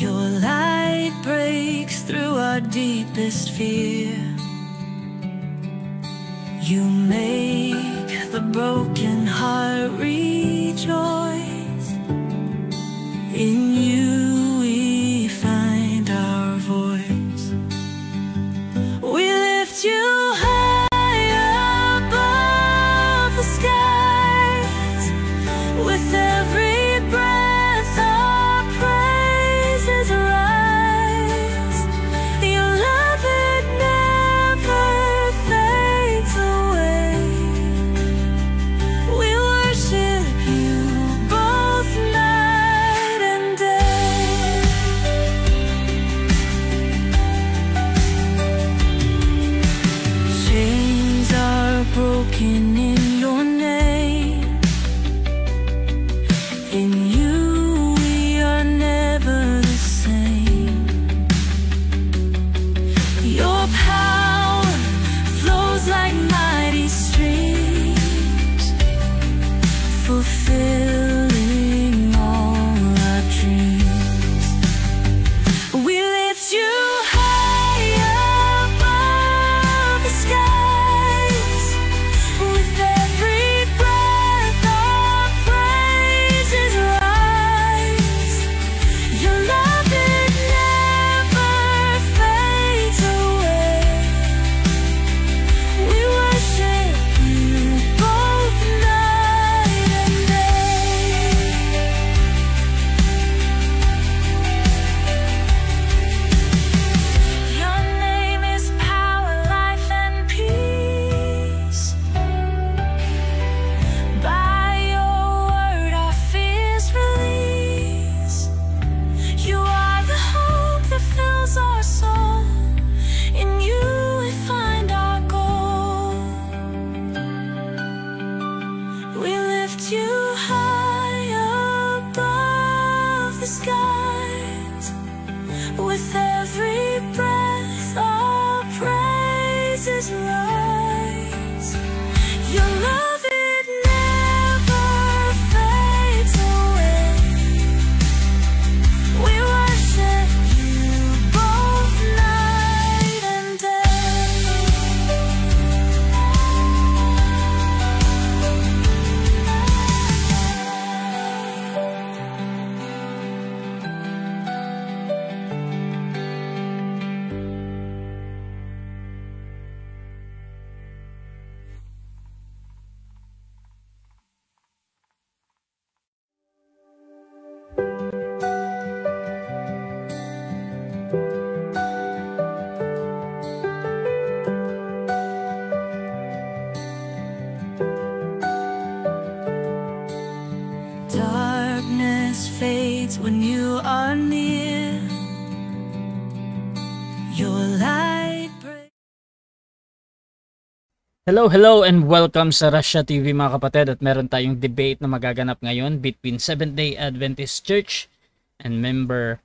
Your light breaks through our deepest fear. You make the broken heart rejoice. In you we find our voice. We lift you high above the skies. With every breath our praises rise. Your love, it never fades away. We worship you both night and day. Chains are broken in your name. In you we are never the same. Your power flows like mighty streams, fulfilling all our dreams. We lift you high above the skies. With every breath our praises rise. Your love, it never fades away. We worship you both night and day. Your name is power, life, and peace. By your word our fears release. You are the hope that fills our soul. In you we find our goal. We lift you high above the skies. With every breath our praises rise. Your love, it never fades away. We worship you both night and day. Darkness fades when you are near. Your light breaks. Hello and welcome sa Russia TV mga kapatid, at meron tayong debate na magaganap ngayon between Seventh-day Adventist Church and Member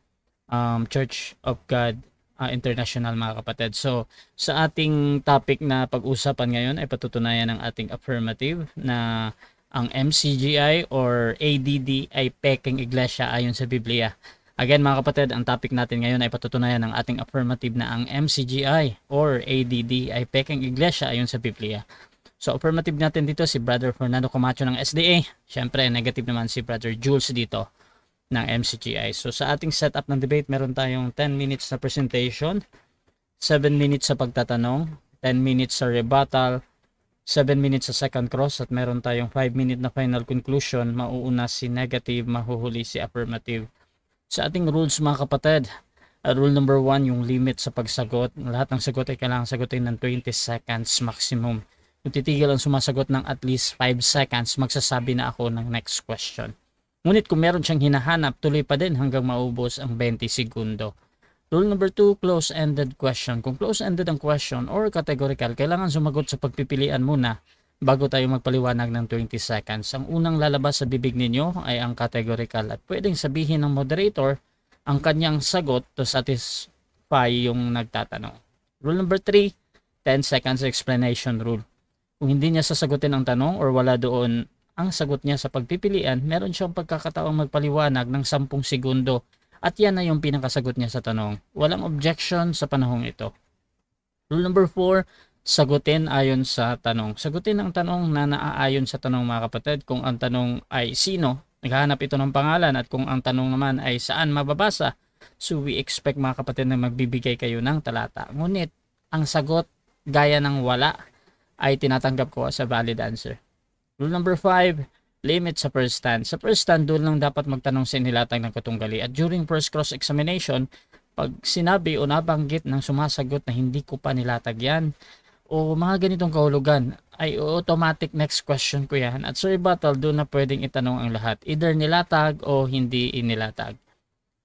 Church of God International mga kapatid. So sa ating topic na pag-usapan ngayon ay patutunayan ng ating affirmative na ang MCGI or ADD ay peking iglesia ayon sa Biblia. Again mga kapatid, ang topic natin ngayon ay patutunayan ng ating affirmative na ang MCGI or ADD ay peking iglesia ayon sa Biblia. So affirmative natin dito si Brother Fernando Camacho ng SDA. Siyempre negative naman si Brother Jules dito ng MCGI. So sa ating setup ng debate, meron tayong 10 minutes na presentation, 7 minutes sa pagtatanong, 10 minutes sa rebuttal, 7 minutes sa second cross, at meron tayong 5 minute na final conclusion. Mauuna si negative, mahuhuli si affirmative. Sa ating rules mga kapatid, rule number 1, yung limit sa pagsagot. Lahat ng sagot ay kailangan sagutin ng 20 seconds maximum. Kung titigil ang sumasagot ng at least 5 seconds, magsasabi na ako ng next question. Ngunit kung meron siyang hinahanap, tuloy pa din hanggang maubos ang 20 segundo. Rule number 2, close-ended question. Kung close-ended ang question or categorical, kailangan sumagot sa pagpipilian muna bago tayo magpaliwanag ng 20 seconds. Ang unang lalabas sa bibig ninyo ay ang categorical, at pwedeng sabihin ng moderator ang kanyang sagot to satisfy yung nagtatanong. Rule number 3, 10 seconds explanation rule. Kung hindi niya sasagutin ang tanong or wala doon ang sagot niya sa pagpipilian, meron siyang pagkakataong magpaliwanag ng 10 segundo At yan na yung pinakasagot niya sa tanong. Walang objection sa panahong ito. Rule number 4, sagutin ayon sa tanong. Sagutin ang tanong na naaayon sa tanong mga kapatid. Kung ang tanong ay sino, naghahanap ito ng pangalan, at kung ang tanong naman ay saan mababasa, so we expect mga kapatid na magbibigay kayo ng talata. Ngunit ang sagot gaya ng wala ay tinatanggap ko as a valid answer. Rule number 5, limit sa first stand. Sa first stand, doon lang dapat magtanong sa inilatag ng katunggali. At during first cross-examination, pag sinabi o nabanggit ng sumasagot na hindi ko pa nilatag yan, o mga ganitong kahulugan, ay automatic next question ko yan. At sa rebuttal, doon na pwedeng itanong ang lahat. Either nilatag o hindi inilatag.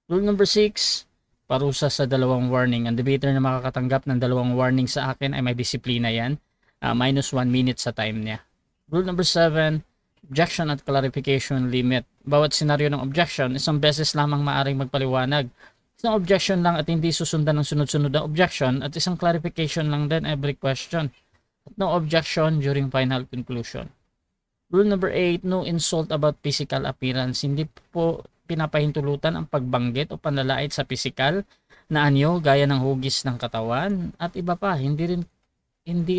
Rule number 6, parusa sa 2 warning. Ang debater na makakatanggap ng 2 warning sa akin ay may disiplina yan. Minus 1 minute sa time niya. Rule number 7, objection at clarification limit. Bawat senaryo ng objection, isang beses lamang maaring magpaliwanag. Isang objection lang at hindi susundan ng sunod-sunod na objection, at isang clarification lang din every question. At no objection during final conclusion. Rule number 8, no insult about physical appearance. Hindi po pinapahintulutan ang pagbanggit o panlalait sa physical na anyo gaya ng hugis ng katawan at iba pa. Hindi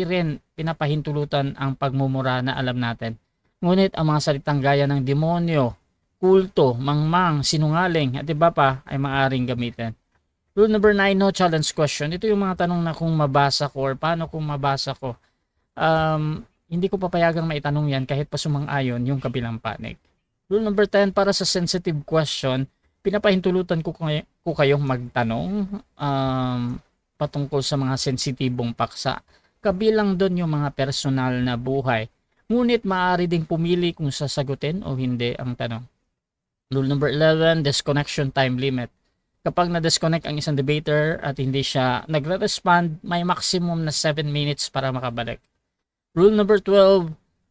rin pinapahintulutan ang pagmumura na alam natin. Ngunit ang mga salitang gaya ng demonyo, kulto, mangmang, sinungaling at iba pa ay maaaring gamitin. Rule number 9, no challenge question. Ito yung mga tanong na kung mabasa ko or paano kung mabasa ko. Hindi ko papayagang maitanong yan kahit pa sumang-ayon yung kabilang panig. Rule number 10, para sa sensitive question, pinapahintulutan ko kayong magtanong patungkol sa mga sensitibong paksa. Kabilang doon yung mga personal na buhay. Ngunit maaari ding pumili kung sasagutin o hindi ang tanong. Rule number 11, disconnection time limit. Kapag na-disconnect ang isang debater at hindi siya nagre-respond, may maximum na 7 minutes para makabalik. Rule number 12,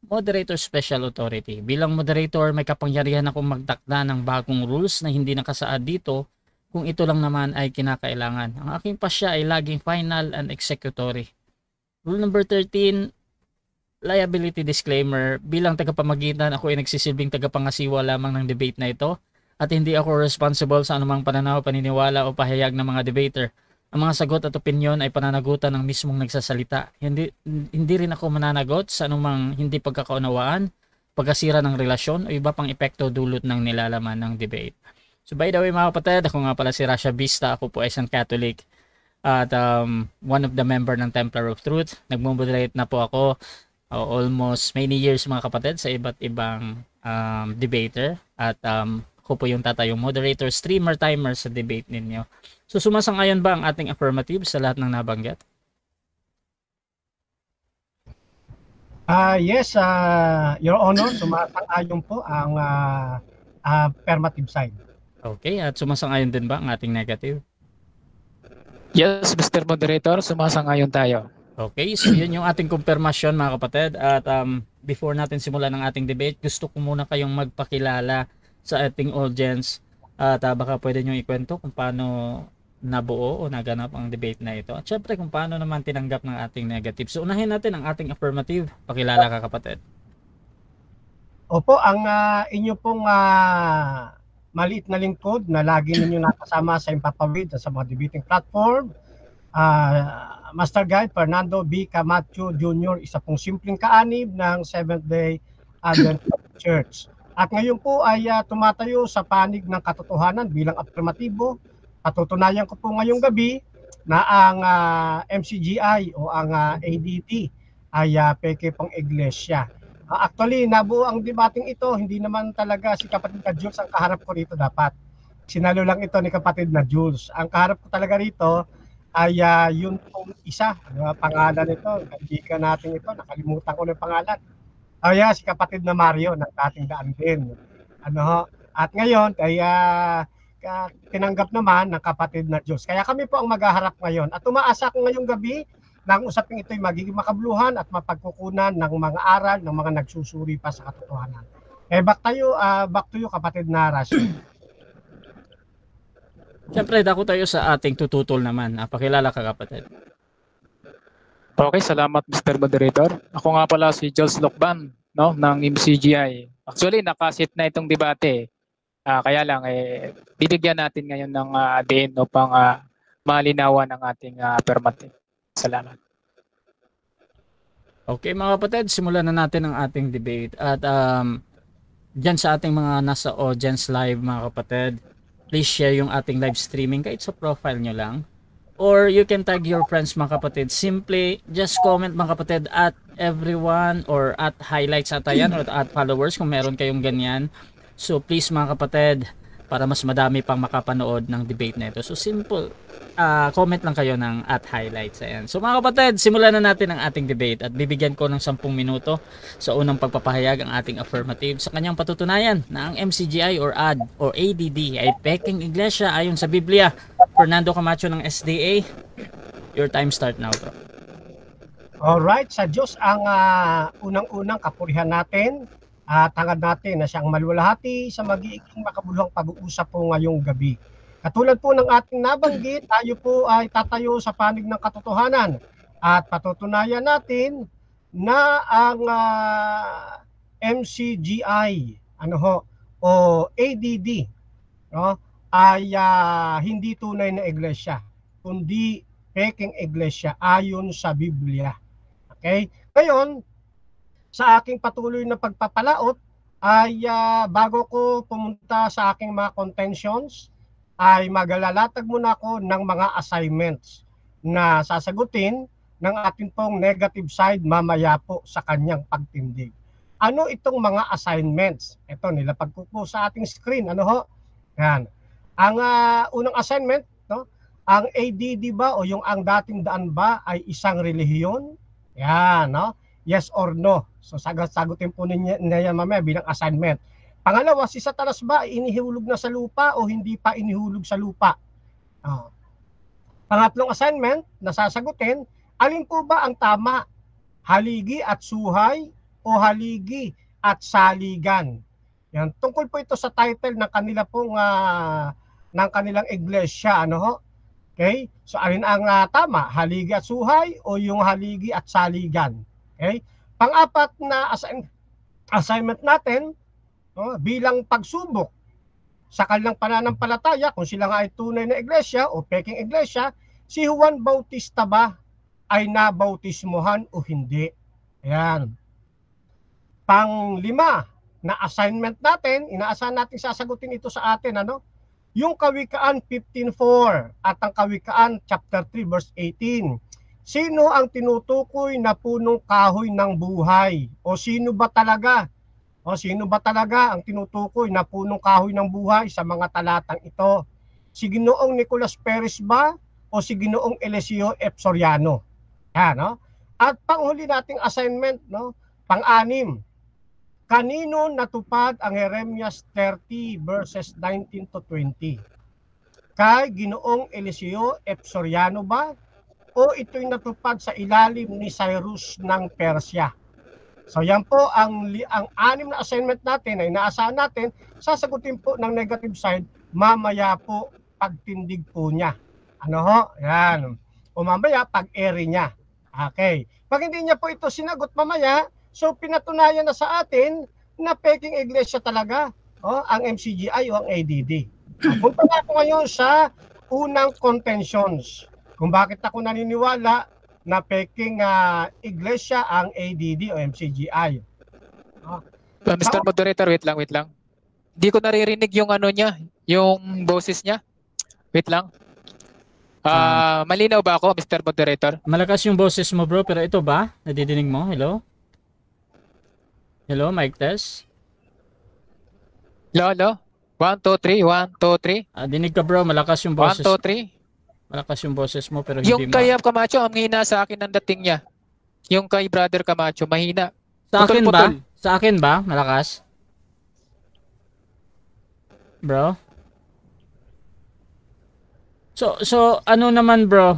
moderator special authority. Bilang moderator, may kapangyarihan akong magtakda ng bagong rules na hindi nakasaad dito kung ito lang naman ay kinakailangan. Ang aking pasya ay laging final and executory. Rule number 13, liability disclaimer. Bilang tagapamagitan, ako ay nagsisilbing tagapangasiwa lamang ng debate na ito at hindi ako responsible sa anumang pananaw, paniniwala o pahayag ng mga debater. Ang mga sagot at opinyon ay pananagutan ng mismong nagsasalita. Hindi rin ako mananagot sa anumang hindi pagkakaunawaan, pagkasira ng relasyon o iba pang epekto dulot ng nilalaman ng debate. So by the way mga kapatid, ako nga pala si Rasha Vista. Ako po ay isang Catholic at one of the member ng Templar of Truth. Nagmo-moderate na po ako almost many years mga kapatid sa iba't ibang debater at ako po yung tatayong moderator, streamer, timer sa debate ninyo. So sumasang-ayon ba ang ating affirmative sa lahat ng nabanggit? Yes, Your Honor, sumasang-ayon po ang affirmative side. Okay, at sumasang-ayon din ba ang ating negative? Yes, Mr. Moderator, sumasang-ayon tayo. Okay, so yun yung ating kumpirmasyon mga kapatid. At before natin simulan ang ating debate, gusto ko muna kayong magpakilala sa ating audience. At baka pwede nyo ikwento kung paano nabuo o naganap ang debate na ito. At syempre kung paano naman tinanggap ng ating negative. So unahin natin ang ating affirmative. Pakilala ka kapatid. Opo, ang inyo pong maliit na lingkod na lagi ninyo nakasama sa Impapawid sa mga debating platform. Master Guide Fernando B. Camacho Jr. isa pong simpleng kaanib ng Seventh-day Adventist Church. At ngayon po ay tumatayo sa panig ng katotohanan bilang afirmatibo. Patutunayan ko po ngayong gabi na ang MCGI o ang ADT ay peke pong iglesia. Actually, nabuo ang debating ito, hindi naman talaga si kapatid na Jules ang kaharap ko rito dapat. Sinalo lang ito ni kapatid na Jules. Ang kaharap ko talaga rito ay yun pong isa. Pangalan nito, kaibigan natin ito, nakalimutan ko na yung pangalan. Si kapatid na Mario ng dating daan din. At ngayon, ay tinanggap naman ng kapatid na Jules. Kaya kami po ang maghaharap ngayon. At umaasa ko ngayong gabi na ang usaping ito ay magiging makabuluhan at mapagkukunan ng mga aral ng mga nagsusuri pa sa katotohanan. Back to you kapatid na Rashi. Siyempre, dako tayo sa ating tututol naman. Pakilala ka kapatid. Okay, salamat Mr. Moderator. Ako nga pala si Jules Lokban, no, ng MCGI. Actually, nakasit na itong debate. Kaya lang, bibigyan natin ngayon ng diin upang malinawan ng ating affirmative. Salamat. Okay mga kapatid, simulan na natin ang ating debate. At dyan sa ating mga nasa audience live mga kapatid, please share yung ating live streaming kahit sa profile nyo lang. Or you can tag your friends mga kapatid. Simply just comment mga kapatid at everyone or at highlights ata yan or at followers kung meron kayong ganyan. So please mga kapatid, para mas madami pang makapanood ng debate na ito. So simple, comment lang kayo ng at highlights. Ayan. So mga kapatid, simulan na natin ang ating debate at bibigyan ko ng 10 minuto sa unang pagpapahayag ang ating affirmative sa kanyang patutunayan na ang MCGI or ADD ay peking iglesia ayon sa Biblia. Fernando Camacho ng SDA, your time start now, bro. Alright, sa Diyos ang unang-unang kapurihan natin. Tangad natin na siyang maluwalhati sa magiging makabuluhang pag-uusap po ngayong gabi. Katulad po ng ating nabanggit, tayo po ay tatayo sa panig ng katotohanan at patutunayan natin na ang MCGI o ADD ay hindi tunay na iglesia, kundi peking iglesia ayon sa Biblia. Okay? Ngayon, sa aking patuloy na pagpapalaot ay bago ko pumunta sa aking mga contentions ay maglalatag muna ako ng mga assignments na sasagutin ng ating pong negative side mamaya po sa kanyang pagtindig. Ano itong mga assignments? Ito, nilapag ko po sa ating screen. Yan. Ang unang assignment, ang ADD ba o yung ang dating daan ba ay isang relihiyon? Yan, yes or no. So sagutin po ninyo yan mamaya bilang assignment. Pangalawa, si Satanas ba inihulog na sa lupa o hindi pa inihulog sa lupa? Pangatlong assignment na sasagutin, alin po ba ang tama? Haligi at suhay o haligi at saligan? Yan, tungkol po ito sa title ng kanila pong ng kanilang iglesia, Okay? So alin ang tama? Haligi at suhay o yung haligi at saligan? Okay? Pang-apat na assignment natin bilang pagsubok sa kanilang pananampalataya kung sila nga ay tunay na iglesia o peking iglesia, si Juan Bautista ba ay nabautismuhan o hindi? Ayan. Pang-lima na assignment natin, inaasahan natin sasagutin ito sa atin, yung Kawikaan 15:4 at ang Kawikaan chapter 3 verse 18. Sino ang tinutukoy na punong kahoy ng buhay? O sino ba talaga ang tinutukoy na punong kahoy ng buhay sa mga talatang ito? Si Ginoong Nicolas Perez ba o si Ginoong Eliseo F. Soriano? Yan, At panghuli nating assignment, pang-anim. Kanino natupad ang Jeremias 30 verses 19 to 20? Kay Ginoong Eliseo F. Soriano ba o ito'y natupad sa ilalim ni Cyrus ng Persia? So yan po ang anim na assignment natin na inaasahan natin, sasagutin po ng negative side mamaya po pagtindig po niya. Yan. O mamaya pag-eri niya. Okay. Pag hindi niya po ito sinagot mamaya, so pinatunayan na sa atin na peking iglesia talaga ang MCGI o ang ADD. Punta na ako ngayon sa unang contentions. Kung bakit ako naniniwala na peking iglesia ang ADD o MCGI. Mr. Moderator, wait lang. Hindi ko naririnig yung niya, yung boses niya. Wait lang. Malinaw ba ako, Mr. Moderator? Malakas yung boses mo bro, pero ito ba? Nadidinig mo? Hello? Hello, mic test? Hello? 1, 2, 3, 1, 2, 3. Dinig ka bro, malakas yung boses. 1, 2, 3. Malakas yung boses mo pero hindi yung kay Camacho, ang hina sa akin ang dating niya. Yung kay Brother Camacho, mahina. Sa akin ba? Sa akin ba? Malakas? Bro? So ano naman bro?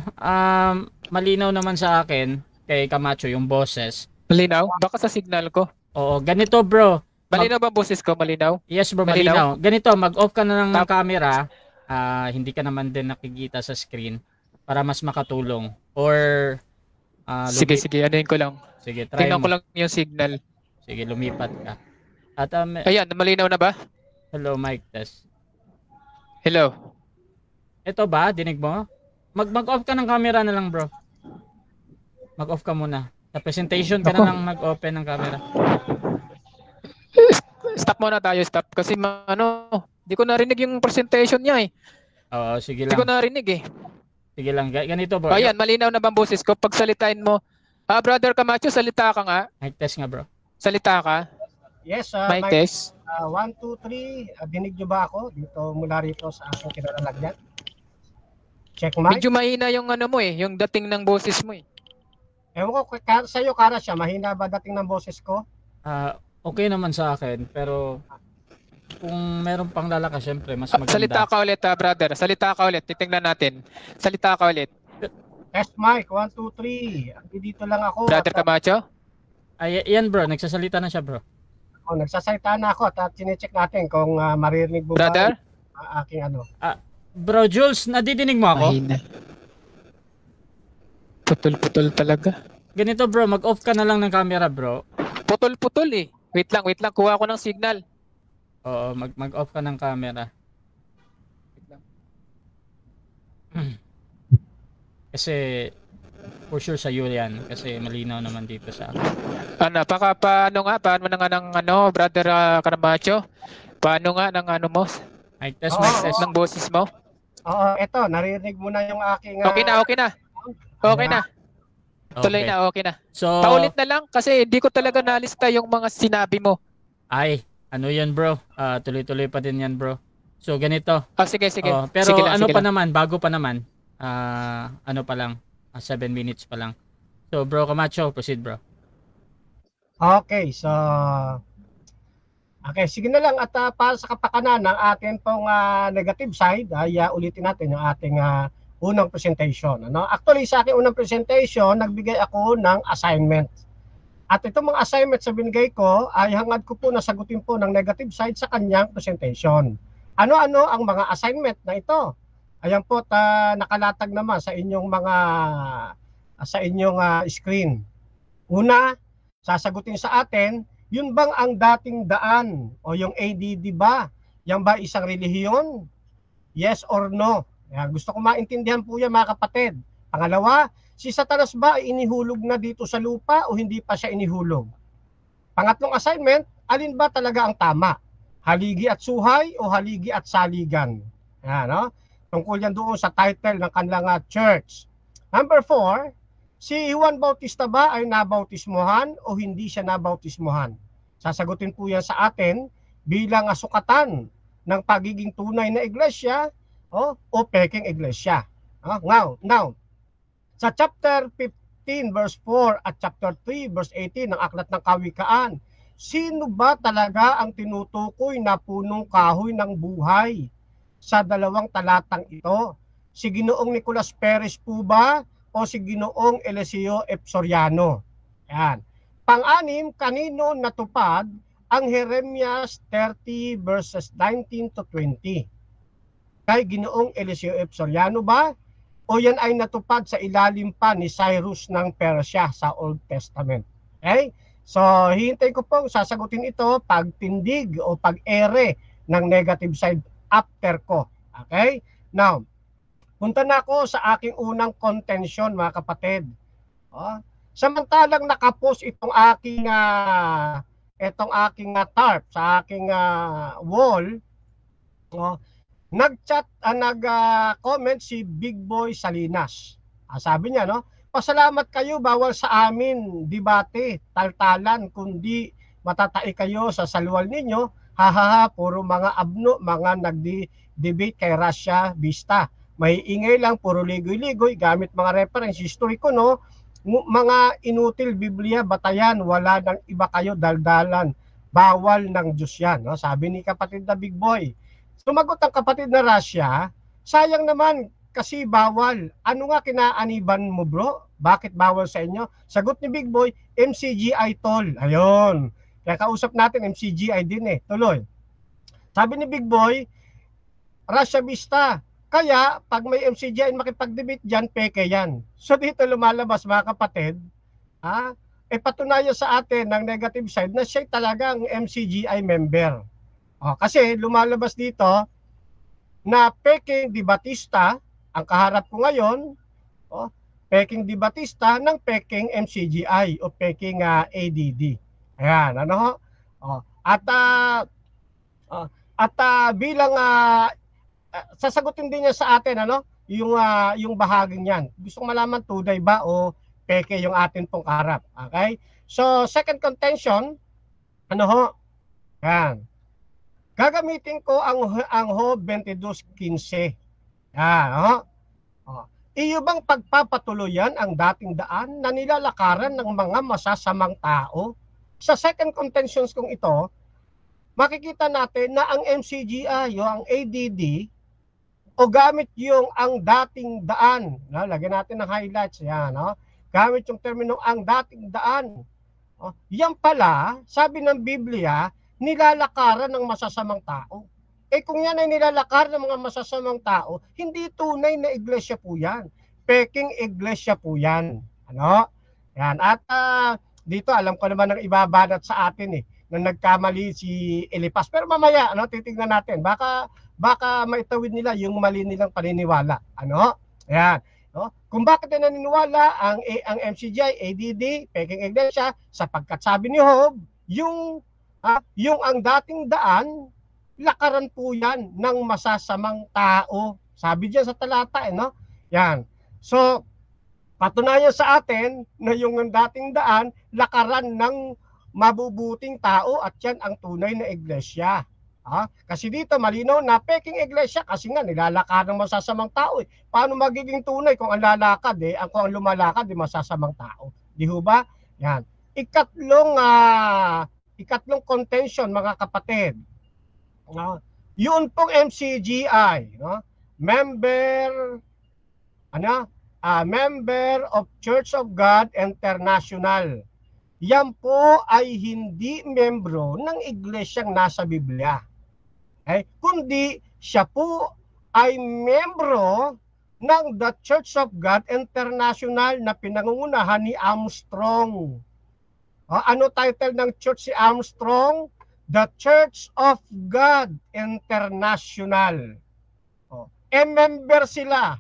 Malinaw naman sa akin kay Camacho yung boses. Malinaw? Baka sa signal ko. Oo, ganito bro. Malinaw ba boses ko? Malinaw? Yes bro, malinaw. Ganito, mag-off ka na ng camera. Hindi ka naman din nakikita sa screen para mas makatulong. Or sige, anuhin ko lang. Sige, try tingnan mo. ko lang yung signal. Sige, lumipat ka. At ayan, malinaw na ba? Hello, mic test. Hello. Ito ba? Dinig mo? Mag-off ka ng camera na lang, bro. Mag-off ka muna. Sa presentation ka na lang mag-open ng camera. Stop muna tayo, stop. Kasi di ko narinig yung presentation niya eh. Oo, sige Di ko lang. narinig eh. Sige lang. Ganito, bro. Ayan, malinaw na ba ang boses ko? Pagsalitain mo. Brother Camacho, salita ka nga. Mic test nga, bro. Salita ka. Yes, Mic Mike. test. 1, 2, 3. Dinig nyo ba ako dito mula rito sa aking kinalalagyan? Check mic. Medyo mahina yung mo eh, yung dating ng boses mo eh. Ewan ko, sa'yo, Kara, siya, mahina ba dating ng boses ko? Okay naman sa akin, pero kung meron pang lalakas, syempre, mas maganda. Salita ka ulit, brother. Salita ka ulit. Titingnan natin. Salita ka ulit. Test mic, 1, 2, 3. Dito lang ako. Brother Camacho? Ay, yan, bro. Nagsasalita na siya, bro. Nagsasalita na ako at chinecheck natin kung maririnig mo Brother? ba aking Bro, Jules, nadidinig mo ako? Mahina. Putol-putol talaga. Ganito, bro. Mag-off ka na lang ng camera, bro. Putol-putol eh. Wait lang. Kuha ko ng signal. Oo, mag-off ka ng camera. Wait lang. Kasi, for sure sa iyo yan. Kasi malinaw naman dito sa akin. Paano na nga ng brother Camacho? Paano nga ng mo? Mic test, Oo, mic test. Ng boses mo? Oo, eto, naririnig mo na yung aking... Okay na. Okay na. Tuloy Okay. na, okay na. So, Paulit na lang kasi hindi ko talaga nalista yung mga sinabi mo. ay, ano yan, bro? Tuloy-tuloy pa din yan, bro. So, ganito. Sige. Pero Sige lang, ano sige pa lang. naman, bago pa naman. Ano pa lang, 7 minutes pa lang. So, bro Camacho, proceed, bro. Okay, so... Okay, sige na lang at para sa kapakanan ng ating pong negative side, ay ulitin natin yung ating unang presentation. Actually, sa aking unang presentation, nagbigay ako ng assignment. At itong mga assignments na binigay ko, ay hangad ko po na sagutin po ng negative side sa kanyang presentation. Ano-ano ang mga assignment na ito? Ayan po, nakalatag naman sa inyong screen. Una, sasagutin sa atin, yun bang ang dating daan o yung ADD ba? Yan ba isang relihiyon? Yes or no? Gusto ko maintindihan po yan, mga kapatid. Pangalawa, si Satanas ba ay inihulog na dito sa lupa o hindi pa siya inihulog? Pangatlong assignment, alin ba talaga ang tama? Haligi at suhay o haligi at saligan? Tungkol yan doon sa title ng kanilang church. Number 4, si Juan Bautista ba ay nabautismohan o hindi siya nabautismohan? Sasagutin po yan sa atin bilang sukatan ng pagiging tunay na iglesia o peking iglesia. Now, sa chapter 15 verse 4 at chapter 3 verse 18 ng Aklat ng Kawikaan, sino ba talaga ang tinutukoy na punong kahoy ng buhay sa dalawang talatang ito? Si Ginoong Nicolas Perez po ba o si Ginoong Eliseo F. Soriano? Yan. Pang-anim, kanino natupad ang Jeremias 30 verses 19 to 20? Kay Ginoong Eliseo F. Soriano ba? O yan ay natupad sa ilalim pa ni Cyrus ng Persia sa Old Testament? Okay? So, hihintay ko pong sasagutin ito pagtindig o pag-ere ng negative side after ko. Okay? Now, punta na ako sa aking unang contention, mga kapatid. Samantalang nakapost itong aking tarp sa aking wall, nag-comment si Big Boy Salinas. Sabi niya, pasalamat kayo, bawal sa amin debate, taltalan, kundi matatai kayo sa salwal ninyo. Hahaha, puro mga abno, mga nagdi-debate kay Russia Vista. May ingay lang, puro ligoy-ligoy, gamit mga reference history ko, mga inutil Biblia, batayan, wala nang iba kayo, daldalan, bawal ng Diyos yan. Sabi ni kapatid na Big Boy. Sumagot ang kapatid na Russia, sayang naman kasi bawal. Ano nga kinaaniban mo, bro? Bakit bawal sa inyo? Sagot ni Big Boy, MCGI tol. Ayun. Kaya kausap natin, MCGI din Tuloy. Sabi ni Big Boy, Russia Vista. Kaya, pag may MCGI makipag-debate dyan, peke yan. So dito lumalabas, mga kapatid, patunayan sa atin ng negative side na siya talagang MCGI member. Kasi lumalabas dito na Peking Di Batista, ang kaharap ko ngayon, Peking Di Batista ng Peking MCGI o Peking ADD. Ayan, ano ho? At bilang sasagutin din niya sa atin yung bahaging yan. Gusto malaman tunay ba o peke yung atin pong kaharap. Okay? So second contention, yan. Gagamitin ko ang Job 22:15. Yan, iyo bang pagpapatuloyan ang dating daan na nilalakaran ng mga masasamang tao? Sa second contentions kong ito, makikita natin na ang MCGI o ang ADD o gamit yung ang dating daan. Lagyan natin ng highlights yan. Gamit yung termino ang dating daan. Yan pala, sabi ng Biblia, nilalakaran ng masasamang tao. Kung yan ay nilalakaran ng mga masasamang tao, hindi tunay na iglesia po yan. Peking iglesia po yan. Yan. At dito, alam ko naman ang ibabanat sa atin na nagkamali si Elipas. Pero mamaya, titingnan natin. Baka maitawid nila yung mali nilang paniniwala. Yan. Kung bakit na naniniwala ang MCGI, ADD, Peking iglesia, sapagkat sabi ni Job, yung ang dating daan, lakaran po yan ng masasamang tao. Sabi diyan sa talata, Yan. So, patunayan sa atin na yung dating daan, lakaran ng mabubuting tao at yan ang tunay na iglesia. Kasi dito malinaw na Peking iglesia kasi nga nilalakaran ng masasamang tao. Paano magiging tunay kung ang lalakad kung ang lumalakad masasamang tao? Di ho ba? Yan. Ikatlong contention, mga kapatid. Yun pong MCGI, member of Church of God International. Yan po ay hindi membro ng iglesyang nasa Biblia. Kundi siya po ay membro ng The Church of God International na pinangungunahan ni Armstrong. Ano title ng church si Armstrong? The Church of God International. Member sila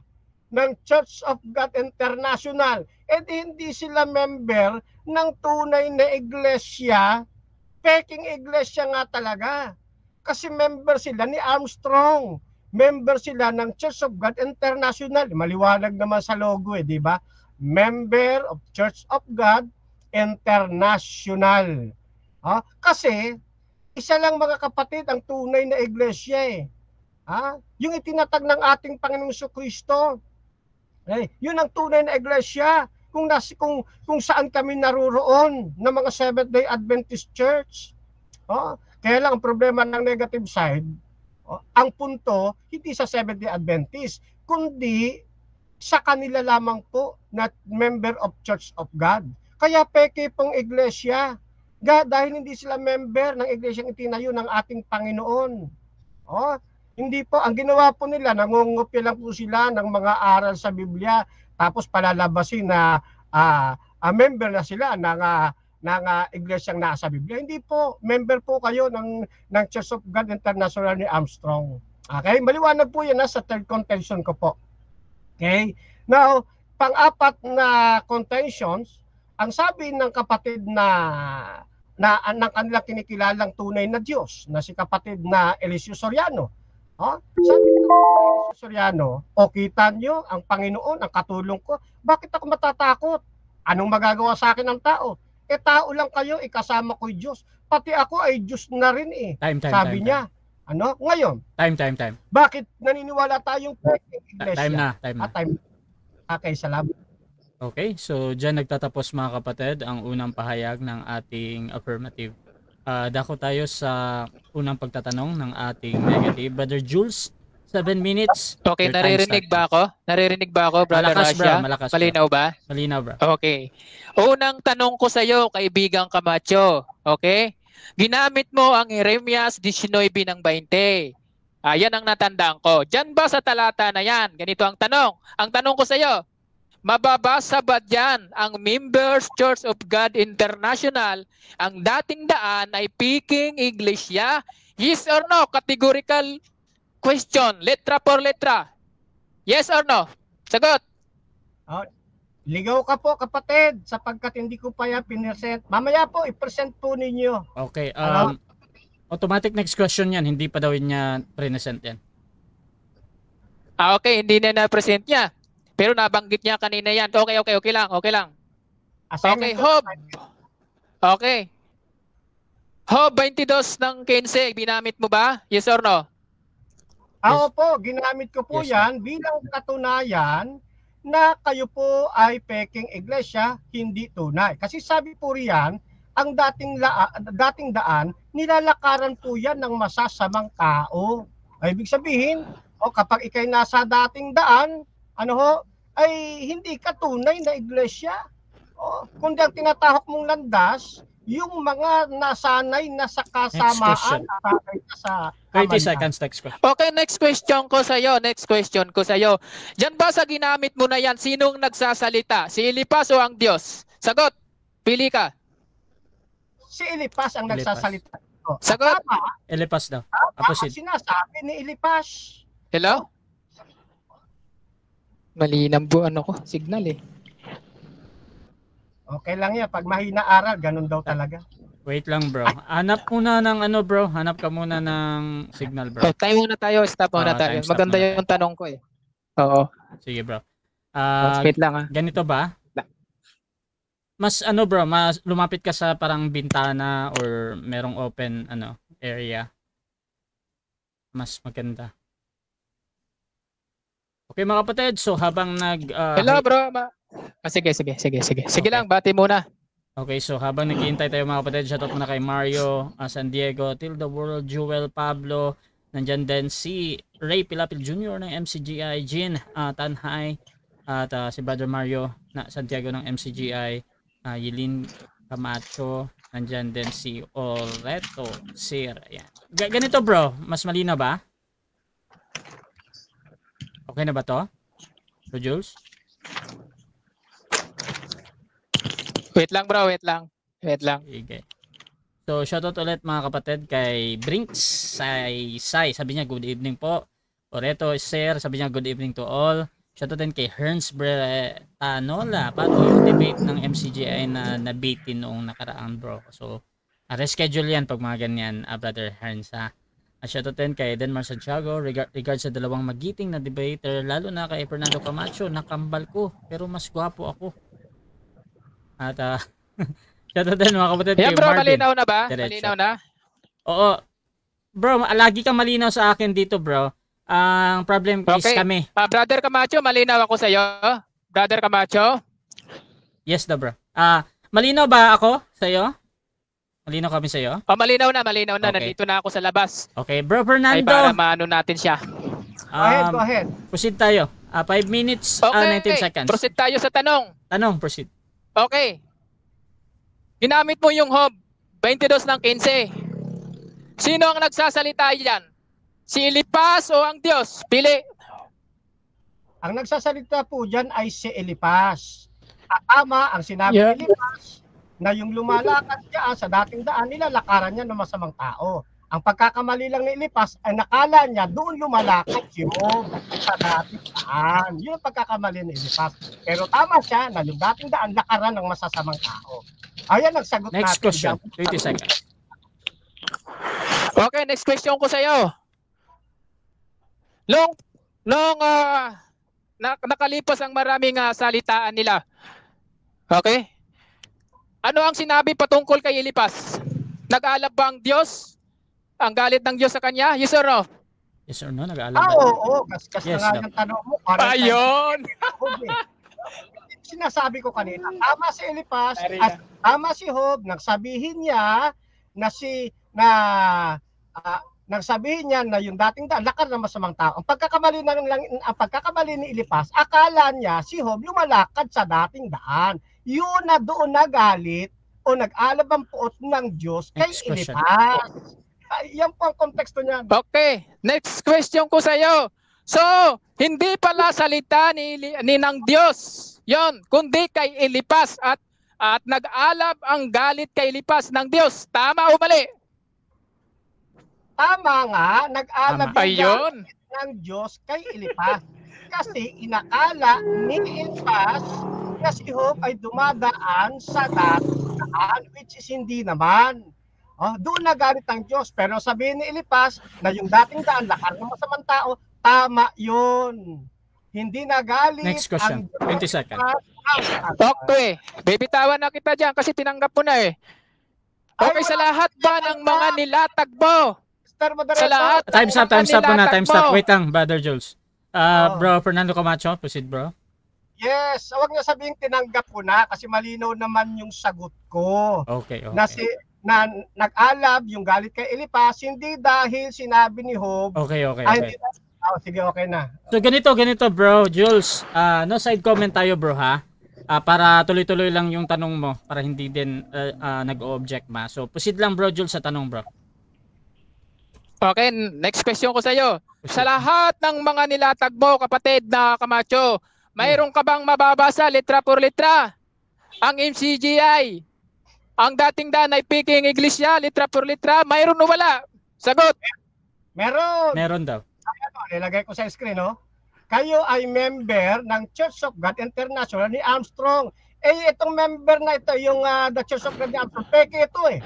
ng Church of God International. Hindi sila member ng tunay na iglesia, Peking iglesia nga talaga. Kasi member sila ni Armstrong. Member sila ng Church of God International. Maliwanag naman sa logo, di ba? Member of Church of God International. Kasi isa lang, mga kapatid, ang tunay na iglesia yung itinatag ng ating Panginoong Jesucristo. Yun ang tunay na iglesia. Kung saan kami naroroon ng mga Seventh-day Adventist Church. Kaya lang ang problema ng negative side, ang punto hindi sa Seventh-day Adventist, kundi sa kanila lamang po na member of Church of God. Kaya peke pong iglesia. Dahil hindi sila member ng iglesyang itinayo ng ating Panginoon. Hindi po, ang ginawa po nila, nangungupya lang po sila ng mga aral sa Biblia, tapos palalabasin na member na sila ng iglesyang nasa Biblia. Hindi po, member po kayo ng Church of God International ni Armstrong. Okay, maliwanag po yan sa third contention ko po. Okay, now, pang-apat na contentions, ang sabi ng kapatid na ng kanilang kinikilalang tunay na Diyos na si kapatid na Eliseo Soriano. Sabi ng Eliseo Soriano, kita nyo ang Panginoon, ang katulong ko, bakit ako matatakot? Anong magagawa sa akin ng tao? Tao lang kayo, kasama ko'y Diyos. Pati ako ay Diyos na rin sabi niya. Ngayon? Time. Bakit naniniwala tayong iglesia? Time na. Okay, salamat. Okay, so dyan nagtatapos, mga kapatid, ang unang pahayag ng ating affirmative. Dako tayo sa unang pagtatanong ng ating negative. Brother Jules, 7 minutes. Okay, naririnig ba ako? Brother Malakas, Rasha? malakas, bro. Malinaw ba? Malinaw, bro. Okay. Unang tanong ko sa iyo, kaibigang Camacho. Okay? Ginamit mo ang Jeremias 19:20. Yan ang natandaan ko. Diyan ba sa talata na yan? Ganito ang tanong. Ang tanong ko sa iyo, mababasa ba dyan ang Members Church of God International, ang dating daan ay Peking Iglesia, Yes or no? Categorical question. Letra por letra. Yes or no? Sagot. Ligaw ka po kapatid sapagkat hindi ko pa yan pinesent. Mamaya po i-present po ninyo. Okay, Ano? automatic next question yan. Hindi pa daw niya present yan. Okay, hindi na na-present niya. Pero nabanggit niya kanina yan. Okay lang. Okay, Assignment po. Hob. Okay. Hob, 22 ng 15, binamit mo ba? Yes or no? Opo, ginamit ko po Yes, yan bilang katunayan na kayo po ay peking iglesia, hindi tunay. Kasi sabi po riyan, ang dating daan, nilalakaran po yan ng masasamang tao. Ay, ibig sabihin, kapag ikay nasa dating daan, ay hindi ka tunay na iglesia. Kundi ang tinatahok mong landas, yung mga nasanay na sa kasamaan, nasanay na sa 30 seconds next question. Okay, next question ko sa'yo. Diyan ba sa ginamit mo na yan, sinong nagsasalita? Si Elipas o ang Diyos? Sagot. Pili ka. Si Elipas ang Elipas. nagsasalita. Sagot. Elipas daw. Ang Opposite. sinasabi ni Elipas. Hello? Mali ng signal eh. Okay lang yan. Pag mahina aral, ganun daw talaga. Wait lang, bro. Hanap muna ng bro. Hanap ka muna ng signal, bro. Tayo muna tayo. Stop muna tayo. Time stop Maganda muna. yung tanong ko eh. Oo. Sige, bro. Wait lang Ganito ba? Mas bro, mas lumapit ka sa parang bintana or merong open area. Mas maganda. Okay mga kapatid, so habang Hello bro. Sige. Sige lang, bati muna. Okay, so habang naghihintay tayo mga kapatid, shoutout muna kay Mario, San Diego, Till the World, Jewel, Pablo, nandyan din si Ray Pilapil Jr. ng MCGI, Jean Tanhay, at si Brother Mario na Santiago ng MCGI, Yelin Camacho, nandyan din si Oleto Sir. Ayan. Ganito bro, mas malinaw ba? Okay na ba to? Bro Jules? Wait lang bro, wait lang. Okay. So, shoutout ulit mga kapatid kay Brinks Sai. Sabi niya, good evening po. Oreto Sir, sabi niya, good evening to all. Shoutout din kay Herns Bretanola. Paano yung debate ng MCGI na nabitin noong nakaraan bro? So, reschedule yan pag mga ganyan, Brother Herns ha. Shoutout din kay Denmar Santiago. Regards sa dalawang magiting na debater, lalo na kay Fernando Camacho, nakambal ko. Pero mas gwapo ako. At shoutout din mga kapatid kay bro, Marvin. malinaw na ba? Diretso. Malinaw na? Oo. Bro, lagi kang malinaw sa akin dito bro. Ang problem is kami. Brother Camacho, malinaw ako sa'yo. Brother Camacho? Yes daw bro. Malinaw ba ako sa'yo? Malinaw kami sa'yo? Malinaw na. Okay. Nandito na ako sa labas. Okay, bro Fernando. Ay, para maano natin siya. Go ahead. Proceed tayo. 5 minutes, Okay, 19 seconds. proceed tayo sa tanong. Proceed. Okay. Ginamit mo yung Hob, 22 ng 15. Sino ang nagsasalita yan? Si Elipas o ang Diyos? Pili. Ang nagsasalita po dyan ay si Elipas. Tama ang sinabi ni Elipas na yung lumalakad niya sa dating daan, nilalakaran niya ng masamang tao. Ang pagkakamali lang ni Elipas ay nakala niya doon lumalakad si Job sa dating daan. Yun ang pagkakamali ni Elipas. Pero tama siya na yung dating daan lakaran ng masasamang tao. Ayan ang sagot natin. Next question, 20 seconds. Okay, next question ko sa iyo. Nakalipas ang maraming salitaan nila. Okay? Ano ang sinabi patungkol kay Elipas? Nag-aalab ba ang Diyos? Ang galit ng Diyos sa kanya? Yes or no? Yes or no? Nag-aalab ba? Oo. Kaskas Yes, na nga no. yung tanong mo. Ayun! Sinasabi ko kanina, tama si Elipas at tama si Job, nagsabihin niya na yung dating daan lakad ng masamang tao. Ang pagkakamali ni Elipas, akala niya si Job lumalakad sa dating daan. Yun na doon nagalit o nag-alab ang puot ng Diyos kay Next question. Elipas. Yan po ang konteksto niyan. Okay, next question ko sa iyo. So, hindi pala salita ni ng Diyos. Yon, kundi kay Elipas at nag-alab ang galit kay Elipas ng Diyos. Tama o mali? Tama nga, nag-alab Tama. Ayun. ng Diyos kay Elipas. Kasi inakala ni Elipas na si Job ay dumadaan sa daan, which is hindi naman. Doon nagalit ang Diyos. Pero sabihin ni Elipas na yung dating daan, lakar ng masamang tao, tama yun. Hindi nagalit Next question. ang 20 seconds. Talk to eh. Bibitawan na kita dyan kasi tinanggap mo na eh. Okay, sa lahat ba ng mga nilatag mo? Mr. Sa lahat ng Time's up mga muna. nilatag Time's up. mo. Wait lang, Brother Jules. Oh. Bro, Fernando Camacho, proceed bro. Yes, huwag niya sabihing tinanggap ko na kasi malinaw naman yung sagot ko. Okay. Na nag-alab yung galit kay Elipas, hindi dahil sinabi ni Job. Okay. Hindi sige, okay na. So ganito bro, Jules. No side comment tayo bro ha. Para tuloy-tuloy lang yung tanong mo para hindi din nag-o-object ma. So proceed lang bro Jules sa tanong bro. Okay, next question ko sa iyo. Sa lahat ng mga nilatag mo, kapatid na Camacho, mayroon ka bang mababasa letra por letra? Ang MCGI, ang dating daan ay Peking Iglesia, letra por letra, mayroon o wala? Sagot. Meron daw. Nilagay ko sa screen, no? Kayo ay member ng Church of God International ni Armstrong. Itong member na ito, yung the Church of God ni Armstrong, peke ito eh.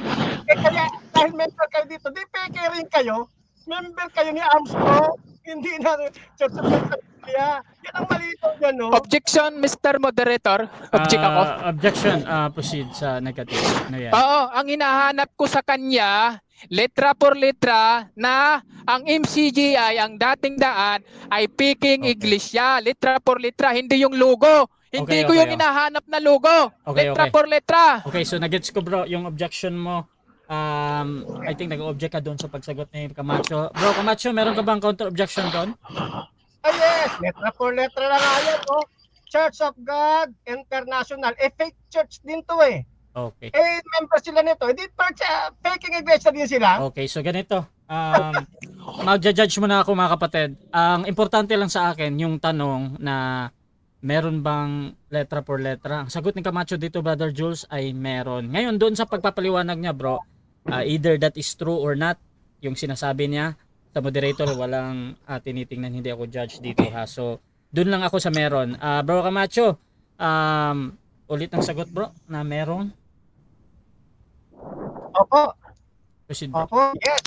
Kaya dahil member kayo dito, di peke rin kayo. Member kayo ni Armstrong, hindi na Church of God. Yan ang malito dyan, no? Objection, Mr. Moderator. Object ako. Objection, proceed sa negative. Ano yan? Oo, ang hinahanap ko sa kanya, letra por letra, na ang MCGI, ang dating daan, ay Peking Iglesia. Letra por letra, hindi yung logo. Hindi ko yung hinahanap na logo. Letra por letra. Okay, so nagets ko bro, yung objection mo. I think nag-object ka doon sa pagsagot ni Camacho. Bro, Camacho, meron ka bang counter-objection doon? Yes, letra por letra lang yan, no? Church of God International. Fake church din to eh. Okay. Member sila nito. Hindi Peking Iglesia din sila. Okay, so ganito. Mag-judge mo na ako mga kapatid. Ang importante lang sa akin yung tanong na meron bang letra por letra. Ang sagot ni Camacho dito, Brother Jules, ay meron. Ngayon, doon sa pagpapaliwanag niya, bro, either that is true or not, yung sinasabi niya, sa moderator, walang tinitingnan, hindi ako judge dito ha. So, doon lang ako sa meron. Bro Camacho, ulit ang sagot bro, na meron. Opo. Proceed, bro. Opo, yes,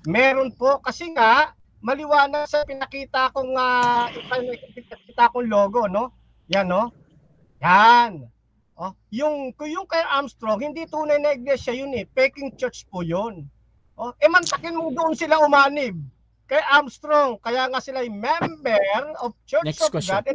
meron po kasi nga maliwanag sa pinakita kong logo, no? Yan, no? Yan. Yung kay Armstrong, hindi tunay na iglesia yun eh. Peking church po yun. Mantakin mo doon sila umanib. Kay Armstrong, kaya nga sila yung member of Church Next of question. God.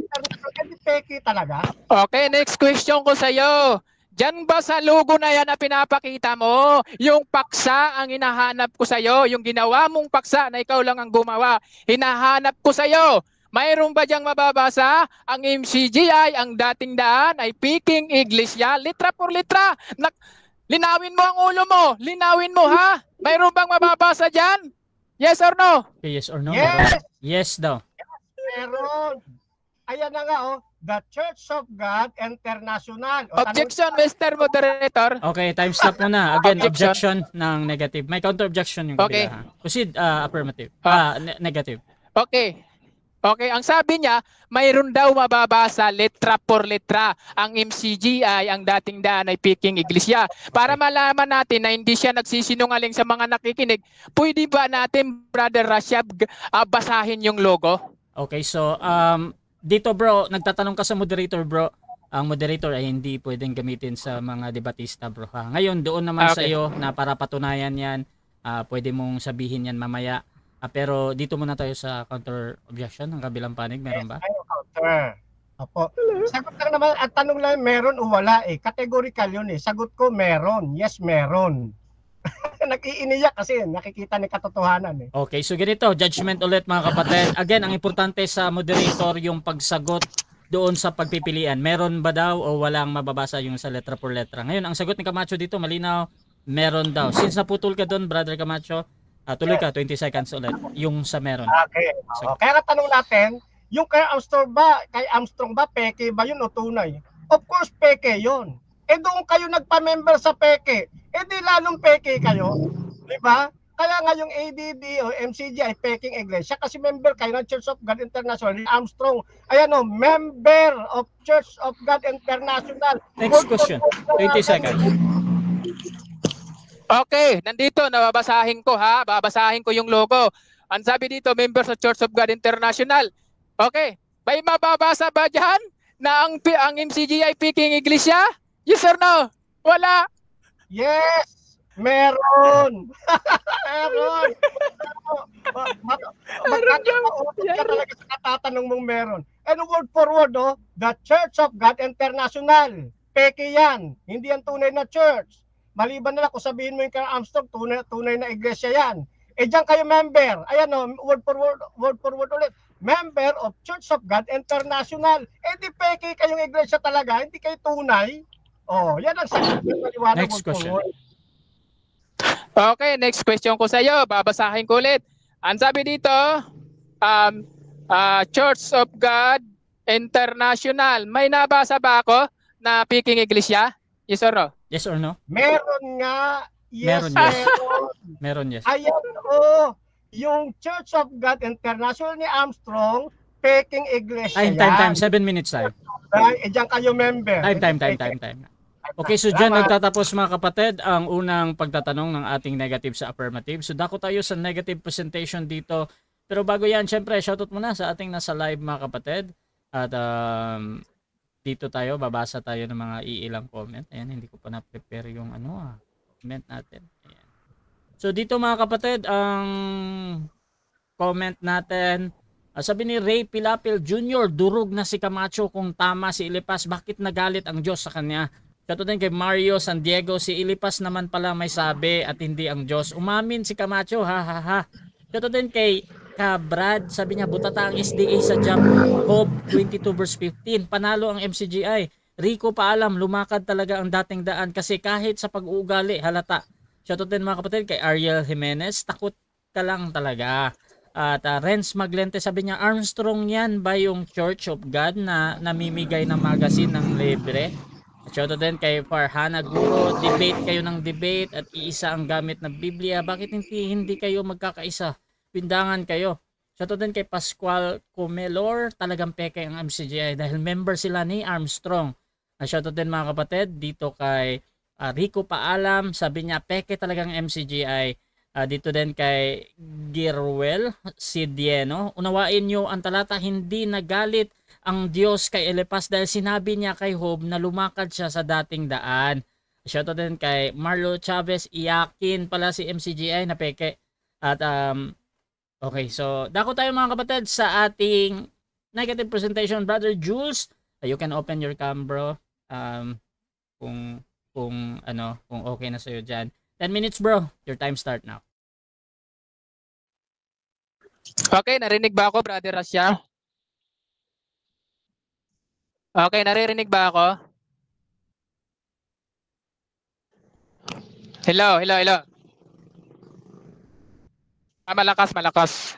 Hindi peki talaga. Okay, next question ko sa iyo. Diyan ba sa logo na yan na pinapakita mo, yung paksa ang hinahanap ko sa iyo, yung ginawa mong paksa na ikaw lang ang gumawa, hinahanap ko sa iyo. Mayroon ba diyang mababasa? Ang MCGI, ang dating daan ay Peking Iglesia, litra por litra. Linawin mo ang ulo mo. Linawin mo ha. Mayroon bang mababasa diyan? Yes or no? Okay, yes or no? Yes. Yes daw. Meron. Ayan na nga, the Church of God International. Objection, Mr. Moderator. Okay, time stop muna. Again, Objection. objection ng negative. May counter-objection yung Okay. kabila, ha? Proceed, affirmative. Negative. Okay. Okay, ang sabi niya, mayroon daw mababasa letra por letra. Ang MCGI, ang dating daan ay Peking Iglesia. Para malaman natin na hindi siya nagsisinungaling sa mga nakikinig, pwede ba natin, Brother Rashab, basahin yung logo? Okay, so dito bro, nagtatanong ka sa moderator bro. Ang moderator ay hindi pwedeng gamitin sa mga debatista bro. Ha? Ngayon, doon naman sa iyo na para patunayan yan, pwede mong sabihin yan mamaya. Pero dito muna tayo sa counter objection ng kabilang panig, meron ba? Counter. Opo. Sagot lang naman, at tanong lang meron o wala eh. Categorical yun eh. Sagot ko meron. Yes, meron. Nag-iiniyak kasi nakikita ni katotohanan eh. Okay, so ganito, judgment ulit mga kapatid. Again, ang importante sa moderator yung pagsagot doon sa pagpipilian. Meron ba daw o walang mababasa yung sa letra por letra? Ngayon, ang sagot ni Camacho dito, malinaw, meron daw. Since naputol ka doon, Brother Camacho, tuloy ka, 20 seconds ulit, yung sa meron. Okay. Kaya nga tanong natin, yung kay Armstrong ba, peke ba yun o tunay? Of course, peke yun. Doon kayo nagpa-member sa peke. Di lalong peke kayo. Di ba? kaya nga yung ADD o MCG ay peking iglesia kasi member kayo ng Church of God International. Armstrong, ayan o, member of Church of God International. Next question, 20 seconds. Okay, nandito, nababasahin ko ha. Babasahin ko yung logo. Ang sabi dito, member sa Church of God International. Okay, may mababasa ba dyan na ang MCG ay peking iglesia? Yes or no? Wala. Yes! Meron! Meron! Magkakautot ka talaga sa katatanong mong meron. And word for word, the Church of God International. Peke yan. Hindi yan tunay na church. Maliban na lang kung sabihin mo yung kay Armstrong, tunay na iglesia yan. Eh dyan kayo member. Ayan word for word ulit. Member of Church of God International. Eh di peke kayong iglesia talaga, hindi kayo tunay. Yan ang maliwanag. Next question. Okay, next question ko sa iyo. Babasahin ko ulit. Ang sabi dito, Church of God International. May nabasa ba ako na peking iglesia? Yes or no? Yes or no? Meron nga. Yes, Meron, yes. meron. Meron, yes. Ayan, yung Church of God International ni Armstrong, peking iglesia Time. 7 minutes time. Diyan kayo member. Time. Okay, so dyan nagtatapos mga kapatid ang unang pagtatanong ng ating negative sa affirmative. So dako tayo sa negative presentation dito. Pero bago yan, syempre, shoutout muna sa ating nasa live mga kapatid. At dito tayo, babasa tayo ng mga iilang comment. Ayan, hindi ko pa na-prepare yung comment natin. Ayan. So dito mga kapatid, ang comment natin, sabi ni Ray Pilapil Jr., durog na si Camacho kung tama si Ilipas. Bakit nagalit ang Diyos sa kanya? Kato din kay Mario San Diego, si Ilipas naman pala may sabi at hindi ang Diyos. Umamin si Camacho, ha. Kato din kay Brad, sabi niya, butata ang SDA sa job. Hob 22 verse 15, panalo ang MCGI. Rico paalam, lumakad talaga ang dating daan kasi kahit sa pag-uugali, halata. Shoutout din mga kapatid kay Ariel Jimenez, takot ka lang talaga. At Renz Maglente, sabi niya, Armstrong yan ba yung Church of God na namimigay ng magazine ng libre? Shoutout din kay Farhana Guro, debate kayo ng debate at iisa ang gamit ng Biblia. Bakit hindi kayo magkakaisa? Pindangan kayo. Shoutout din kay Pascual Comelor, talagang peke ang MCGI dahil member sila ni Armstrong. Shoutout din mga kapatid dito kay Rico Paalam, sabi niya peke talagang MCGI. Dito din kay Girwell Sidieno, unawain nyo ang talata, hindi nagalit ang Diyos kay Elipas dahil sinabi niya kay Job na lumakad siya sa dating daan. Shoutout din kay Marlo Chavez, iyakin pala si MCGI na peke. At okay, so dako tayo mga kapatid sa ating negative presentation. Brother Jules, you can open your cam bro. Kung okay na sa'yo dyan. 10 minutes bro, your time start now. Okay, narinig ba ako, Brother Rasya? Okay, naririnig ba ako? Hello. Malakas.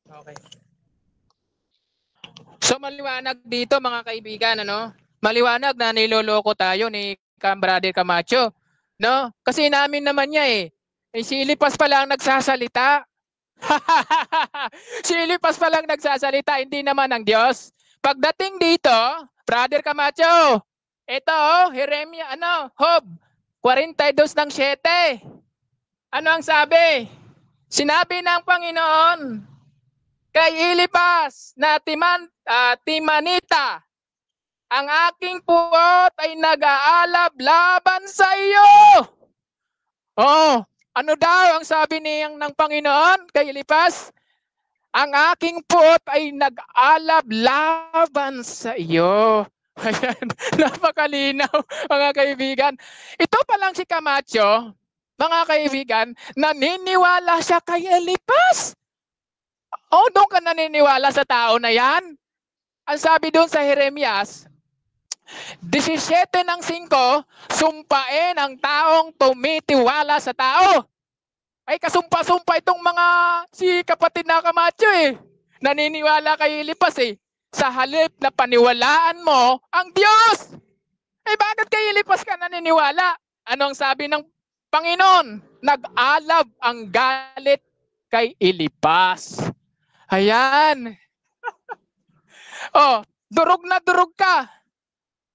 Okay. So maliwanag dito mga kaibigan, maliwanag na niloloko tayo ni Brother Camacho, no? Kasi namin naman niya si Ilipas pa lang nagsasalita. Si Ilipas pa lang nagsasalita, hindi naman ang Diyos. Pagdating dito, Brother Camacho, ito Jeremia, Job 42:7. Ano ang sabi? Sinabi ng Panginoon kay Ilipas na Timanita, ang aking puot ay nag-aalab laban sa iyo. Ano daw ang sabi ng Panginoon kay Ilipas? Ang aking puot ay nag-aalab laban sa iyo. Ayan, napakalinaw mga kaibigan. Ito pa lang si Camacho, mga kaibigan, naniniwala siya kay Ilipas. Doon ka naniniwala sa tao na yan? Ang sabi doon sa Jeremias 17:5, sumpain ang taong tumitiwala sa tao. Ay kasumpa-sumpa itong mga si kapatid na Camacho naniniwala kay Ilipas sa halip na paniwalaan mo ang Diyos. Bakit kay Ilipas ka naniniwala? Ano ang sabi ng Panginoon, nag-alab ang galit kay Elipas. Ayan. Oh, durog na durog ka.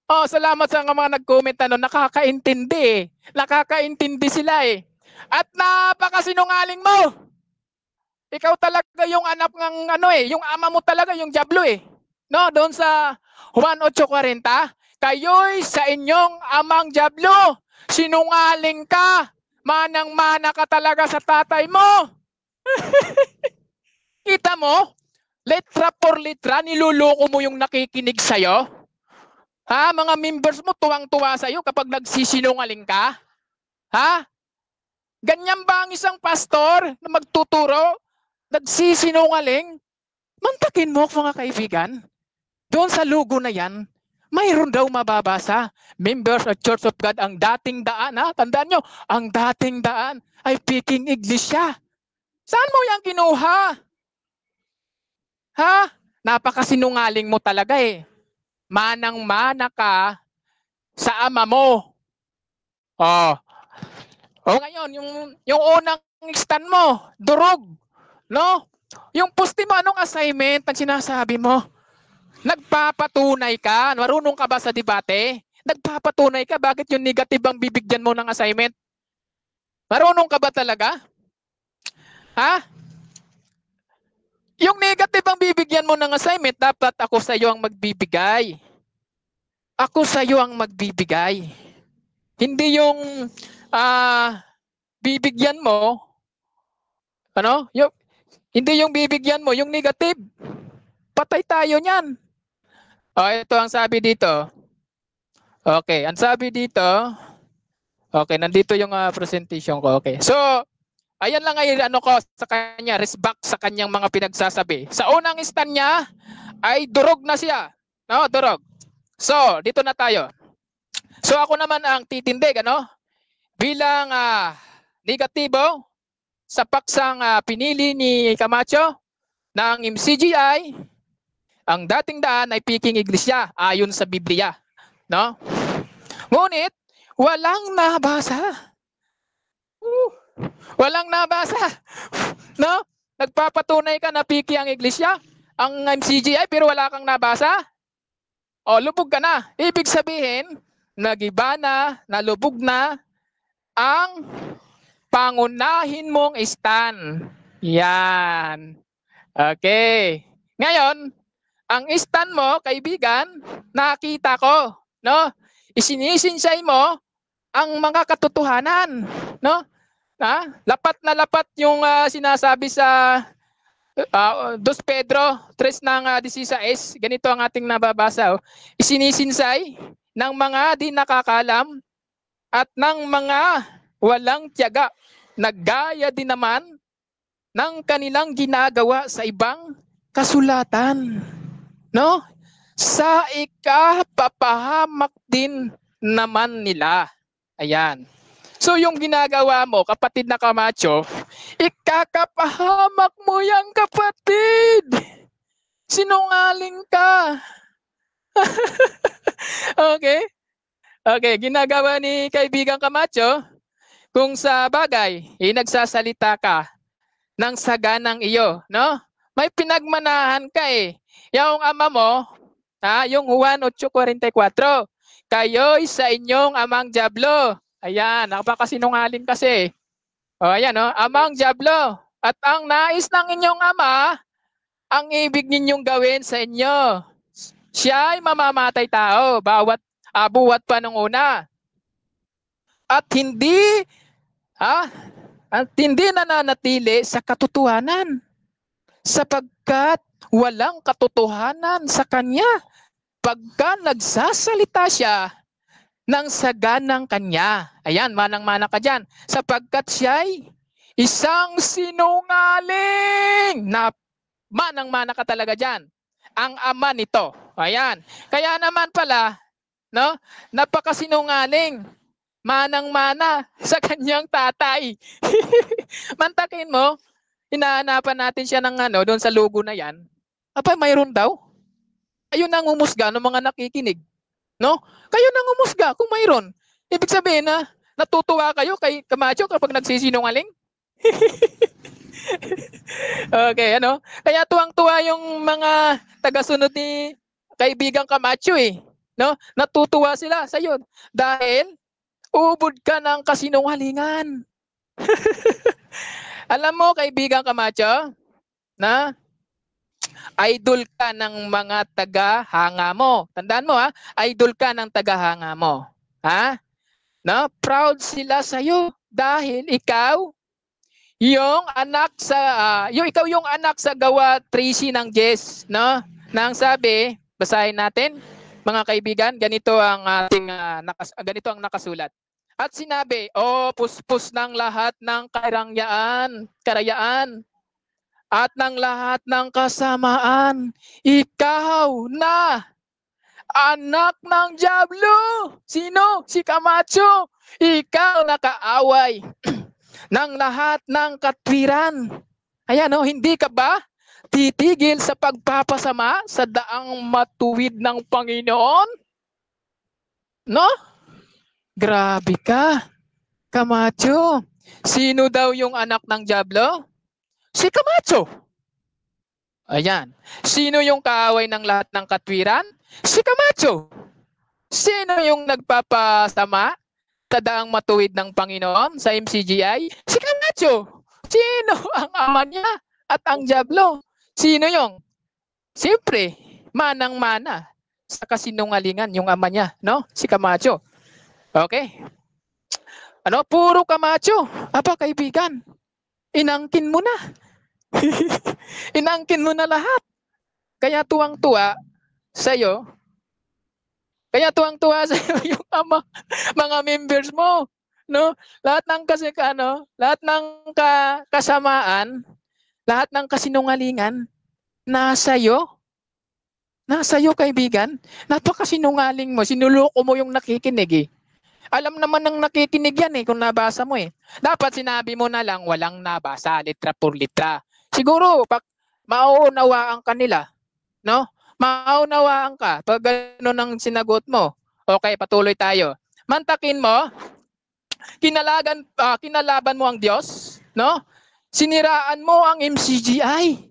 Oh, salamat sa mga nag-comment nakakaintindi eh. Nakakaintindi sila eh. At napakasinungaling mo. Ikaw talaga yung anak ng yung ama mo talaga yung diablo eh. No, doon sa Juan 8:40, kayo'y sa inyong amang diablo. Sinungaling ka. Manang-mana ka talaga sa tatay mo. Kita mo? Letra por letra, niluloko mo yung nakikinig sa'yo. Ha? Mga members mo tuwang-tuwa sa'yo kapag nagsisinungaling ka? Ha? Ganyan ba ang isang pastor na magtuturo? Nagsisinungaling? Mantakin mo, mga kaibigan. Doon sa logo na yan, mayroon daw mababasa. Members of Church of God, ang dating daan. Ha? Tandaan nyo, ang dating daan ay Peking Iglesia. Saan mo yan kinuha? Ha? Napakasinungaling mo talaga eh. Manang-mana ka sa ama mo. Oh. O ngayon, yung unang stand mo, durog. No? Yung poste mo, anong assignment ang sinasabi mo? Nagpapatunay ka? Marunong ka ba sa debate? Nagpapatunay ka? Bakit yung negative ang bibigyan mo ng assignment? Marunong ka ba talaga? Ha? Yung negative ang bibigyan mo ng assignment, dapat ako sa iyo ang magbibigay. Ako sa iyo ang magbibigay. Hindi yung bibigyan mo, hindi yung bibigyan mo, yung negative. Patay tayo niyan. Ito ang sabi dito. Okay, ang sabi dito, okay, nandito yung presentation ko. Okay, so, ayan lang ay ko sa kanya, resback sa kanyang mga pinagsasabi. Sa unang stand niya, ay durog na siya. No, durog. So, dito na tayo. So, ako naman ang titindig, bilang negatibo sa paksang pinili ni Camacho ng MCGI, ang dating daan ay Peking Iglesia ayon sa Biblia, no? Ngunit walang nabasa. Walang nabasa. No? Nagpapatunay ka na Peking ang Iglesia, ang MCGI, pero wala kang nabasa? O, lubog ka na. Ibig sabihin, nagiba na, nalubog na ang pangunahin mong stand. Yan. Okay. Ngayon, ang stand mo, kaibigan, nakita ko, no? Isinisinsay mo ang mga katotohanan, no? Lapat na lapat yung sinasabi sa 2 Pedro 3 ng 16. Ganito ang ating nababasa. Isinisinsay ng mga di nakakalam at ng mga walang tiyaga, naggaya din naman ng kanilang ginagawa sa ibang kasulatan. No? Sa ikapapahamak din naman nila. Ayan. So yung ginagawa mo, kapatid na Camacho, ikakapahamak mo yang kapatid. Sinungaling ka. Okay? Okay, ginagawa ni kaibigan Camacho, kung sa bagay, nagsasalita ka ng saganang iyo, no? May pinagmanahan ka eh. Yung ama mo, yung Juan 8:44, kayo'y sa inyong amang diablo. Ayan, napakasinungaling kasi. O ayan, amang diablo. At ang nais ng inyong ama, ang ibig ninyong gawin sa inyo. Siya ay mamamatay tao, buwat pa nung una. At hindi nananatili sa katotohanan. Sapagkat walang katotohanan sa kanya pagka nagsasalita siya ng saganang kanya. Ayan, manang-mana ka dyan. Sapagkat siya'y isang sinungaling. Manang-mana ka talaga dyan. Ang ama nito. Ayan. Kaya naman pala, no, napakasinungaling. Manang-mana sa kanyang tatay. Mantakin mo, hinahanapan natin siya ng doon sa logo na yan. Mayroon daw. Ayun ang umusga ng mga nakikinig. No? Kayo nang umusga kung mayroon. Ibig sabihin na Natutuwa kayo kay Camacho kapag nagsisinungaling? Okay, ano? Kaya tuwang-tuwa yung mga tagasunod ni kaibigang Camacho eh. No? Natutuwa sila sa iyo dahil ubod ka ng kasinungalingan. Alam mo, kaibigang Camacho, na idol ka ng mga tagahanga mo. Tandaan mo ha, idol ka ng tagahanga mo. Ha? No? Proud sila sa iyo dahil ikaw yung anak sa ikaw yung anak sa gawa 3C ng Jess, no? Nang sabi, basahin natin, mga kaibigan, ganito ang ating ganito ang nakasulat. At sinabi, puspos ng lahat ng karayaan at ng lahat ng kasamaan, ikaw na anak ng diablo. Sino? Si Camacho. Ikaw na kaaway ng lahat ng katwiran. Ayan, hindi ka ba titigil sa pagpapasama sa daang matuwid ng Panginoon? No? Grabe ka, Camacho. Sino daw yung anak ng diablo? Si Camacho. Ayan. Sino yung kaaway ng lahat ng katwiran? Si Camacho. Sino yung nagpapasama sa daang matuwid ng Panginoon sa MCGI? Si Camacho. Sino ang ama niya at ang diablo? Sino yung? Siyempre, manang-mana sa kasinungalingan yung ama niya, no? Si Camacho. Okay? Puro Camacho. Aba, kaibigan, inangkin mo na. Inangkin mo na lahat. Kaya tuwang-tuwa sa'yo. Kaya tuwang-tuwa sa'yo yung mga members mo. No? Lahat ng lahat ng kasamaan, lahat ng kasinungalingan, nasa'yo. Nasa'yo, kaibigan. Napakasinungaling mo. Sinuloko mo yung nakikinig eh. Alam naman ng nakikinig yan kung nabasa mo eh. Dapat sinabi mo na lang walang nabasa, litra por litra. Siguro, mauunawaan ka nila. No? Mauunawaan ka pag gano'n ang sinagot mo. Okay, patuloy tayo. Mantakin mo, kinalaban mo ang Diyos, no? Siniraan mo ang MCGI.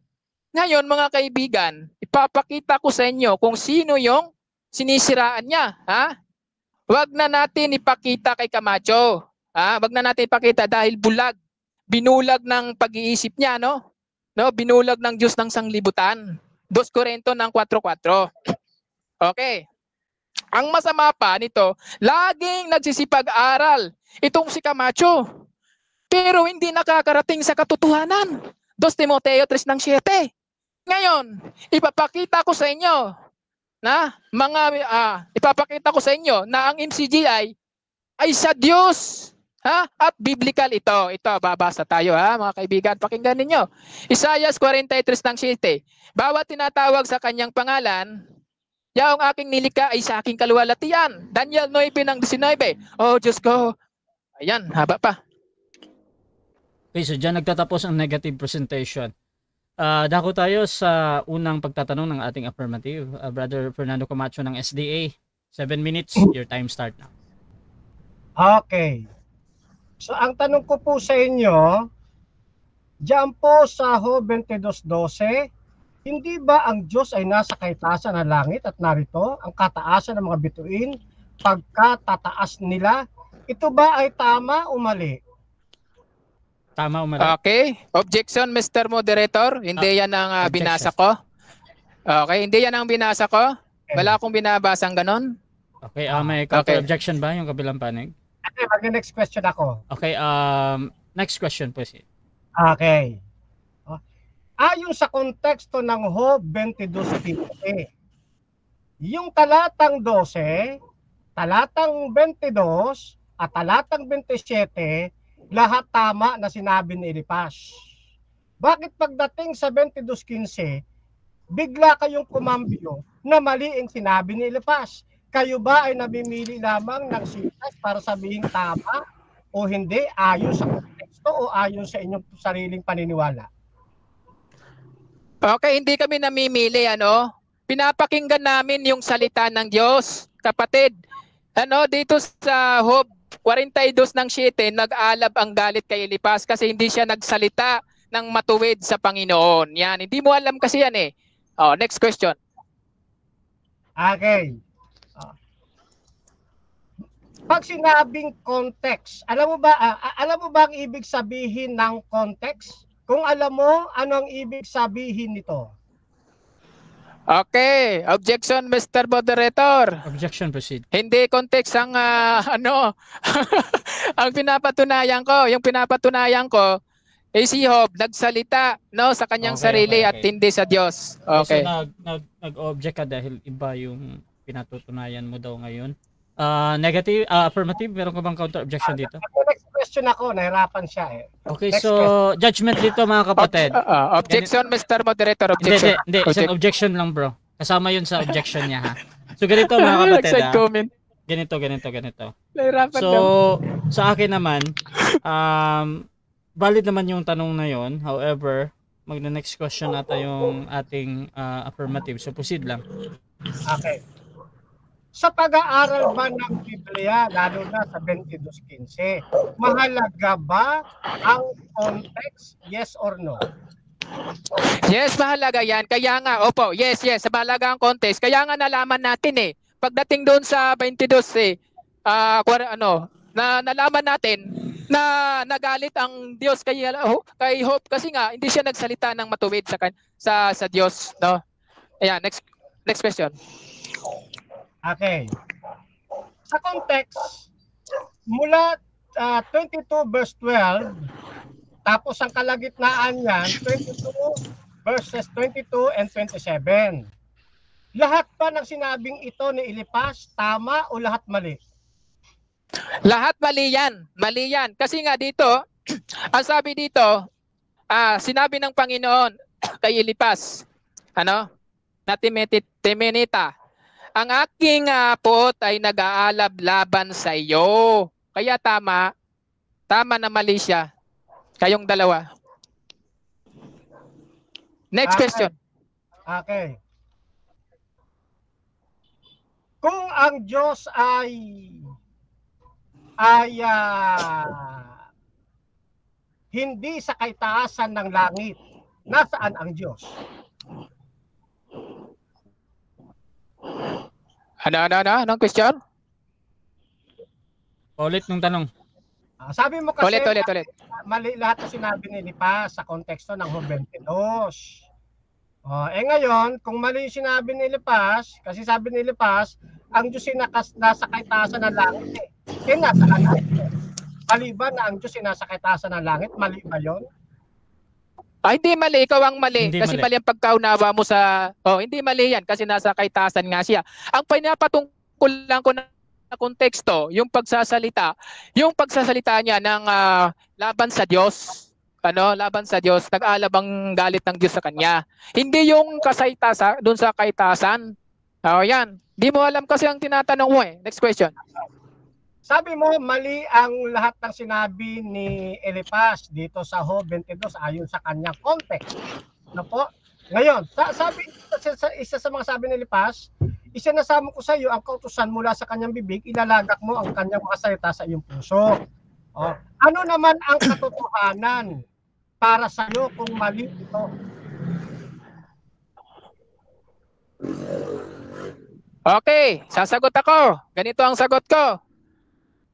Ngayon, mga kaibigan, ipapakita ko sa inyo kung sino yung sinisiraan niya, ha? Wag na natin ipakita kay Camacho. Wag na natin ipakita dahil bulag. Binulag ng pag-iisip niya, no? Binulag ng Diyos ng sanglibutan. 2 Corinto ng 4:4. Okay. Ang masama pa nito, laging nagsisipag-aral itong si Camacho. Pero hindi nakakarating sa katotohanan. 2 Timoteo 3:7. Ngayon, ipapakita ko sa inyo na ipapakita ko sa inyo na ang MCGI ay sa Diyos. At biblical ito. Ito, babasa tayo mga kaibigan. Pakinggan ninyo. Isaiah 43:7. Bawat tinatawag sa kanyang pangalan, yaong aking nilikha ay sa aking kaluwalhatian. Daniel 9:19. Oh, Diyos ko. Ayan, haba pa. Okay, so dyan nagtatapos ang negative presentation. Dako tayo sa unang pagtatanong ng ating affirmative. Brother Fernando Camacho ng SDA. 7 minutes, your time start now. Okay. So ang tanong ko po sa inyo, diyan po sa Job 22:12, hindi ba ang Diyos ay nasa kaitaasan ng langit at narito ang kataasan ng mga bituin pagkatataas nila? Ito ba ay tama o mali? Tama o mali? Okay. Objection, Mr. Moderator. Hindi yan ang binasa ko. Okay. Hindi yan ang binasa ko. Wala akong binabasang ganon. Okay. May counter-objection ba yung kabilang panig? Okay, mag-next question ako. Okay. Next question po. Okay. Ayon sa konteksto ng Job 22:15, yung talatang 12, talatang 22, at talatang 27, lahat tama na sinabi ni Eliphaz. Bakit pagdating sa 22:15, bigla kayong kumambyo na mali ang sinabi ni Eliphaz? Kayo ba ay namimili lamang ng sitas para sabihin tama o hindi ayon sa konteksto o ayon sa inyong sariling paniniwala? Okay, hindi kami namimili, Pinapakinggan namin yung salita ng Diyos, kapatid. Dito sa Job 42 ng 7, nag-alab ang galit kay Elipas kasi hindi siya nagsalita ng matuwid sa Panginoon. Yan, hindi mo alam kasi yan eh. Oh, next question. Okay. Pag sinabing context, alam mo ba ang ibig sabihin ng context? Kung alam mo, ano ang ibig sabihin nito? Okay, objection Mr. Moderator. Objection, proceed. Hindi context ang ano ang pinapatunayan ko. Yung pinapatunayan ko si Job nagsalita no sa kanyang Okay, sarili okay, at okay. hindi sa Diyos. Okay. So nag-object ka dahil iba yung pinatutunayan mo daw ngayon. Negative, affirmative, meron ka bang counter objection dito? Next question ako, nahirapan siya eh. Okay, Next so judgment dito mga kapatid. Objection Mr. Moderator, objection. Hindi, isang objection lang bro. Kasama yun sa objection niya ha. So ganito mga kapatid Side comment. Ganito. Nahirapan So daw. sa akin naman, valid naman yung tanong na yon. However, magna-next question nata yung ating affirmative. So proceed lang. Okay. Sa pag-aaral ba ng Biblia, lalo na sa 22:15, mahalaga ba ang context? Yes or no? Yes, mahalaga yan. Kaya nga, opo, yes, mahalaga ang context. Kaya nga nalaman natin eh. Pagdating doon sa 22 na nalaman natin na nagalit ang Diyos kay Job kasi nga hindi siya nagsalita ng matuwid sa Diyos, no? Ayan, next question. Okay. Sa context, mula 22 verse 12, tapos ang kalagitnaan niyan, 22 verses 22 and 27. Lahat pa ng sinabing ito ni Elipas, tama o lahat mali? Lahat mali yan. Mali yan. Kasi nga dito, ang sabi dito, sinabi ng Panginoon kay Elipas, na Temenita, ang aking pot ay nag-aalab laban sa iyo. Kaya tama na mali siya. Kayong dalawa. Next question. Okay. Kung ang Diyos ay hindi sa kaitaasan ng langit, nasaan ang Diyos? Anong question? Ulit ng tanong. Sabi mo kasi Ulit. mali lahat na sinabi ni Elipas sa konteksto ng Job 22. Ngayon, kung mali yung sinabi ni Elipas, kasi sabi ni Elipas, ang Diyos ay nasa kaitaasan ng langit eh. Nasaan ang Diyos? Mali ba na ang Diyos ay nasa kaitaasan ng langit? Mali ba yun? Hindi mali, ikaw ang mali. Hindi kasi mali. mali ang pagkaunawa mo sa... hindi mali yan kasi nasa kaitaasan nga siya. Ang pinapatungkol lang ko na konteksto, yung pagsasalita niya ng laban sa Diyos. Laban sa Diyos, nag-alab ang galit ng Diyos sa kanya. Hindi yung kasaitasa doon sa kaitasan. Yan. Di mo alam kasi ang tinatanong mo eh. Next question. Sabi mo, mali ang lahat ng sinabi ni Elipas dito sa Job 22 ayon sa kanyang context. Po? Ngayon, sabi isa sa mga sabi ni Elipas, isinasamo ko sa iyo ang kautusan mula sa kanyang bibig, ilalagak mo ang kanyang mga salita sa iyong puso. Ano naman ang katotohanan para sa iyo kung mali ito? Okay, sasagot ako. Ganito ang sagot ko.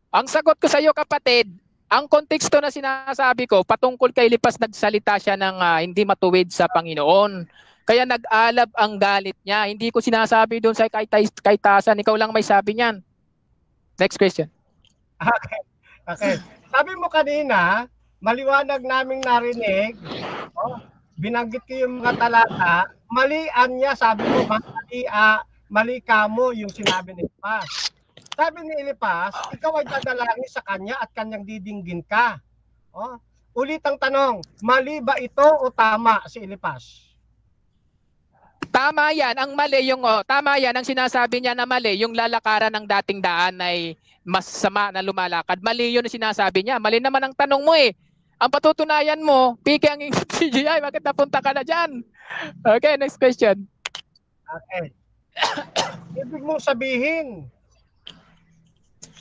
Ang sagot ko sa iyo kapatid, ang konteksto na sinasabi ko, patungkol kay Elipas nagsalita siya ng hindi matuwid sa Panginoon. Kaya nag-alab ang galit niya. Hindi ko sinasabi doon sa kaitasan. Ikaw lang may sabi niyan. Next question. Okay. Sabi mo kanina, maliwanag naming narinig, binanggit ko yung mga talata, malian niya, sabi mo, mali ka mo yung sinabi ni Elipas. Sabi ni Elipas, ikaw ay dadalangin sa kanya at kanyang didinggin ka. Ulit ang tanong, mali ba ito o tama si Elipas? Tama yan, ang mali yung tama yan ang sinasabi niya na mali, yung lalakaran ng dating daan ay mas sama na lumalakad. Mali yun ang sinasabi niya. Mali naman ang tanong mo eh. Ang patutunayan mo, piki ang CGI, bakit napunta ka na dyan? Okay, next question. Okay. Ibig mong sabihin,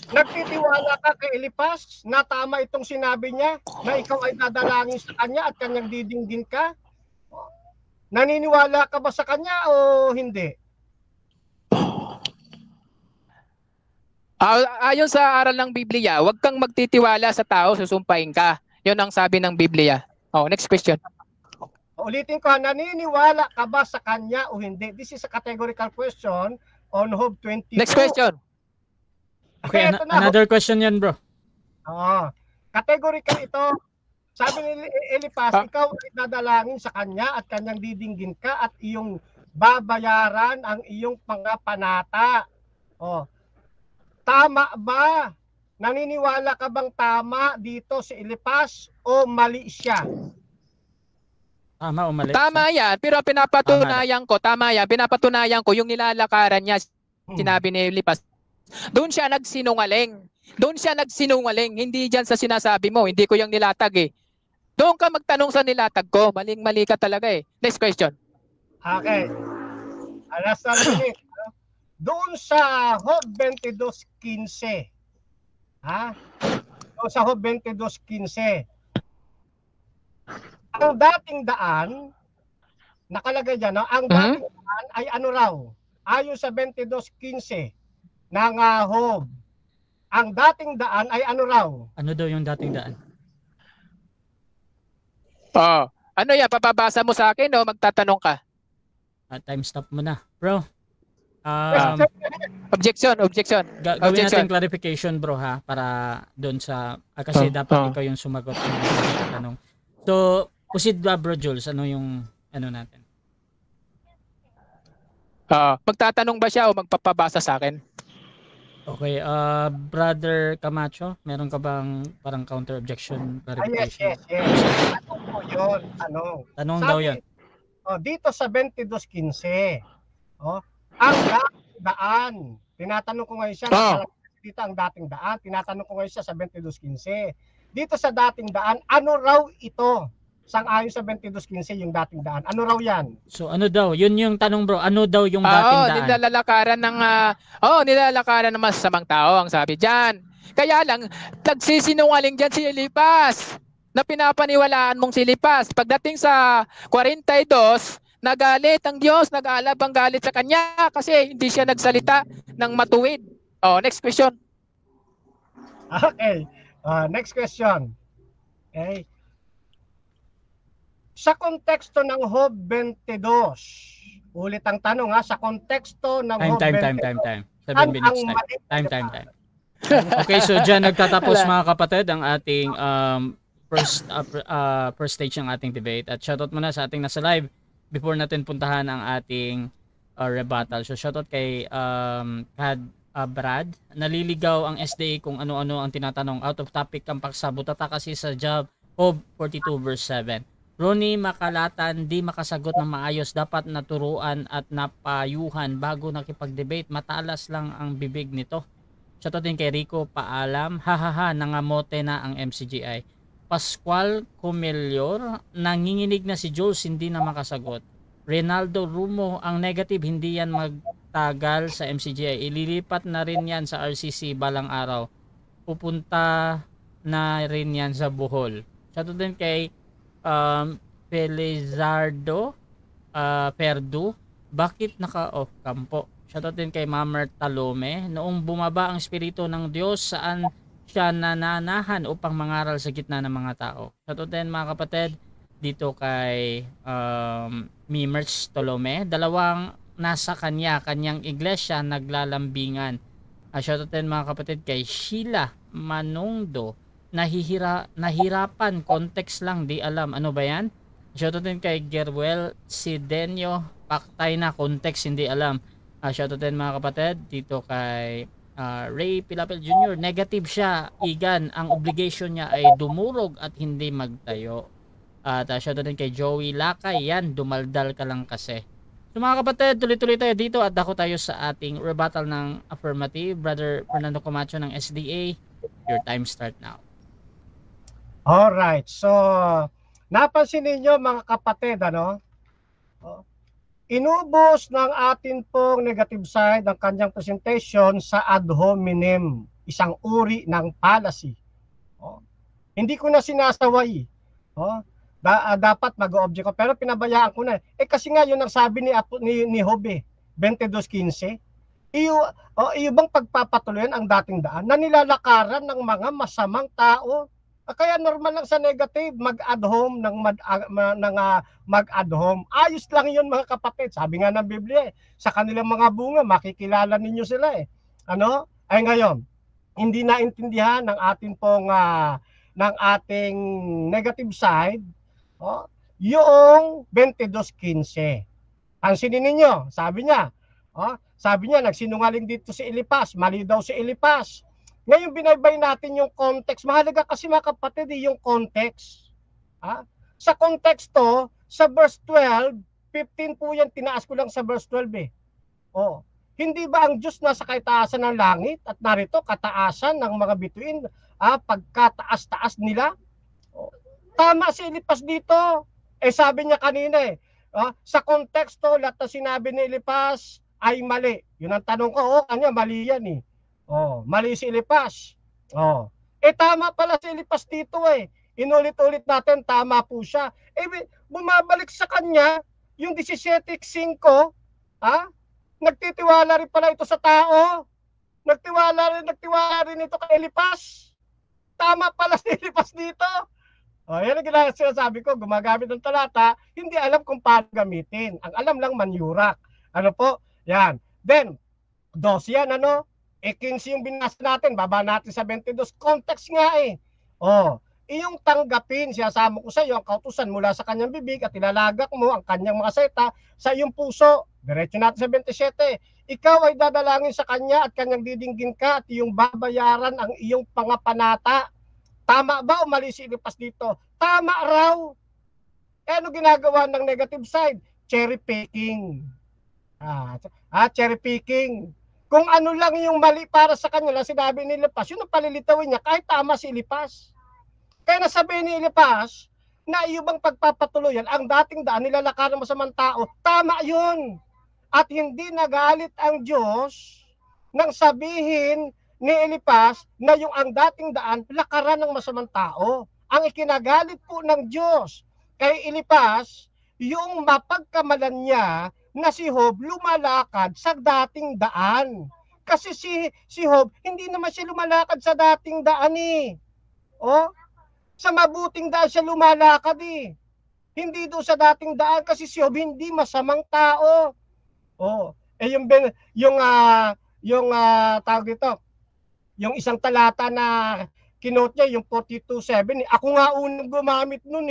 Nagtitiwala ka kay Elipas na tama itong sinabi niya na ikaw ay dadalangin sa kanya at kanyang didinggin ka? Naniniwala ka ba sa kanya o hindi? Ayon sa aral ng Biblia, huwag kang magtitiwala sa tao, susumpain ka. Yun ang sabi ng Biblia. Next question. Ulitin ko, naniniwala ka ba sa kanya o hindi? This is a categorical question on Job 22. Next question. Okay, Eto na, another question yan, bro. categorical ito. Sabi ni Elipas, ikaw ay dadalangin sa kanya at kanyang didinggin ka at iyong babayaran ang iyong pangapanata. Tama ba? Naniniwala ka bang tama dito si Elipas o mali siya? Tama o mali? Tama yan, pero pinapatunayan ko yung nilalakaran niya, sinabi ni Elipas. Doon siya nagsinungaling. Hindi dyan sa sinasabi mo. Hindi ko yung nilatag eh. Doon ka magtanong sa nilatag ko. Maling-mali ka talaga eh. Next question. Okay. Last one. Doon sa Job 22:15. Doon sa Job 22:15. Ang dating daan, nakalagay dyan, ang dating daan ay ano raw? Ayon sa 22:15 ng Job. Ang dating daan ay ano raw? Ano daw yung dating daan? Ano yan? Papabasa mo sa akin o magtatanong ka? Time stop mo na. Bro, objection. gawin natin clarification, bro, ha? Para doon sa... kasi dapat ikaw yung sumagot ng tanong. So, proceed ba, bro Jules? Ano yung ano natin? Magtatanong ba siya o magpapabasa sa akin? Okay, Brother Camacho, meron ka bang parang counter objection clarification? Yes. Tanong po yun. Tanong daw yan. Dito sa 22:15, ang dating daan, tinatanong ko ngayon siya, dito ang dating daan, tinatanong ko ngayon siya sa 22:15. Dito sa dating daan, ano raw ito? Sang-ayon sa 22:15 yung dating daan. Ano raw yan? So ano daw? Yun yung tanong, bro. Ano daw yung dating daan? Nilalakaran ng masasamang tao ang sabi diyan. Kaya lang nagsisinungaling diyan si Elipas. Na pinapaniwalaan mong si Elipas. Pagdating sa 42, nagalit ang Diyos, nag-aalab ang galit sa kanya kasi hindi siya nagsalita ng matuwid. Next question. Okay. Next question. Okay. Sa konteksto ng Job 22, ulit ang tanong sa konteksto ng Job 22. Time. 7 minutes time. Okay, so dyan nagtatapos mga kapatid ang ating first stage ng ating debate. At shoutout muna sa ating nasa live before natin puntahan ang ating rebuttal. So shoutout kay Brad. Naliligaw ang SDA kung ano-ano ang tinatanong. Out of topic ang pagsabotata kasi sa Job 42 verse 7. Ronnie Makalatan, di makasagot ng maayos, dapat naturuan at napayuhan bago nakipag-debate. Matalas lang ang bibig nito. Shoutout din kay Rico, paalam. Hahaha, nangamote na ang MCGI. Pascual Comelior, nanginginig na si Jules, hindi na makasagot. Reynaldo Rumo, ang negative, hindi yan magtagal sa MCGI. Ililipat na rin yan sa RCC balang araw. Pupunta na rin yan sa Bohol. Shoutout din kay Felizardo Perdu, bakit naka-off kampo? Shoutout din kay Mamer Talome. Noong bumaba ang espiritu ng Diyos, saan siya nananahan upang mangaral sa gitna ng mga tao? Shoutout din mga kapatid dito kay Mimers Tolome. Dalawang nasa kanyang iglesia naglalambingan. Shoutout din mga kapatid kay Sheila Manongdo. Nahirapan, context lang, di alam. Ano ba yan? Shoutout din kay Gerwel Sidenio, paktay na, context hindi alam. Shoutout din mga kapatid dito kay Ray Pilapel Jr. Negative siya, Igan, ang obligation niya ay dumurog at hindi magtayo. At shoutout din kay Joey Lakay, yan, dumaldal ka lang kasi. So mga kapatid, tuloy-tuloy tayo dito at dako tayo sa ating rebuttal ng affirmative. Brother Fernando Camacho ng SDA, your time start now. Alright, so napansin ninyo mga kapatid, inubos ng atin pong negative side ang kanyang presentation sa ad hominem. isang uri ng policy. Hindi ko na sinasaway. Dapat mag-object ko, pero pinabayaan ko na. Kasi nga yun ang sabi ni Job 22:15. Iyo bang pagpapatuloyan ang dating daan na nilalakaran ng mga masamang tao? Kaya normal lang sa negative, mag-add home mag-add home. Ayos lang yun mga kapatid. Sabi nga ng Biblia, sa kanilang mga bunga, makikilala ninyo sila Ay ngayon, hindi naintindihan ng ating negative side, yung 22:15. Pansinin ninyo, sabi niya, nagsinungaling dito si Elipas, mali daw si Elipas. Ngayon binaybay natin yung context. Mahalaga kasi mga kapatid yung context. Sa konteksto, sa verse 12, 15 po yan, tinaas ko lang sa verse 12 Hindi ba ang Diyos nasa kaitaasan ng langit at narito kataasan ng mga bituin, pagkataas-taas nila? Tama si Elipas dito. Sabi niya kanina sa konteksto, lahat na sinabi ni Elipas ay mali. Yun ang tanong ko, kanya mali yan mali si Elipas. Tama pala si Elipas dito Inulit-ulit natin, tama po siya. Bumabalik sa kanya yung 17:5, nagtitiwala rin pala ito sa tao. Nagtiwala rin ito kay Elipas. Tama pala si Elipas dito. Yan ang sinasabi ko, gumagamit ng talata, hindi alam kung paano gamitin. Ang alam lang manyurak. Ano po? Yan. Then, 12 yan, 15 yung binasa natin, baba natin sa 22. Context nga iyong tanggapin, siyasama ko sa iyo ang kautusan mula sa kanyang bibig at ilalagak mo ang kanyang mga salita sa iyong puso. Diretso natin sa 27. Ikaw ay dadalangin sa kanya at kanyang didinggin ka at iyong babayaran ang iyong pangapanata. Tama ba o mali si Elipas dito? Tama raw. Ano ginagawa ng negative side? Cherry picking. Cherry picking. Kung ano lang yung mali para sa kanya lang sinabi ni Elipas, yun ang palilitawin niya kahit tama si Elipas. Kaya nasabi ni Elipas na iyo bang pagpapatuloyan ang dating daan nilalakaran ng masamang tao, tama yun. At hindi nagalit ang Diyos nang sabihin ni Elipas na yung ang dating daan lakaran ng masamang tao. Ang ikinagalit po ng Diyos kay Elipas, yung mapagkamalan niya na si Job lumalakad sa dating daan. Kasi si Job, hindi naman siya lumalakad sa dating daan sa mabuting daan siya lumalakad Hindi doon sa dating daan kasi si Job hindi masamang tao. Yung tawag dito, yung isang talata na kinote niya, yung 42:7, ako nga unang gumamit nun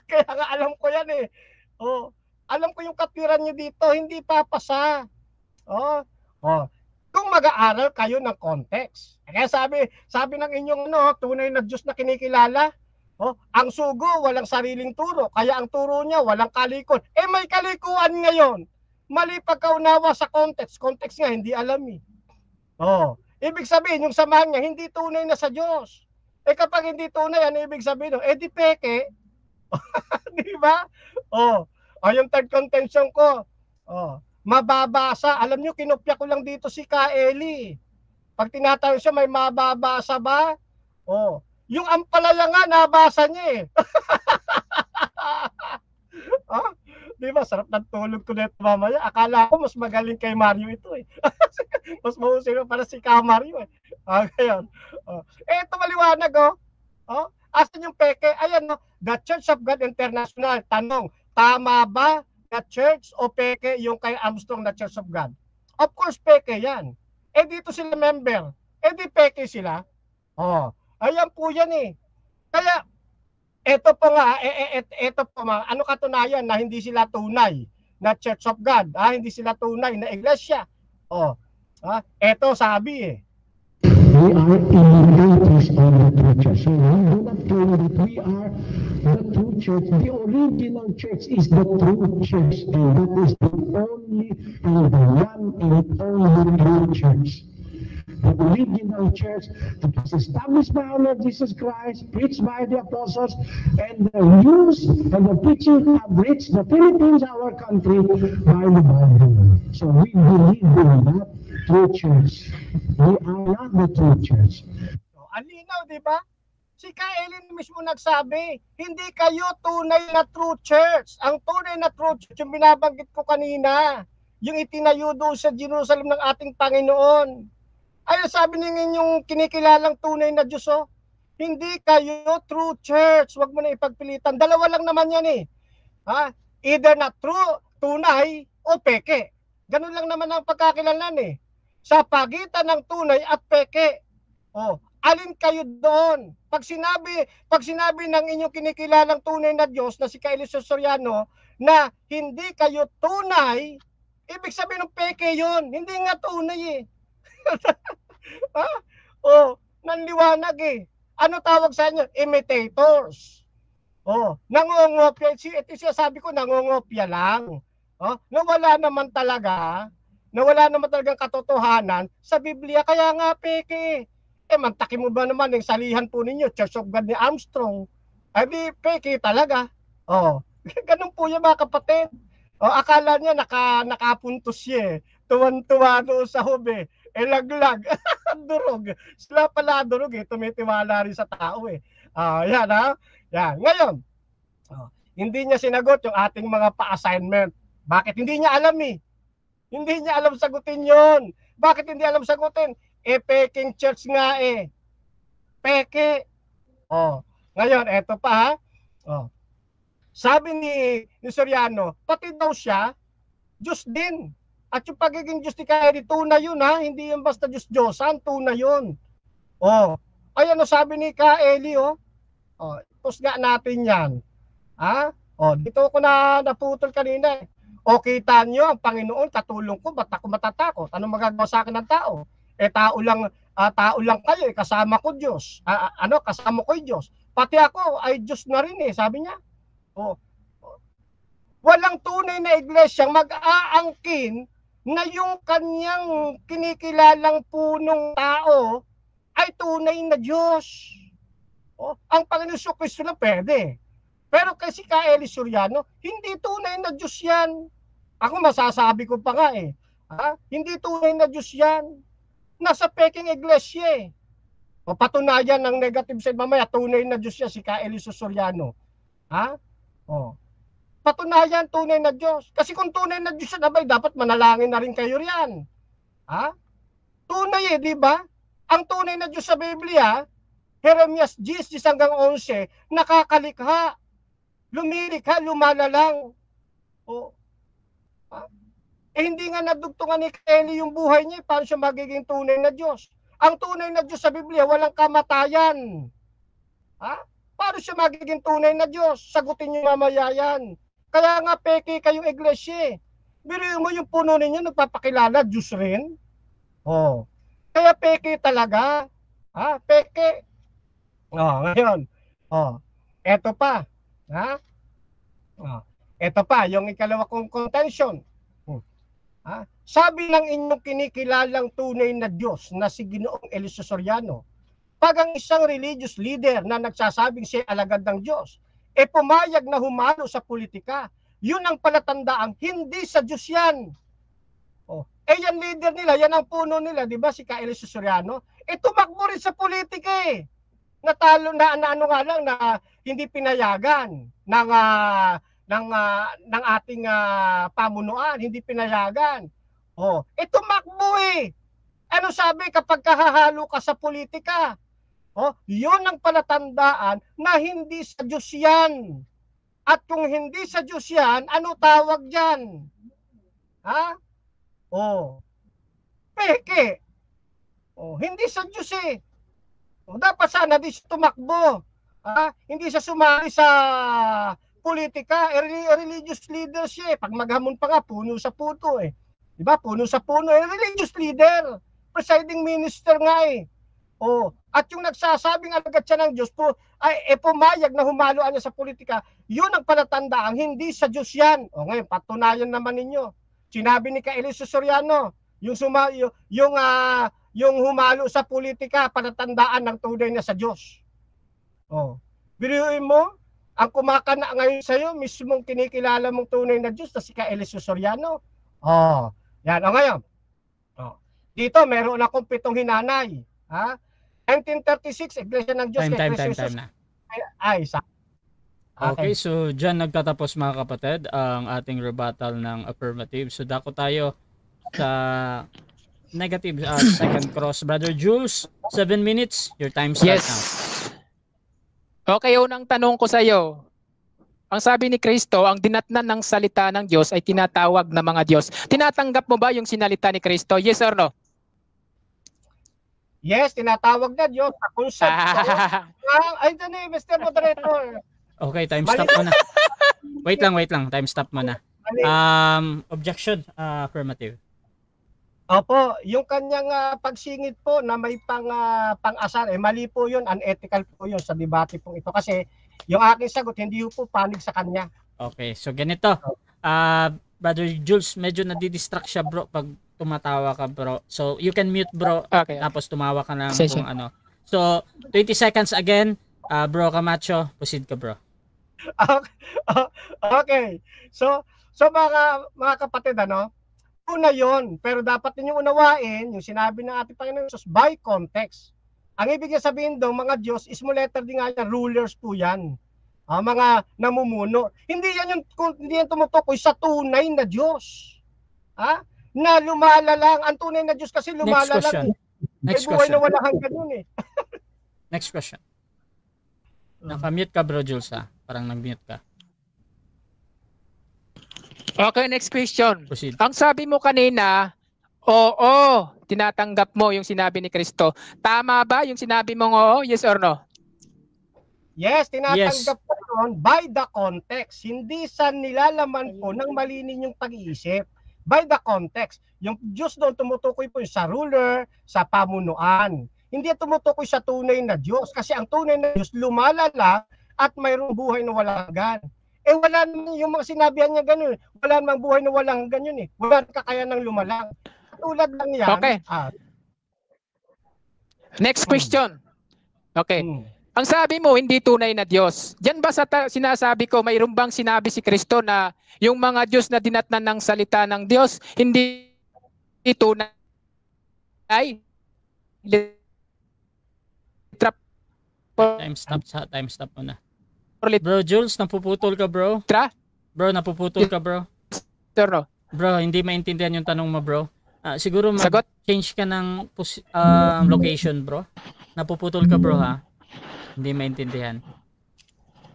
Kaya nga alam ko yan alam ko yung katiran niyo dito, hindi papasa. Kung mag-aaral kayo ng context. Kaya sabi ng inyong tunay na Diyos na kinikilala, ang sugo walang sariling turo, kaya ang turo niya walang kalikon. May kalikuan ngayon. Mali pagkaunawa sa context. Context nga hindi alam Ibig sabihin yung samahan niya hindi tunay na sa Diyos. Kapag hindi tunay, ano ibig sabihin? Di peke. Di ba? Yung third contention ko, mababasa. Alam nyo, kinopya ko lang dito si Kaeli. Pag tinatanong siya, may mababasa ba? Yung ampalaya nga, nabasa niya Di ba? Sarap ng tulog ko nito mamaya. Akala ko mas magaling kay Mario ito Mas mahusay para si Ka Mario Ngayon. Ito maliwanag asan yung peke? Ayan The Church of God International. Tanong, tama ba na church o peke yung kay Armstrong na Church of God? Of course, peke yan. Dito sila member. Di peke sila. Ayan po yan Kaya, ito po nga, ano katunayan na hindi sila tunay na Church of God? Hindi sila tunay na iglesia. Ito sabi We are imitators of the true church. So we do not claim that we are the true church. The original church is the true church, and that is the only and the one and only true church. the original church that was established by our Lord Jesus Christ, preached by the apostles, and used and the preaching have reached the Philippines, our country, by the Bible. So we believe in that true church. We are not the true church. Ang linaw, di ba? Si Kaelin mismo nagsabi, hindi kayo tunay na true church. Ang tunay na true church, yung binabanggit ko kanina, yung itinayo doon sa Jerusalem ng ating Panginoon. Ay, sabi ninyong kinikilalang tunay na Diyos, oh. Hindi kayo true church. Huwag mo na ipagpilitan. Dalawa lang naman yan eh. Ha? Either na true, tunay, o peke. Ganun lang naman ang pagkakilanlan eh. Sa pagitan ng tunay at peke. Oh, alin kayo doon? Pag sinabi ng inyong kinikilalang tunay na Diyos na si Kaeliso Soriano na hindi kayo tunay, ibig sabihin ng peke yon. Hindi nga tunay eh. Ha? Oh, nanliwanag eh. Ano tawag sa inyo? Imitators. Oh, nangongopya. Ito siya sabi ko, nangongopya lang. Oh, nawala naman talagang katotohanan sa Biblia. Kaya nga peke. Mantaki mo ba naman yung salihan po ninyo, Church of God ni Armstrong? Ay di peke talaga. Oh, ganun po yan mga kapatid. Oh, akala niya nakapuntos siya eh. Tuwan-tuwa doon sa hube. Laglag. Durog. Sila pala durog eh. Tumitiwala rin sa tao eh. Yan ha. Yan. Ngayon, hindi niya sinagot yung ating mga pa-assignment. Bakit? Hindi niya alam eh. Hindi niya alam sagutin yon. Bakit hindi alam sagutin? Peking church nga eh. Peke. Ngayon, eto pa ha. Sabi ni Soriano, pati daw siya, Diyos din. At yung pagiging Diyos ni Kaeli, tunay yun ha. Hindi yung basta Diyos-Diyosan, tunay yun. Ay ano sabi ni Kaeli post nga natin yan. Ha? Dito ko na naputol kanina eh. Kita nyo, ang Panginoon, katulong ko, ba't ako matatakot? Anong magagawa sa akin ng tao? Tao lang kayo, kasama ko Diyos. Kasama ko Diyos. Pati ako ay Diyos na rin eh, sabi niya. Walang tunay na iglesyang mag-aangkin na yung kanyang kinikilalang punong tao ay tunay na Diyos. Ang Panginoon Kristo lang pwede. Pero kasi Kaeli Soriano, hindi tunay na Diyos yan. Ako masasabi ko pa nga eh. Hindi tunay na Diyos yan. Nasa peking iglesia eh. Patunayan ng negative side mamaya, tunay na Diyos yan si Kaeli Soriano. Patunayan, tunay na Diyos. Kasi kung tunay na Diyos yan, dapat manalangin na rin kayo riyan. Tunay eh, di ba? Ang tunay na Diyos sa Biblia, Jeremias 10:10-11, nakakalikha. Lumilikha, lumalalang. Hindi nga nadugtungan ni Kaeli yung buhay niya, paano siya magiging tunay na Diyos? Ang tunay na Diyos sa Biblia, walang kamatayan. Paano siya magiging tunay na Diyos? Sagutin niyo mamaya yan. Kaya nga peke kayong iglesia. Biro mo yung puno ninyo, nagpapakilala, Diyos rin. Kaya peke talaga. Peke. Ngayon. Eto pa. Ito pa, yung ikalawa kong contention. Sabi ng inyong kinikilalang tunay na Diyos na si Ginoong Eliso Soriano, pag ang isang religious leader na nagsasabing siya alagad ng Diyos, pumayag na humalo sa politika, yun ang palatandaang hindi sa Diyos yan. Yan leader nila, yan ang puno nila, di ba si Kaeliso Soriano? Tumakbo rin sa politika eh. Natalo na ano nga lang na hindi pinayagan ng ating pamunuan, hindi pinayagan. Tumakbo eh. Ano sabi kapag kahahalo ka sa politika? Yun ang palatandaan na hindi sa Diyos yan. At kung hindi sa Diyos yan, ano tawag dyan? Peke. Hindi sa Diyos eh. Dapat sana di siya tumakbo. Hindi siya sumali sa politika. Religious leader siya eh. Pag maghamon pa nga, puno sa puto eh. Diba? Puno sa puno. Religious leader. Presiding minister nga eh. At yung nagsasabing alagad siya ng Diyos pumayag na humaluan niya sa politika, yun ang palatandaang hindi sa Diyos yan. Ngayon, patunayan naman ninyo. Sinabi ni Kaeliso Soriano, yung yung humalo sa politika, palatandaan ng tunay na sa Diyos. Oh. Biruin mo, ang kumakana ngayon sa'yo, mismong kinikilala mong tunay na Diyos na si Eliseo Soriano. Oh, yan. O ngayon, dito meron akong 7 hinanay. Ha? 1936, Iglesia ng Diyos. Time na. Ay, Okay, so dyan nagtatapos mga kapatid ang ating rebuttal ng affirmative. So dako tayo sa negative second cross. Brother Jules, 7 minutes. Your time starts now. Okay, unang tanong ko sa iyo. Ang sabi ni Kristo, ang dinatnan ng salita ng Diyos ay tinatawag na mga Diyos. Tinatanggap mo ba yung sinalita ni Kristo? Yes or no? Yes, tinatawag na Diyos. Kung sa ay, dyan Mr. Moderator. Okay, time stop mo na. Wait lang. Time stop mo na. Objection, affirmative. Opo, yung kanyang pagsingit po na may pang-asar, mali po yun, unethical po yun sa debate pong ito. Kasi yung aking sagot, hindi po panig sa kanya. Okay, so ganito. Brother Jules, medyo nadidistract siya bro pag tumatawa ka bro. So you can mute bro, Okay. tapos tumawa ka lang kung ano. So 20 seconds again, bro Camacho, proceed ka bro. Okay. So mga kapatid, una yon, pero dapat ninyong unawain yung sinabi ng ating Panginoon Jesus by context. Ang ibig sabihin daw, mga Diyos, small letter din nga yan, rulers po yan. Mga namumuno. Hindi yan tumutukoy sa tunay na Diyos. Na lumalalang. Ang tunay na Diyos kasi lumalalang. Next buhay question. na wala hanggang yun Next question. Naka-mute ka bro Jules Parang nag-mute ka. Okay, next question. Proceed. Ang sabi mo kanina, oo, tinatanggap mo yung sinabi ni Kristo. Tama ba yung sinabi mong oo? Yes or no? Yes, tinatanggap po yun by the context. Hindi sa nilalaman po ng mali ninyong pag-iisip. By the context. Yung Diyos doon tumutukoy po sa ruler, sa pamunuan. Hindi tumutukoy sa tunay na Diyos. Kasi ang tunay na Diyos lumalala at mayroong buhay na walang hanggan. Wala naman yung mga sinabihan niya ganun. Wala namang buhay na walang hanggan yun Wala kakayahan ng lumalang. Tulad lang yan. Okay. Next question. Okay. Ang sabi mo, hindi tunay na Diyos. Diyan ba sa sinasabi ko, mayroon bang sinabi si Kristo na yung mga Diyos na dinatnan ng salita ng Diyos, hindi tunay? Time stop mo na. Bro Jules, napuputol ka bro. Bro, napuputol ka bro. No? Bro, hindi maintindihan yung tanong mo bro. Siguro Sagot? Change ka ng location bro. Napuputol ka bro Hindi maintindihan.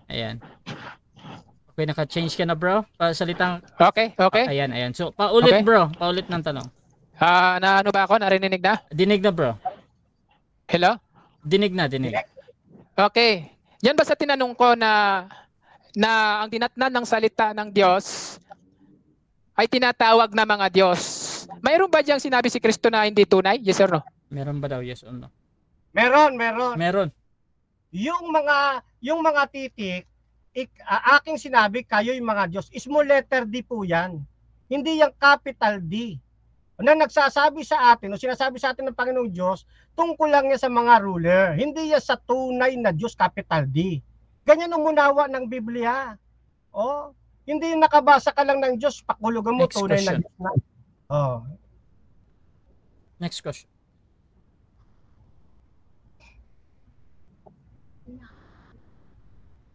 Ayan. Okay, naka-change ka na bro. Salitang Okay. Ayan. So, paulit Okay. bro. Paulit ng tanong. Na ano ba ako? Narinig na? Dinig na bro. Hello? Dinig. Okay. Yan ba sa tinanong ko na ang dinatnan ng salita ng Diyos ay tinatawag na mga Diyos? Mayroon ba diyang sinabi si Kristo na hindi tunay? Yes or no? Meron ba daw? Yes or no? Meron. Yung mga titik, aking sinabi, kayo yung mga Diyos. Small letter D po yan. Hindi yung capital D. Na nagsasabi sa atin, o sinasabi sa atin ng Panginoong Diyos, tungkol lang niya sa mga ruler. Hindi yan sa tunay na Diyos, capital D. Ganyan ang munawa ng Biblia. Hindi yung nakabasa ka lang ng Diyos, pakulugan mo, Next tunay question. na Diyos na. Next question.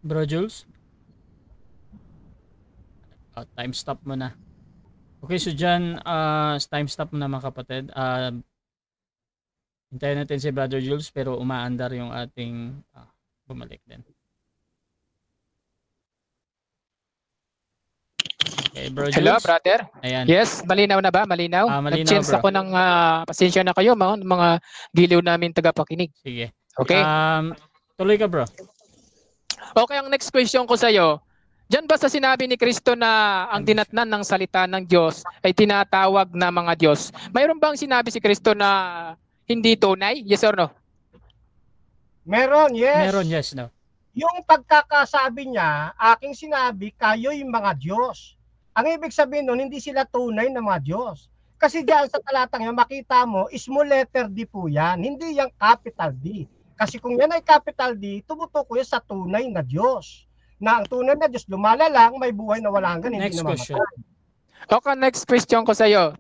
Bro Jules? Time stop mo na. Okay, so dyan, time stop mo na mga kapatid. Hintayin natin si Brother Jules pero umaandar yung ating bumalik din. Okay, Bro Jules. Hello, brother. Ayan. Yes, malinaw na ba? Malinaw? Malinaw, Nag-change bro. ako ng pasensya na kayo, mga giliw namin tagapakinig. Sige. Okay? Tuloy ka bro. Okay, ang next question ko sa iyo. Diyan ba sa sinabi ni Kristo na ang dinatnan ng salita ng Diyos ay tinatawag na mga Diyos? Mayroon bang sinabi si Kristo na hindi tunay? Yes or no? Meron, yes. Meron, yes, no. Yung pagkakasabi niya, aking sinabi, kayo'y mga Diyos. Ang ibig sabihin nun, hindi sila tunay na mga Diyos. Kasi diyan sa talatang yan, makita mo, small letter D po yan. Hindi yung capital D. Kasi kung yan ay capital D, tumutukoy sa tunay na Diyos. Na ang tunay na Diyos, lumalalang, may buhay na wala hanggan, hindi Next namamatay. question. Okay, next question ko sa iyo.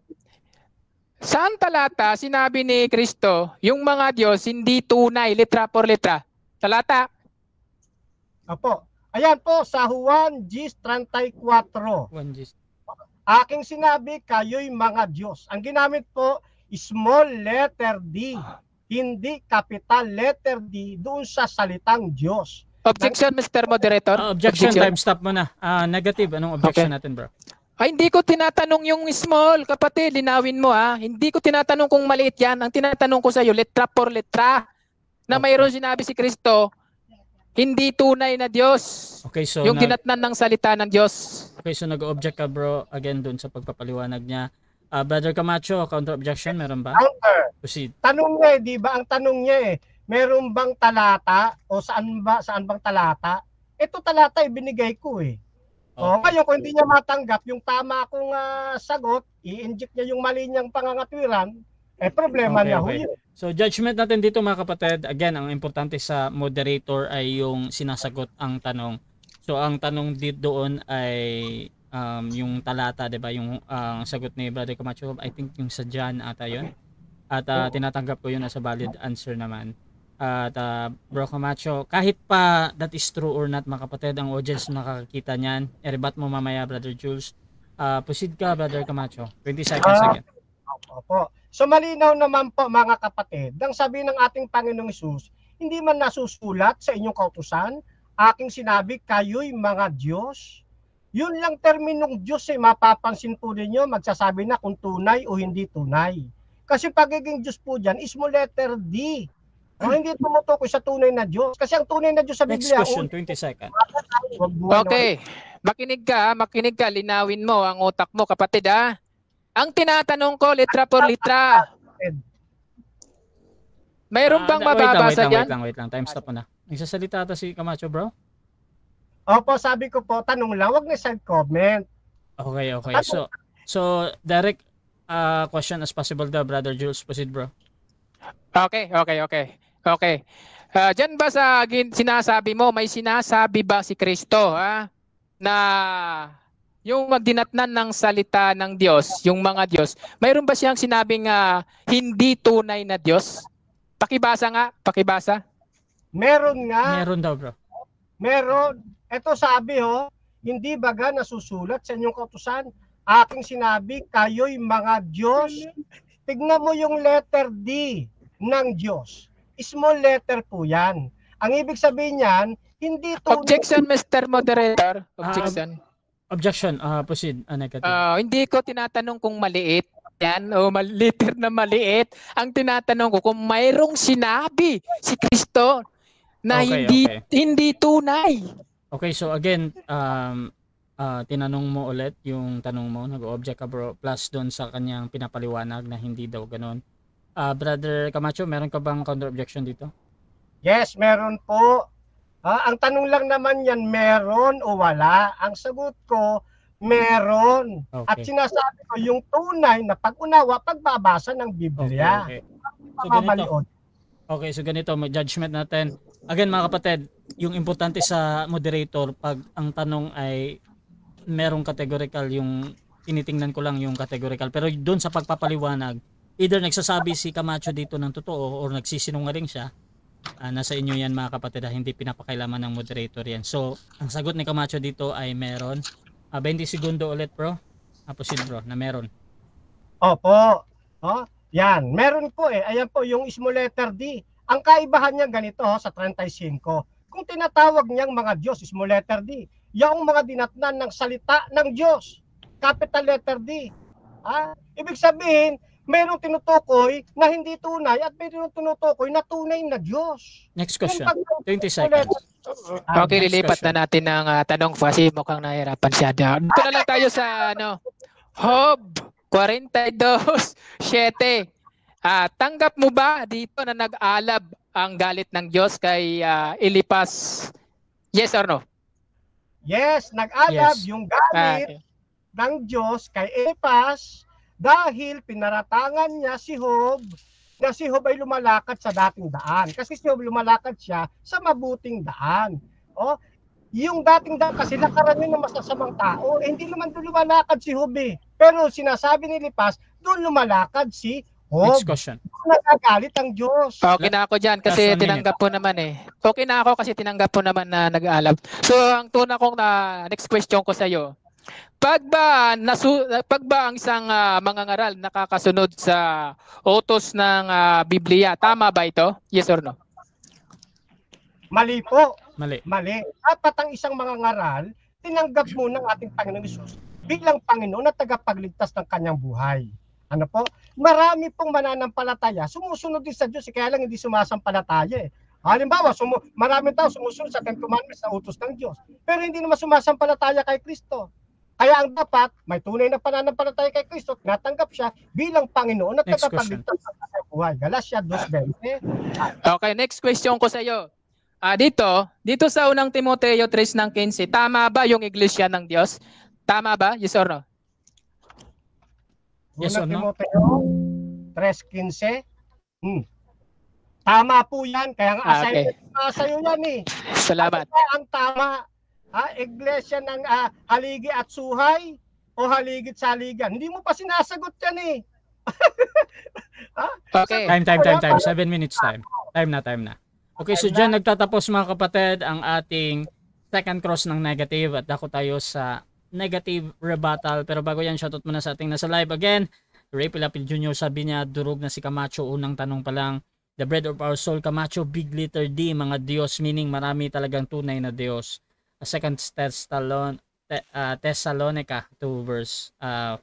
Saan talata sinabi ni Kristo, yung mga Diyos hindi tunay, litra por litra? Talata? Opo. Ayan po, sa Juan 10:34. 1G. Aking sinabi, kayo'y mga Diyos. Ang ginamit po, small letter D. Hindi capital letter D doon sa salitang Diyos. Objection, Mr. Moderator. Objection, time stop mo na. Negative, anong objection Okay. natin, bro? Ay, hindi ko tinatanong yung small, kapatid, linawin mo ha. Hindi ko tinatanong kung maliit yan. Ang tinatanong ko sa iyo, letra por letra. Na Okay. mayroon sinabi si Kristo, hindi tunay na Diyos. Okay, so Yung dinatnan ng salita ng Diyos. okay, so nag-object ka, bro, again dun sa pagpapaliwanag niya. Brother Camacho, counter objection, meron ba? Counter. Proceed. Tanong niya, di ba? Ang tanong niya meron bang talata o saan bang talata? Ito talata ibinigay ko O Okay. ngayon kung hindi niya matanggap yung tama kong sagot, i-inject niya yung mali niyang pangangatwiran, problema Okay, niya okay. ho yun. So judgment natin dito mga kapatid, again, ang importante sa moderator ay yung sinasagot ang tanong. So ang tanong doon ay yung talata, 'di ba? Yung sagot ni Brother Camacho, I think yung sa John ata 'yon. At tinatanggap ko 'yun as a valid answer naman. At Bro Camacho, kahit pa that is true or not mga kapatid, ang audience nakakakita niyan. I-rebut mo mamaya, Brother Jules. Proceed ka, Brother Camacho. 20 seconds again. Opo. So malinaw naman po mga kapatid, ang sabi ng ating Panginoong Hesus, hindi man nasusulat sa inyong kautusan, aking sinabi, kayo'y mga Diyos. Yun lang terminong Diyos mapapansin po ninyo, magsasabi na kung tunay o hindi tunay. Kasi pagiging Diyos po dyan, small letter D. O hindi tumutukoy sa tunay na Diyos. Kasi ang tunay na Diyos sa Next Biblia, question, 20 seconds. Okay. Makinig ka, linawin mo ang utak mo, kapatid ha. Ang tinatanong ko, litra por litra. Mayroon bang mababasa dyan? Wait lang. Time stop mo na. Nagsasalita ata si Camacho, bro? Opo, sabi ko po, tanong lang, wag na side comment. Okay. So direct question as possible daw, Brother Jules. Proceed, bro. Okay. Diyan ba sa sinasabi mo, may sinasabi ba si Kristo na yung magdinatnan ng salita ng Diyos, yung mga Diyos, mayroon ba siyang sinabing hindi tunay na Diyos? Pakibasa nga, pakibasa. Meron nga. Meron daw, bro. Meron. Ito sabi hindi baga nasusulat sa inyong kautusan, aking sinabi, kayo'y mga Diyos. Tignan mo yung letter D ng Diyos. Small letter po yan. Ang ibig sabihin niyan, hindi tunay. Objection, Mr. Moderator. Objection. Objection. Proceed. Negative. Hindi ko tinatanong kung maliit yan o liter na maliit. Ang tinatanong ko kung mayroong sinabi si Kristo na Okay. hindi tunay. Okay, so again, tinanong mo ulit yung tanong mo, nag-object ka, bro, plus doon sa kanyang pinapaliwanag na hindi daw ganun. Brother Camacho, meron ka bang counter objection dito? Yes, meron po. Ang tanong lang naman yan, meron o wala? Ang sagot ko, meron. Okay. At sinasabi ko, yung tunay na pag-unawa, pagbabasa ng Biblia. Okay. So ganito. Mabalion. Okay, so ganito, judgment natin. Again, mga kapatid, yung importante sa moderator, pag ang tanong ay merong categorical, yung tinitingnan ko lang yung categorical. Pero doon sa pagpapaliwanag, either nagsasabi si Camacho dito ng totoo or nagsisinungaling siya, nasa inyo yan mga kapatid, hindi pinapakailaman ng moderator yan. So, ang sagot ni Camacho dito ay meron. 20 segundo ulit, bro. Proceed, bro, na meron. Opo. Yan, meron po Ayan po yung small letter D. Ang kaibahan niya ganito sa 35. Kung tinatawag niyang mga Diyos, small letter D, yung mga dinatnan ng salita ng Diyos, capital letter D. Ibig sabihin, mayroong tinutukoy na hindi tunay at mayroong tinutukoy na tunay na Diyos. Next question. 20 seconds. Okay, next lilipat question. na natin ng tanong kasi mukhang nahirapan siya. Dito na lang tayo sa Job 42:7. Tanggap mo ba dito na nag-alab ang galit ng Diyos kay Elipas? Yes or no? Yes, nag-alab Yes. yung galit ng Diyos kay Elipas dahil pinaratangan niya si Job na si Job ay lumalakad sa dating daan. Kasi si Job lumalakad siya sa mabuting daan. O, yung dating daan kasi nakaraan yun ng masasamang tao, hindi naman doon lumalakad si Job eh. Pero sinasabi ni Lipas, doon lumalakad si Job. Next question. Nagagalit ang Diyos. Okay na ako dyan kasi Last 1 minute. tinanggap po naman eh. Okay na ako kasi tinanggap po naman na nag-aalab. So ang tuna kong next question ko sa iyo. Pag ba ang isang mangangaral nakakasunod sa utos ng Biblia, tama ba ito? Yes or no? Mali po. Mali. Mali. Dapat ang isang mangangaral, tinanggap muna ng ating Panginoon Hesus bilang Panginoon at tagapagligtas ng kanyang buhay. Ano po? Marami pong mananampalataya, sumusunod din sa Diyos, kaya lang hindi sumasampalataya eh. Halimbawa, marami tao sumusunod sa Ten Commandments na utos ng Diyos, pero hindi naman sumasampalataya kay Kristo. Kaya ang dapat, may tunay na pananampalataya kay Kristo, natanggap siya bilang Panginoon at Next tagapagligtas ng kanyang buhay. Galatia 2:20. Okay, next question ko sa iyo. Dito sa unang Timoteo 3:15, tama ba yung iglesia ng Diyos? Tama ba? Yes or no? Yes or no? Timoteo 3:15. Tama po yan. Kaya nga assignment sa'yo yan eh. Salamat. Ano ang tama? Iglesia ng haligi at suhay o haligit sa haligan? Hindi mo pa sinasagot yan eh. Okay. Time. 7 minutes time. Time na. Okay, so dyan nagtatapos mga kapatid ang ating second cross ng negative at ako tayo sa negative rebuttal. Pero bago yan, shoutout muna sa ating nasa live again. Ray Pilapil Jr. sabi niya, durog na si Camacho. Unang tanong pa lang, the bread of our soul, Camacho, big letter D, mga Diyos, meaning marami talagang tunay na Diyos. Second Thessalonica 2 verse 4.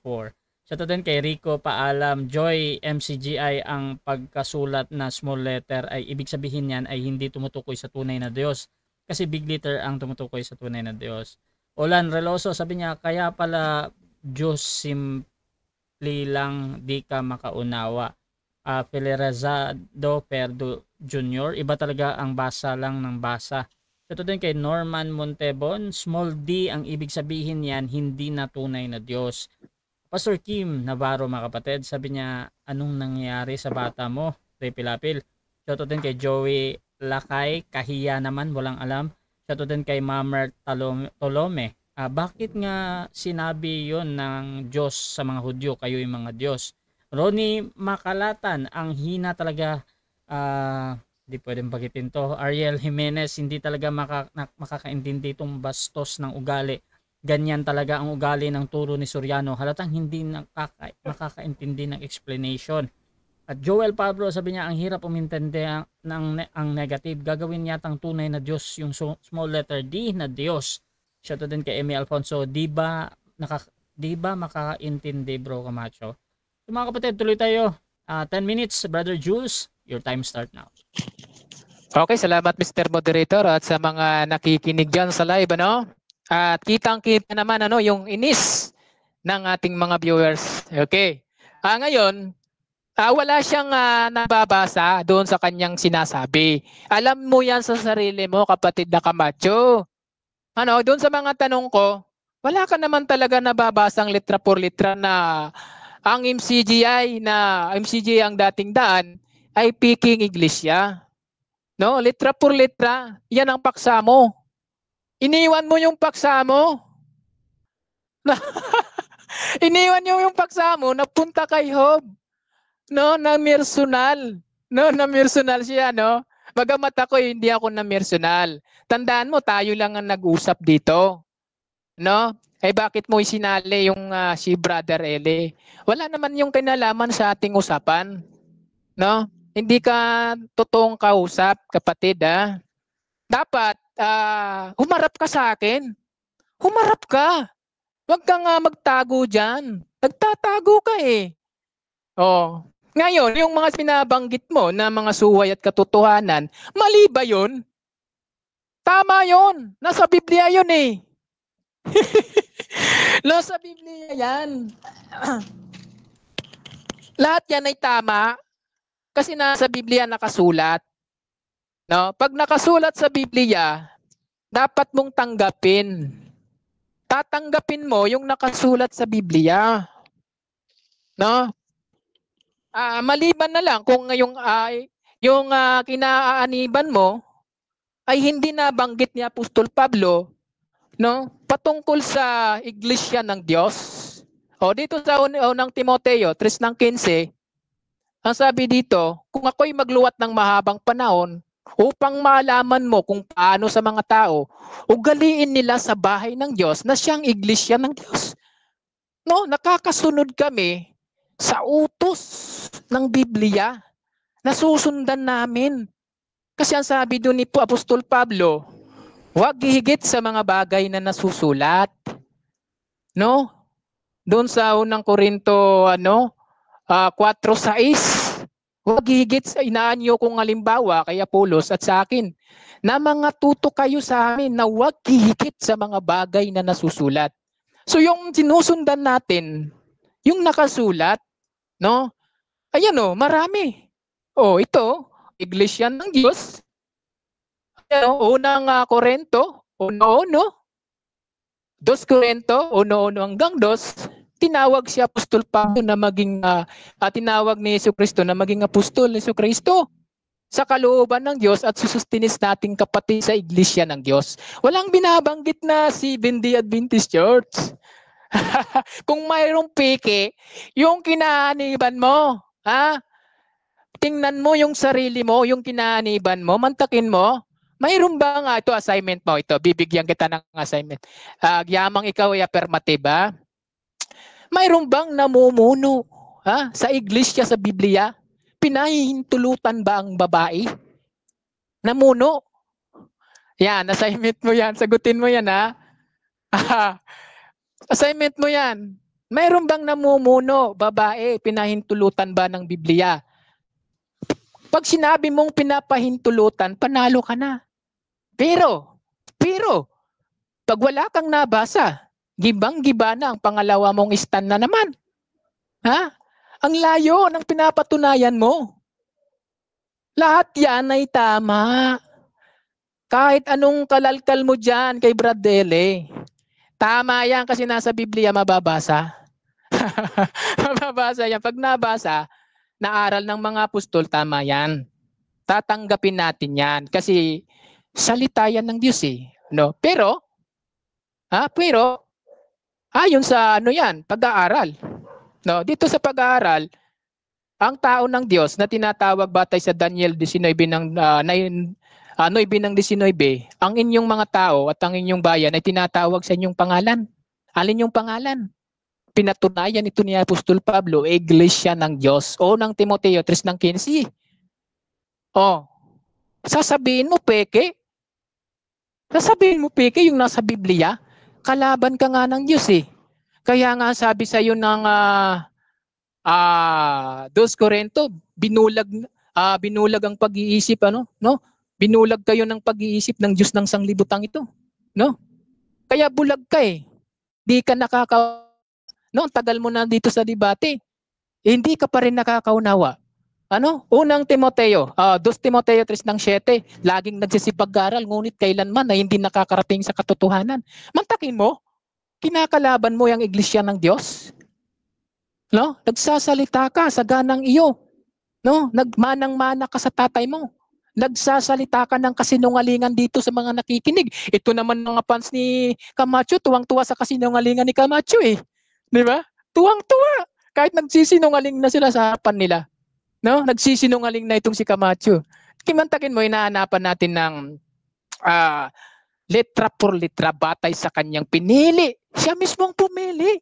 Shoutout din kay Rico, paalam, Joy, MCGI, ang pagkasulat na small letter ay ibig sabihin yan ay hindi tumutukoy sa tunay na Diyos. Kasi big letter ang tumutukoy sa tunay na Diyos. Olan Reloso, sabi niya, kaya pala Diyos simple lang di ka makaunawa. Filerezado Perdo Jr., iba talaga ang basa lang ng basa. Ito din kay Norman Montebon, small d ang ibig sabihin yan, hindi na tunay na Diyos. Pastor Kim Navarro mga kapatid, sabi niya, anong nangyari sa bata mo? Ray Pilapil. Ito din kay Joey Lakay, kahiya naman, walang alam. Ito din kay Mamer Tolome. Bakit nga sinabi yon ng Diyos sa mga Hudyo, kayo yung mga Diyos? Ronnie Makalatan, ang hina talaga, di pwedeng bagitin to. Ariel Jimenez, hindi talaga makakaintindi itong bastos ng ugali. Ganyan talaga ang ugali ng turo ni Soriano. Halatang hindi makakaintindi ng explanation. At Joel Pablo, sabi niya, ang hirap umintindi ang negative. Gagawin yatang tunay na Diyos yung small letter D na Diyos. Shout out din kay Emi Alfonso, di ba makakaintindi bro Camacho? So mga kapatid, tuloy tayo. 10 minutes, Brother Jules, your time start now. Okay, salamat Mr. Moderator at sa mga nakikinig dyan sa live, ano? At kitang-kita naman yung inis ng ating mga viewers. Okay. Ngayon, wala siyang nababasa doon sa kanyang sinasabi. Alam mo yan sa sarili mo, kapatid na Camacho. Doon sa mga tanong ko, wala ka naman talaga nababasang litra por litra na ang MCGI ang dating daan ay Peking Iglesia. No, litra por litra, yan ang paksa mo. Iniwan mo yung paksa mo. Iniwan niyo yung paksa mo, napunta kay Job. No, na personal. No, na personal siya, no. Bagamat ako hindi ako na personal. Tandaan mo, tayo lang ang nag-usap dito. No? Bakit mo isinali yung si Brother Eli? Wala naman yung kinalaman sa ating usapan. No? Hindi ka totoong kausap, kapatid, ha? Dapat humarap ka sa akin. Humarap ka. Huwag kang magtago dyan. Nagtatago ka eh. Ngayon, yung mga binabanggit mo na mga suway at katotohanan, mali ba yun? Tama yun. Nasa Biblia yun eh. Nasa Biblia yan. Lahat yan ay tama kasi nasa Biblia nakasulat. No? Pag nakasulat sa Biblia, dapat mong tanggapin. Tatanggapin mo yung nakasulat sa Biblia. No? Maliban na lang kung yung kinaaniban mo ay hindi nabanggit ni Apostol Pablo, no, patungkol sa iglesia ng Diyos. O dito sa unang Timoteo 3:15, ang sabi dito, kung ako'y magluwat ng mahabang panahon upang malaman mo kung paano sa mga tao ugaliin nila sa bahay ng Diyos na siyang iglesia ng Diyos. No, nakakasunod kami sa utos ng Biblia na susundan namin. Kasi ang sabi doon ni Apostol Pablo, huwag higit sa mga bagay na nasusulat. No? Doon sa unang Korinto 4:6, huwag higit sa inaanyo kong halimbawa kay Apolos at sa akin na mga tuto kayo sa amin na huwag higit sa mga bagay na nasusulat. So yung sinusundan natin, yung nakasulat, no? Ayan marami. Ito, iglesia ng Diyos. Unang Korinto, 1:1, 2 Korinto, 1:1 hanggang 2, tinawag si Apostol Pablo na maging, tinawag ni Jesucristo na maging apostol ni Jesucristo sa kalooban ng Diyos at susustinis nating kapatid sa iglesia ng Diyos. Walang binabanggit na Seventh-day Adventist Church. Kung mayroong peke, yung kinaaniban mo, tingnan mo yung sarili mo, yung kinaaniban mo, mantakin mo, mayroon ba nga ito assignment mo? Ito, bibigyan kita ng assignment. Yamang ikaw ay affirmative, mayroon bang namumuno sa iglesia sa Biblia? Pinahihintulutan ba ang babae? Namuno? Yan, assignment mo yan. Sagutin mo yan, assignment mo yan. Mayroon bang namumuno, babae, pinahintulutan ba ng Biblia? Pag sinabi mong pinapahintulutan, panalo ka na. Pero, pag wala kang nabasa, gibang-giba na ang pangalawa mong stand na naman. Ang layo ng pinapatunayan mo. Lahat yan ay tama. Kahit anong kalalkal mo dyan kay Brad Dele, tama yan kasi nasa Biblia mababasa. Mababasa yan. Pag nabasa, naaral ng mga apostol, tama yan. Tatanggapin natin yan kasi salita yan ng Diyos no? Pero ayon sa pag-aaral. No, dito sa pag-aaral, ang tao ng Diyos na tinatawag batay sa Daniel 19:19, ang inyong mga tao at ang inyong bayan ay tinatawag sa inyong pangalan. Alin yung pangalan? Pinatunayan ito ni Apostol Pablo, iglesia ng Diyos. Ng Timoteo 3:15. Sasabihin mo peke? Sasabihin mo peke yung nasa Biblia? Kalaban ka nga ng Diyos Kaya nga sabi sa iyo ng 2 Korinto, binulag ang pag-iisip, no? Binulag kayo ng pag-iisip ng Diyos ng sanglibutang ito, no? Kaya bulag ka Di ka ang tagal mo na dito sa debate. Hindi ka pa rin nakakaunawa. Unang Timoteo, 2 Timoteo 3:7, laging nagsisipag-aral ngunit kailanman ay hindi nakakarating sa katotohanan. Mantakin mo, kinakalaban mo yung iglesia ng Diyos. No? Nagsasalita ka sa ganang iyo. No? Nagmanang-mana ka sa tatay mo. Nagsasalita ka ng kasinungalingan dito sa mga nakikinig. Ito naman mga fans ni Camacho, tuwang-tuwa sa kasinungalingan ni Camacho Di ba? Tuwang-tuwa. Kahit nagsisinungaling na sila sa harapan nila. No? Nagsisinungaling na itong si Camacho. Kimantakin mo, hinahanapan natin ng letra por letra batay sa kanyang pinili. Siya mismo ang pumili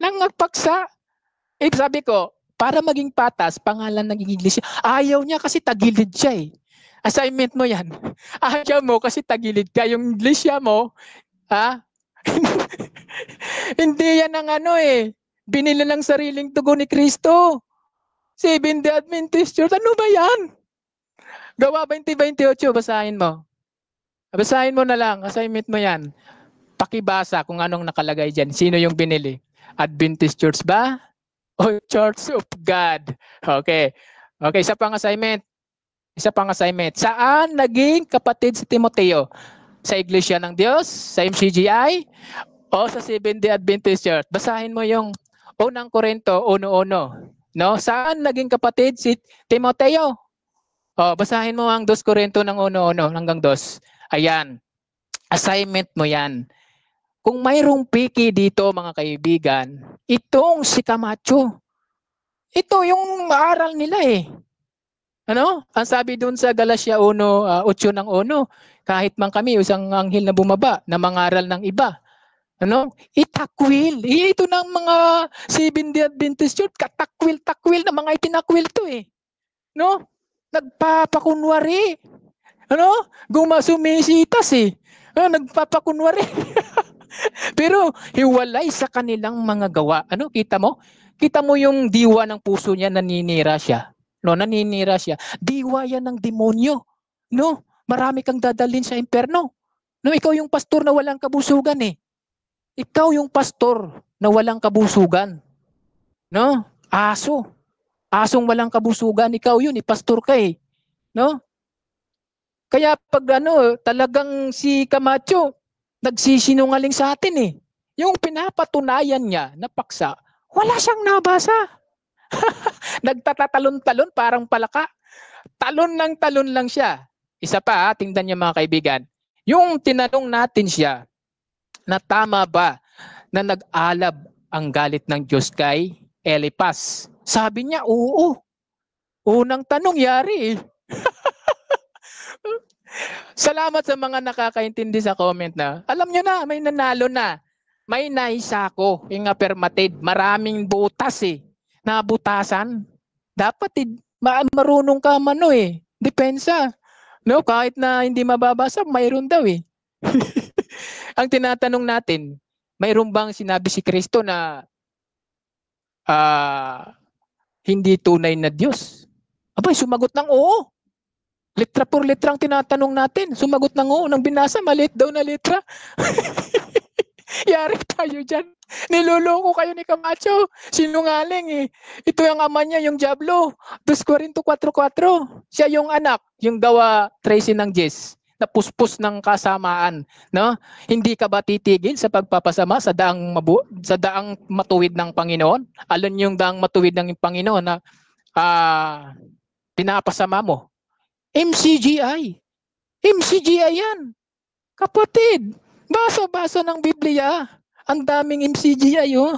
ng nagpaksa. Sabi ko, para maging patas, pangalan ng iglesia. Ayaw niya kasi tagilid siya Assignment mo yan. Ayaw mo kasi tagilid ka. Yung iglesia mo, hindi yan ang binili ng sariling tugon ni Kristo. Seventh-day Adventist Church. Ano ba yan? Gawa 20:28, basahin mo. Basahin mo na lang. Assignment mo yan. Pakibasa kung anong nakalagay dyan. Sino yung binili? Adventist Church ba? O Church of God? Okay. Isa pang assignment. Saan naging kapatid si Timoteo? Sa Iglesia ng Diyos? Sa MCGI? O sa Seventh-day Adventist Church? Basahin mo yung Unang Korinto 1:1. No? Saan naging kapatid si Timoteo? Basahin mo ang 2 Korinto ng 1:1 hanggang 2. Ayan. Assignment mo yan. Kung mayroong piki dito mga kaibigan, itong si Camacho. Ito yung maaral nila eh. Ano? Ang sabi doon sa Galatia 8 ng 1, kahit man kami isang anghel na bumaba na mangaral ng iba. Ano? Itakwil. Ito ng mga Seventh-day Adventist Church, katakwil-takwil na mga itinakwil to eh. No? Nagpapakunwari. Ano? Gumasumisitas eh. Nagpapakunwari. Pero hiwalay sa kanilang mga gawa. Ano? Kita mo? Kita mo yung diwa ng puso niya, naninira siya. No, naninira siya. Diwa yan ng demonyo. No? Marami kang dadalhin sa impyerno. No, ikaw yung pastor na walang kabusugan eh. Ikaw yung pastor na walang kabusugan. No? Aso. Asong walang kabusugan, ikaw yun, pastor ka eh. No? Kaya pag talagang si Camacho, nagsisinungaling sa atin eh. Yung pinapatunayan niya na paksa, wala siyang nabasa. Nagtatatalon-talon parang palaka. Talon lang siya. Isa pa, tingnan niyo mga kaibigan. Yung tinanong natin siya, na tama ba na nag-alab ang galit ng Diyos kay Elipas? Sabi niya, oo. Unang tanong, yari eh. Salamat sa mga nakakaintindi sa comment na. Alam nyo na, may nanalo na. May naisako, yung affirmative. Maraming butas eh. Nabutasan. Dapat marunong ka mano eh. Depensa. No, kahit na hindi mababasa, mayroon daw eh. Ang tinatanong natin, mayroon bang sinabi si Kristo na hindi tunay na Diyos? Abay, sumagot ng oo. Litra por litra ang tinatanong natin. Sumagot ng oo. Nang binasa, maliit daw na litra. Yari tayo dyan. Niloloko kayo ni Camacho. Sinungaling eh. Ito yung ama niya, yung Diablo. 2 Corinto 4:4. Siya yung anak, yung gawa 13 ng Jess. Na puspos ng kasamaan. No? Hindi ka ba titigil sa pagpapasama sa daang matuwid ng Panginoon? Alam yung daang matuwid ng Panginoon na pinapasama mo? MCGI. MCGI yan. Kapatid, basa-basa ng Biblia. Ang daming MCGI, oh.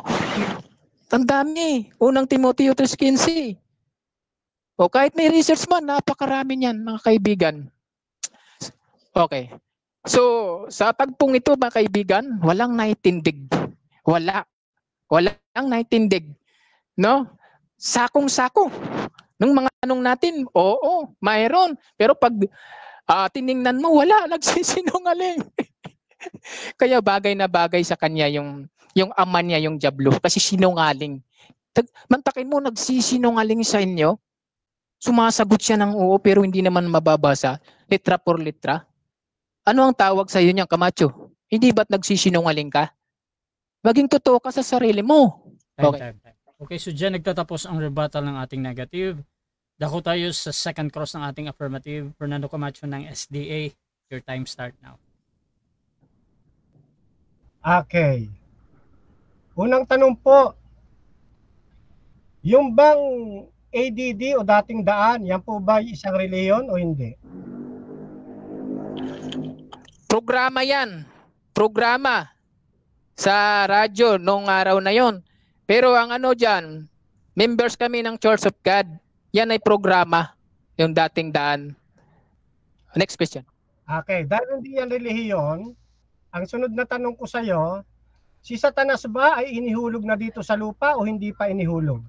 Ang dami. Unang Timoteo 3:15. O kahit may research man, napakarami niyan, mga kaibigan. Okay. So, sa tagpong ito, mga kaibigan, walang naitindig. Walang naitindig. No? Sakong-sako. Nung mga tanong natin, oo, mayroon. Pero pag tiningnan mo, wala. Nagsisinungaling. Kaya bagay na bagay sa kanya yung ama niya, yung Diablo, kasi sinungaling. Mantakin mo, nagsisinungaling sa inyo, sumasagot siya ng oo pero hindi naman mababasa, litra por litra. Ano ang tawag sa iyo niyan, Camacho? Hindi ba't nagsisinungaling ka? Maging totoo ka sa sarili mo. Okay. Okay, so dyan nagtatapos ang rebuttal ng ating negative. Dako tayo sa second cross ng ating affirmative. Fernando Camacho ng SDA. Your time start now. Okay. Unang tanong po, yung bang ADD o dating daan, yan po ba isang reliyon o hindi? Programa yan. Programa sa radyo nung araw na yon. Pero ang dyan, members kami ng Church of God. Yan ay programa, yung dating daan. Next question. Okay, dahil hindi yan relihiyon, ang sunod na tanong ko sa iyo, si Satanas ba ay inihulog na dito sa lupa o hindi pa inihulog?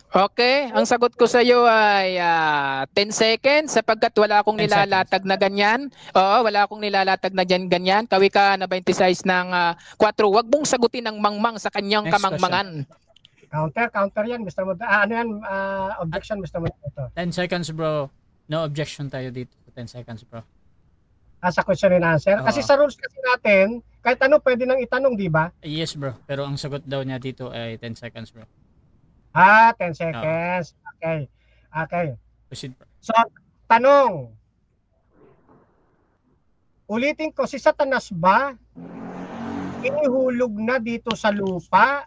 Okay, ang sagot ko sa iyo ay 10 seconds sapagkat wala akong nilalatag na ganyan. Oo, wala akong nilalatag na ganyan. Kawi ka na 26 ng 4. Huwag mong sagutin ng mangmang sa kanyang kamangmangan. Counter yan. Gusto mo, objection, gusto mo ito. 10 seconds bro. No objection tayo dito. 10 seconds bro. Sa question and answer. Kasi sa rules kasi natin, kahit ano pwede nang itanong, di ba? Yes bro. Pero ang sagot daw niya dito ay 10 seconds bro. 10 seconds. Okay. Proceed bro. So, tanong. Ulitin ko, si Satanas ba inihulog na dito sa lupa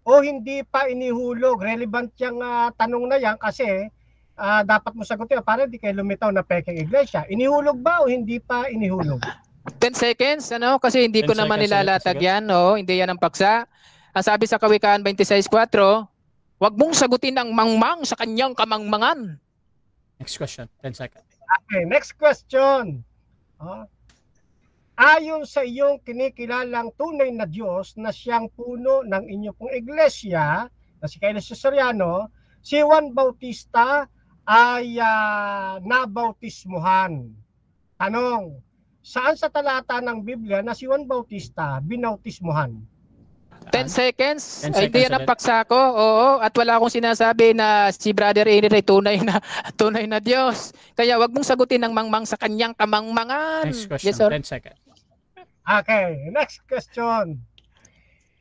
o hindi pa inihulog? Relevant yung tanong na yan kasi dapat mo sagutin para di kayo lumitaw na peking iglesia. Inihulog ba o hindi pa inihulog? 10 seconds, ano? Kasi hindi ko 10 naman seconds, nilalatag sige. yan, no? Hindi yan ang paksa. Ang sabi sa Kawikaan 26:4, huwag mong sagutin ang mangmang sa kanyang kamangmangan. Next question. 10 seconds. Okay, next question. Ayon sa iyong kinikilalang tunay na Diyos na siyang puno ng inyong pong iglesia, na si Kailas Soriano, si Juan Bautista ay nabautismuhan. Tanong, saan sa talata ng Biblia na si Juan Bautista binautismuhan? 10 seconds. 10 Ay, hindi yan seconds ang paksa ko. Oo, at wala akong sinasabi na si Brother Amy ay tunay na Diyos. Kaya wag mong sagutin ang mangmang sa kanyang kamangmangan. Next question. Yes, sir. 10 seconds. Okay, next question.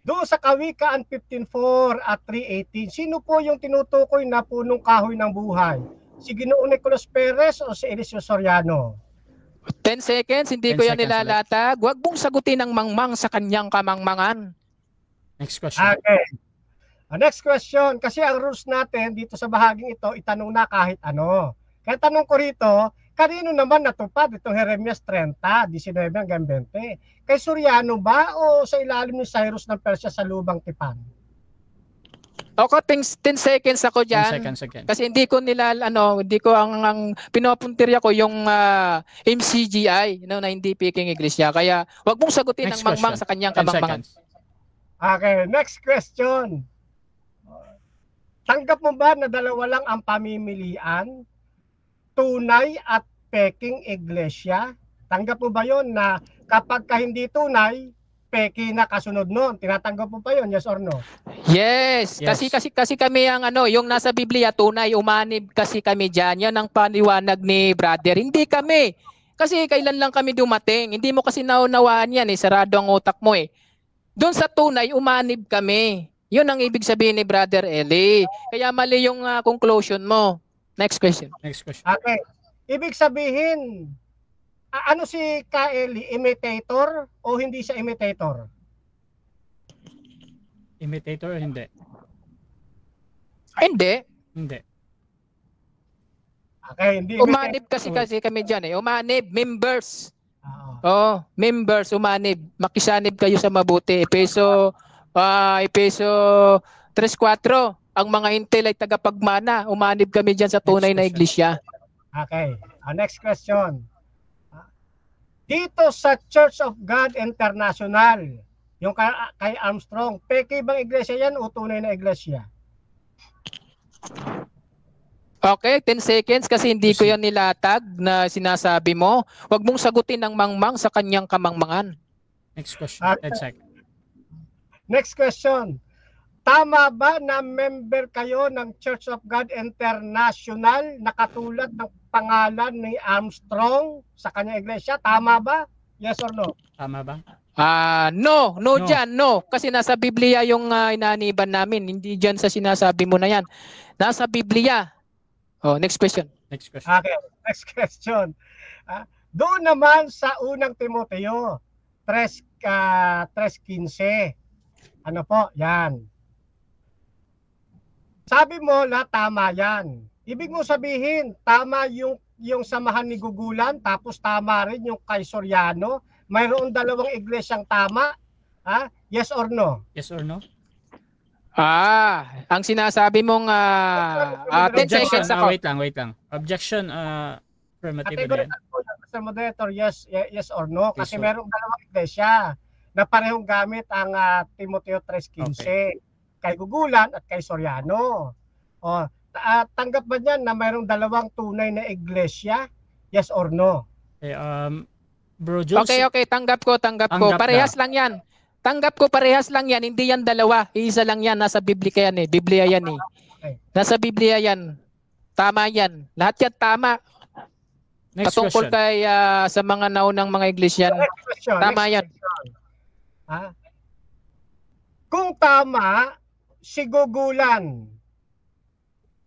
Doon sa Kawikaan 15:4 at 3:18, sino po yung tinutukoy na punong kahoy ng buhay? Si Ginoong Nicolas Perez o si Eliseo Soriano? 10 seconds, hindi 10 ko yan seconds nilalatag. Wag mong sagutin ang mangmang sa kanyang kamangmangan. Next question. Okay. Next question, kasi ang rules natin dito sa bahaging ito, itanong na kahit ano. Kaya tanong ko rito, kanino naman natupad itong Jeremias 30, 19 hanggang 20? Kay Soriano ba o sa ilalim ni Cyrus ng Persia sa lubang tipan? Ako, 10 seconds ako 10 dyan. seconds again. Kasi hindi ko hindi ko ang pinopuntirya ko yung MCGI, na hindi peking iglesia. Kaya wag mong sagutin Next ang mangmang question. sa kanyang 10 kamangmangan. seconds. Okay, next question. Tanggap mo ba na dalawa lang ang pamimilian? Tunay at peking iglesia? Tanggap mo ba yon na kapag ka hindi tunay, peki na kasunod nun? Tinatanggap mo pa yon, yes or no? Yes. Yes. Kasi kami ang yung nasa Biblia tunay, umanib kasi kami diyan. Yan ang paniwanag ni Brother. Hindi kami. Kasi kailan lang kami dumating. Hindi mo kasi naunawaan yan sarado ang utak mo Doon sa tunay, umanib kami. Yun ang ibig sabihin ni Brother Eli. Kaya mali yung conclusion mo. Next question. Next question. Okay. Ibig sabihin, ano si Kaeli? Imitator o hindi siya imitator? Imitator o hindi? Hindi. Hindi. Okay, hindi Umanib kasi kami dyan Umanib, members. Oo. Members, umanib. Makisanib kayo sa mabuti. Efeso 3:4. Ang mga intel ay tagapagmana. Umanib kami dyan sa tunay na iglesia. Okay. Next question. Dito sa Church of God International, yung kay Armstrong, peke bang iglesia yan o tunay na iglesia? Okay, 10 seconds kasi hindi ko yan nilatag na sinasabi mo. Huwag mong sagutin ang mangmang sa kanyang kamangmangan. Next question. 10 seconds. Next question. Tama ba na member kayo ng Church of God International na katulad ng pangalan ni Armstrong sa kanyang iglesia? Tama ba? Yes or no? Tama ba? No No. dyan, no. Kasi nasa Biblia yung inaniban namin. Hindi dyan sa sinasabi mo na yan. Nasa Biblia. Next question. Next question. Okay, next question. Doon naman sa unang Timoteo 3:15. Ano po? Yan. Sabi mo na tama yan. Ibig mo sabihin, tama yung samahan ni Gugulan, tapos tama rin yung kay Soriano. Mayroon dalawang iglesyang tama. Yes or no? Yes or no? Ang sinasabi mong 10 Objection. seconds ako. Wait lang. Objection. Affirmative na yan. Mr. Moderator, yes or no? Yes, Kasi sir. merong dalawang iglesia na parehong gamit ang Timoteo 3:15. Kay Gugulan at kay Soriano. Tanggap ba niyan na mayroong dalawang tunay na iglesia? Yes or no? Okay, Bro Jules. Okay, tanggap ko. Tanggap Parehas lang yan. Tanggap ko, parehas lang yan. Hindi yan dalawa. Isa lang yan. Nasa Biblia yan Biblia yan Okay. Nasa Biblia yan. Tama yan. Lahat yan tama. Next Patungkol question. kay sa mga naunang mga iglesia. Next question. Tama Next yan. question. Kung tama, si Gugulan,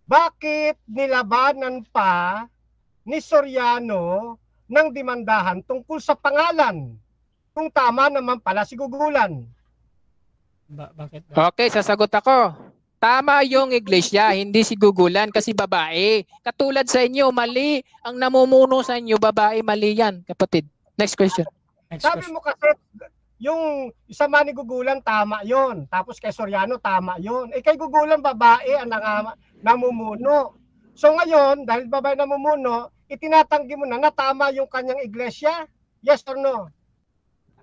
bakit nilabanan pa ni Soriano ng demandahan tungkol sa pangalan? kung tama naman pala si Gugulan? Bakit? Ba? Okay, sasagot ako. Tama yung iglesia, hindi si Gugulan kasi babae. Katulad sa inyo, mali. Ang namumuno sa inyo, babae, mali yan, kapatid. Next question. Next Sabi question. mo kasi, yung isama ni Gugulan, tama yon. Tapos kay Soriano, tama yon. Kay Gugulan, babae ang namumuno. So ngayon, dahil babae namumuno, itinatanggi mo na tama yung kanyang iglesia? Yes or no?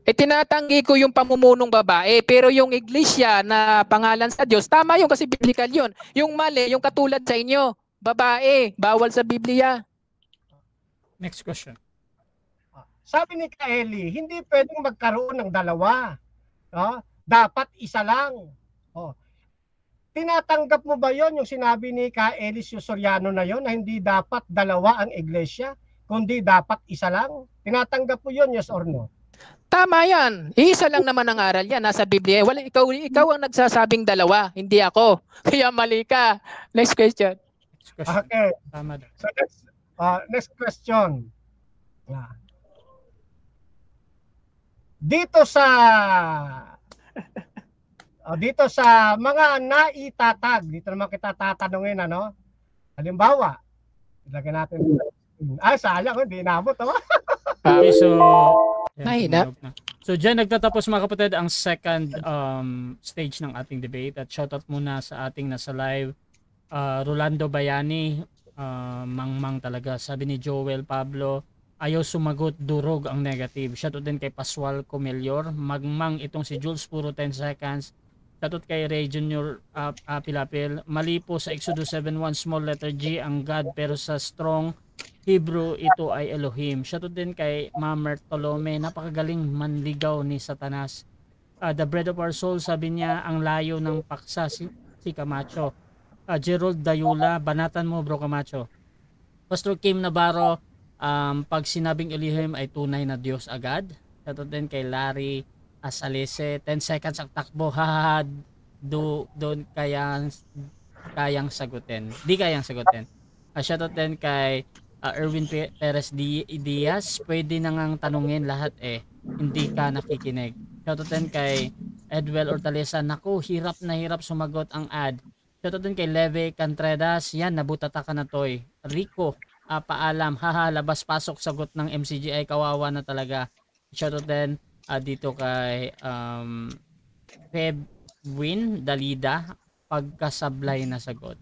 Tinatanggi ko yung pamumunong babae, pero yung iglesia na pangalan sa Diyos, tama yun kasi biblical yun. Yung mali, yung katulad sa inyo, babae, bawal sa Biblia. Next question. Sabi ni Kaeli, hindi pwedeng magkaroon ng dalawa. No? Dapat isa lang. Tinatanggap mo ba yon yung sinabi ni Kaeli Soriano na yon na hindi dapat dalawa ang iglesia, kundi dapat isa lang? Tinatanggap mo yon, yes or no? Tama yan. Isa lang naman ang aral yan. Nasa Biblia. Wala, ikaw ang nagsasabing dalawa, hindi ako. Kaya mali ka. Next question. Next question. Okay. Tama daw. So next question. Dito sa mga naitatag, dito naman kita tatanungin, ano? Halimbawa, ilagay natin. Sayang, hindi nabot, Okay, so Mahina. So dyan nagtatapos mga kapatid ang second stage ng ating debate, at shoutout muna sa ating nasa live, Rolando Bayani, mangmang talaga, sabi ni Joel Pablo, ayaw sumagot, durog ang negative. Shoutout din kay Pascual Comelior, magmang itong si Jules, puro 10 seconds. Shoutout kay Ray Junior Pilapil, mali po sa Exodus 7:1 small letter G ang God, pero sa strong Hebrew ito ay Elohim. Shoutout din kay Mamer Tolome, napakagaling manligaw ni Satanas. The bread of our soul, sabi niya, ang layo ng paksa si Camacho. Gerald Dayula, banatan mo bro Camacho. Pastor Kim Navarro, pag sinabing Elohim ay tunay na Diyos agad. Shoutout din kay Larry Asalese, 10 seconds ang takbo, doon kayang sagutin. Di kayang sagutin. Shoutout din kay Erwin Perez Diaz, pwede na ngang tanungin lahat hindi ka nakikinig. Shoutout din kay Edwell Ortalesa, naku, hirap na hirap sumagot ang ad. Shoutout din kay Leve Cantredas, yan, nabutata ka na toy. Rico, paalam, labas pasok sagot ng MCGI, kawawa na talaga. Shoutout din dito kay Febwin Dalida, pagkasablay na sagot.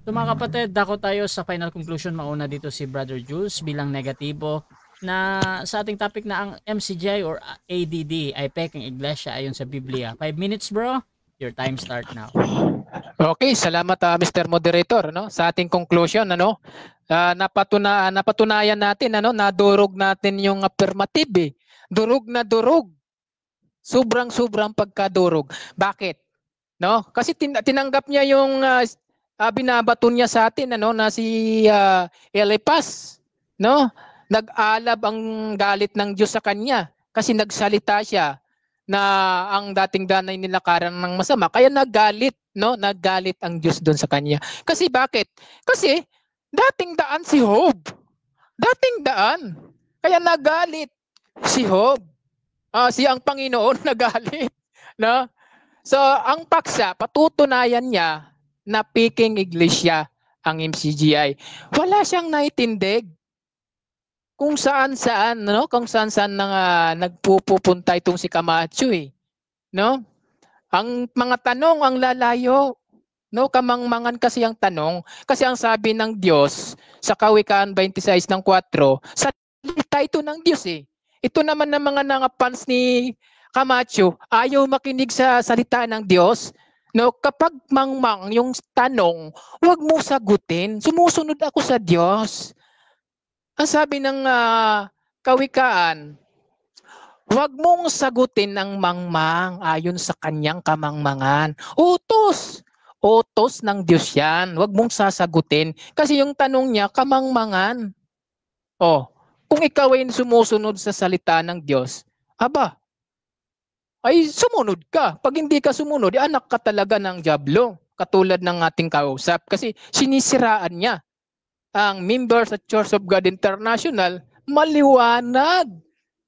So mga kapatid, dako tayo sa final conclusion. Mauna dito si Brother Jules bilang negatibo na sa ating topic na ang MCGI or ADD ay peking iglesia ayon sa Biblia. 5 minutes bro, your time start now. Okay, salamat Mr. Moderator, no? Sa ating conclusion, napatunayan natin, nadurog natin yung affirmative. Durog na durog. Sobrang pagkadurog. Bakit? No? Kasi tinanggap niya yung binabato niya sa atin, na si Elipas, no? Nag-alab ang galit ng Diyos sa kanya kasi nagsalita siya na ang dating danay nilakaran ng masama, kaya nagalit, no? Nagalit ang Diyos doon sa kanya. Kasi bakit? Kasi dating daan si Job. Dating daan. Kaya nagalit si Job. Siya ang Panginoon nagalit, no? So ang paksa, patutunayan niya na peking iglesia ang MCGI. Wala siyang naitindig kung saan-saan, no? Kung saan-saan nagpupunta itong si Camacho, no? Ang mga tanong ang lalayo, no? Kamangmangan kasi ang tanong, kasi ang sabi ng Diyos sa Kawikaan 26:4, salita ito ng Diyos Ito naman ng mga fans ni Camacho, ayaw makinig sa salita ng Diyos. No, kapag mangmang yung tanong, huwag mo sagutin. Sumusunod ako sa Diyos. Ang sabi ng Kawikaan, huwag mong sagutin ang mangmang ayon sa kanyang kamangmangan. Utos ng Diyos yan. Huwag mong sasagutin. Kasi yung tanong niya, kamangmangan. Kung ikaw ay sumusunod sa salita ng Diyos, ay sumunod ka. Pag hindi ka sumunod, anak ka talaga ng dyablo. Katulad ng ating kausap. Kasi sinisiraan niya ang members sa Church of God International, maliwanag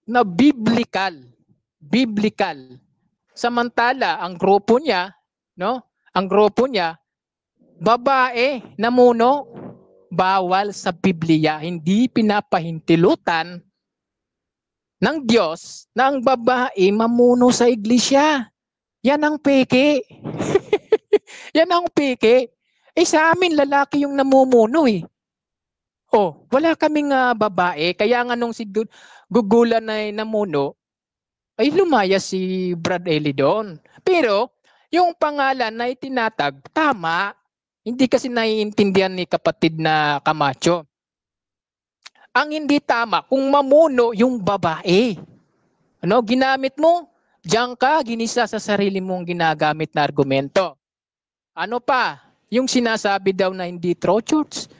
na biblical. biblical. Samantala, ang grupo niya, no? Ang grupo niya, babae, namuno, bawal sa Biblia. Hindi pinapahintilutan ng Diyos na ang babae mamuno sa iglesia. Yan ang peke. Yan ang peke. Sa amin, lalaki yung namumuno eh. Wala kaming babae. Kaya nga nung si Gugulan ay namuno, ay lumaya si Brad Eli doon. Pero, yung pangalan na itinatag, tama. Hindi kasi naiintindihan ni kapatid na Camacho. Ang hindi tama, kung mamuno yung babae. Ginamit mo, diyan ka, ginisa sa sarili mong ginagamit na argumento. Ano pa? Yung sinasabi daw na hindi true church.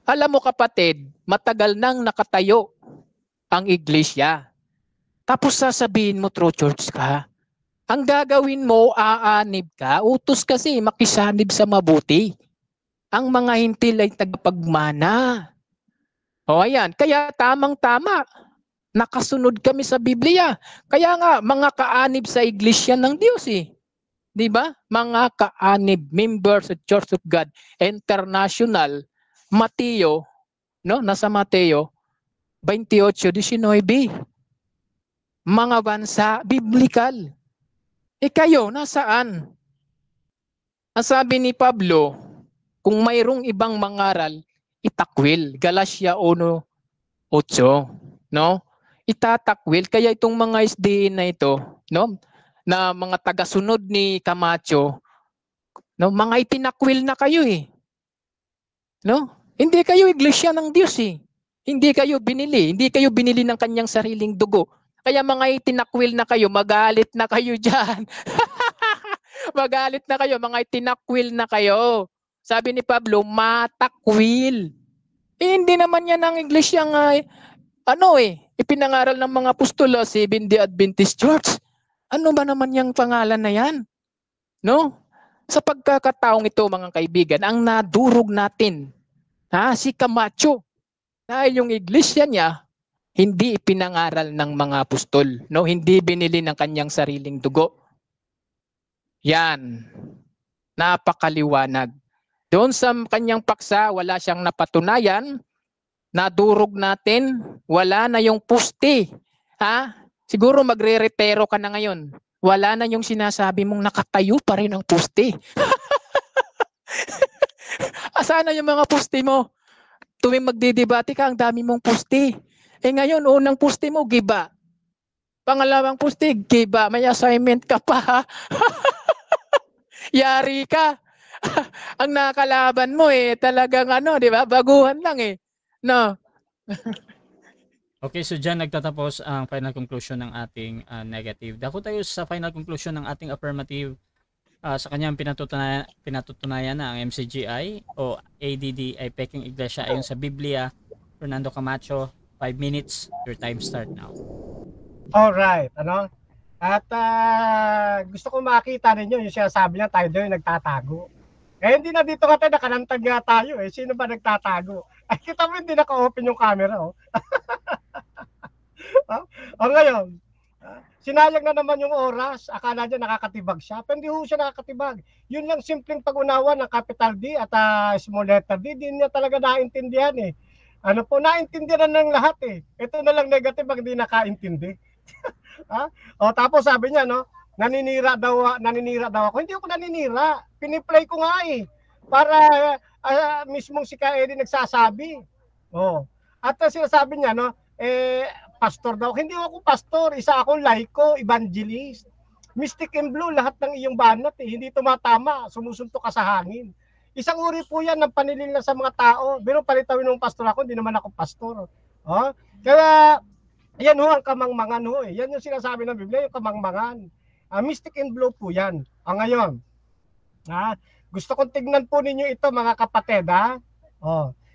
Alam mo kapatid, matagal nang nakatayo ang iglesia. Tapos sasabihin mo true church ka. Ang gagawin mo, aanib ka. Utos kasi, makisanib sa mabuti. Ang mga hintil ay tagapagmana. Ayan. Kaya tamang-tama. Nakasunod kami sa Biblia. Kaya nga, mga kaanib sa iglesia ng Diyos eh. Diba? Mga kaanib, members sa Church of God International, Mateo, nasa Mateo 28:19. Mga bansa, biblical. Kayo, nasaan? Ang sabi ni Pablo, kung mayroong ibang mangaral, itakwil. Galatia 1:8. Itatakwil. Kaya itong mga SDA na ito, na mga tagasunod ni Camacho, mga itinakwil na kayo eh. Hindi kayo iglesia ng Diyos eh. Hindi kayo binili ng kanyang sariling dugo. Kaya mga itinakwil na kayo, magalit na kayo dyan. Magalit na kayo, mga itinakwil na kayo. Sabi ni Pablo, matakwil. Hindi naman yan ang iglesia nga, ipinangaral ng mga apostolo, Seventh-day Adventist Church. Ano ba naman yung pangalan na yan? Sa pagkakataong ito, mga kaibigan, ang nadurog natin, si Camacho, dahil yung iglesia niya, hindi ipinangaral ng mga apostol, hindi binili ng kanyang sariling dugo. Yan. Napakaliwanag. Doon sa kanyang paksa, wala siyang napatunayan. Nadurog natin, wala na yung puste. Siguro magre-retero ka na ngayon. Wala na yung sinasabi mong nakatayo pa rin ang puste. Asaan na yung mga puste mo? Tuwing magdidebate ka, ang dami mong puste. Ngayon, unang puste mo, giba. Pangalawang puste, giba. May assignment ka pa. Yari ka. Ang nakalaban mo talagang di ba? Baguhan lang Okay, so dyan nagtatapos ang final conclusion ng ating negative. Dako tayo sa final conclusion ng ating affirmative. Sa kanyang pinatutunayan na ang MCGI o ADD ay peking iglesia ayon sa Biblia. Fernando Camacho, 5 minutes, your time start now. Alright, At gusto ko makita ninyo yung sinasabi niya, tayo daw yung nagtatago. Hindi na dito ka tayo, nakanantag nga tayo Sino ba nagtatago? Ay, kita mo hindi naka-open yung camera ngayon, sinayang na naman yung oras, akala niya nakakatibag siya, pero hindi ho siya nakakatibag. Yun lang simpleng pag-unawa ng capital D at small letter D, hindi niya talaga naintindihan naintindihan ng lahat Ito na lang negative pag hindi nakaintindi. Tapos sabi niya, naninira daw ako. Hindi ako naninira. Piniplay ko nga para mismong si Kaeli nagsasabi. At sinasabi niya, pastor daw. Hindi ako pastor, isa akong laiko, evangelist. Mystic and blue, lahat ng iyong banat hindi tumatama, sumusuntok ka sa hangin. Isang uri po yan ng panilil na sa mga tao. Pero palitawin ng pastor ako, hindi naman ako pastor. Kaya, yan ang kamangmangan Yan yung sinasabi ng Biblia, yung kamangmangan. Mystic and blue po yan. Ngayon, gusto kong tignan po ninyo ito mga kapatid.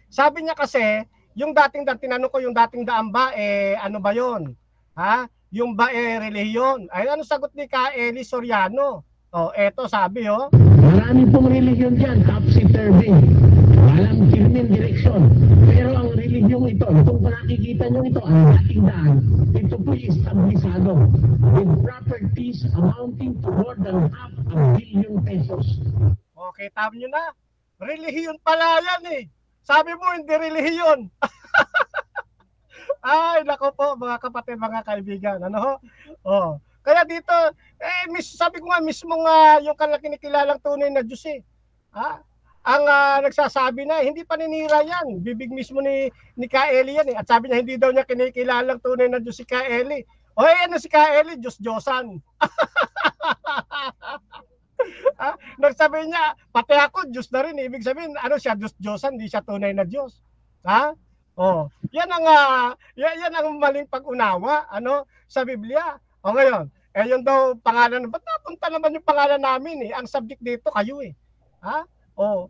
Sabi niya kasi, yung tinanong ko yung dating daan ba, ano ba yon? Yung ba relihiyon? Ay, ano sagot ni Kaeli Soriano? Eto sabi Marami pong relihiyon dyan, topsy-turvy. Walang firming direksyon. Pero ang relihiyong ito, itong nakikita nyo ito, ang dating daan, ito po establisado with properties amounting to more than ₱500 million. Okay, tama nyo na. Relihiyon pala yan eh. Sabi mo, hindi relihiyon. Ay, nako po, mga kapatid, mga kaibigan. Ano ho? Oh. Kaya dito, sabi ko nga, mismo nga yung kinikilalang tunay na Diyos eh. Ha? Ang nagsasabi na, hindi paninira yan. Bibig mismo ni Kaeli yan eh. At sabi niya, hindi daw niya kinikilalang tunay na Diyos si Kaeli. O ano si Kaeli? Diyos-Diyosan. Nagsabi niya, pati ako, Diyos na rin. Ibig sabihin, ano siya, Diyos-Diyosan, hindi siya tunay na Diyos. Ha? Oh, yan ang maling pag-unawa sa Biblia. O ngayon, yun daw pangalan, ba't napunta naman yung pangalan namin eh? Ang subject dito kayo eh. Ha? O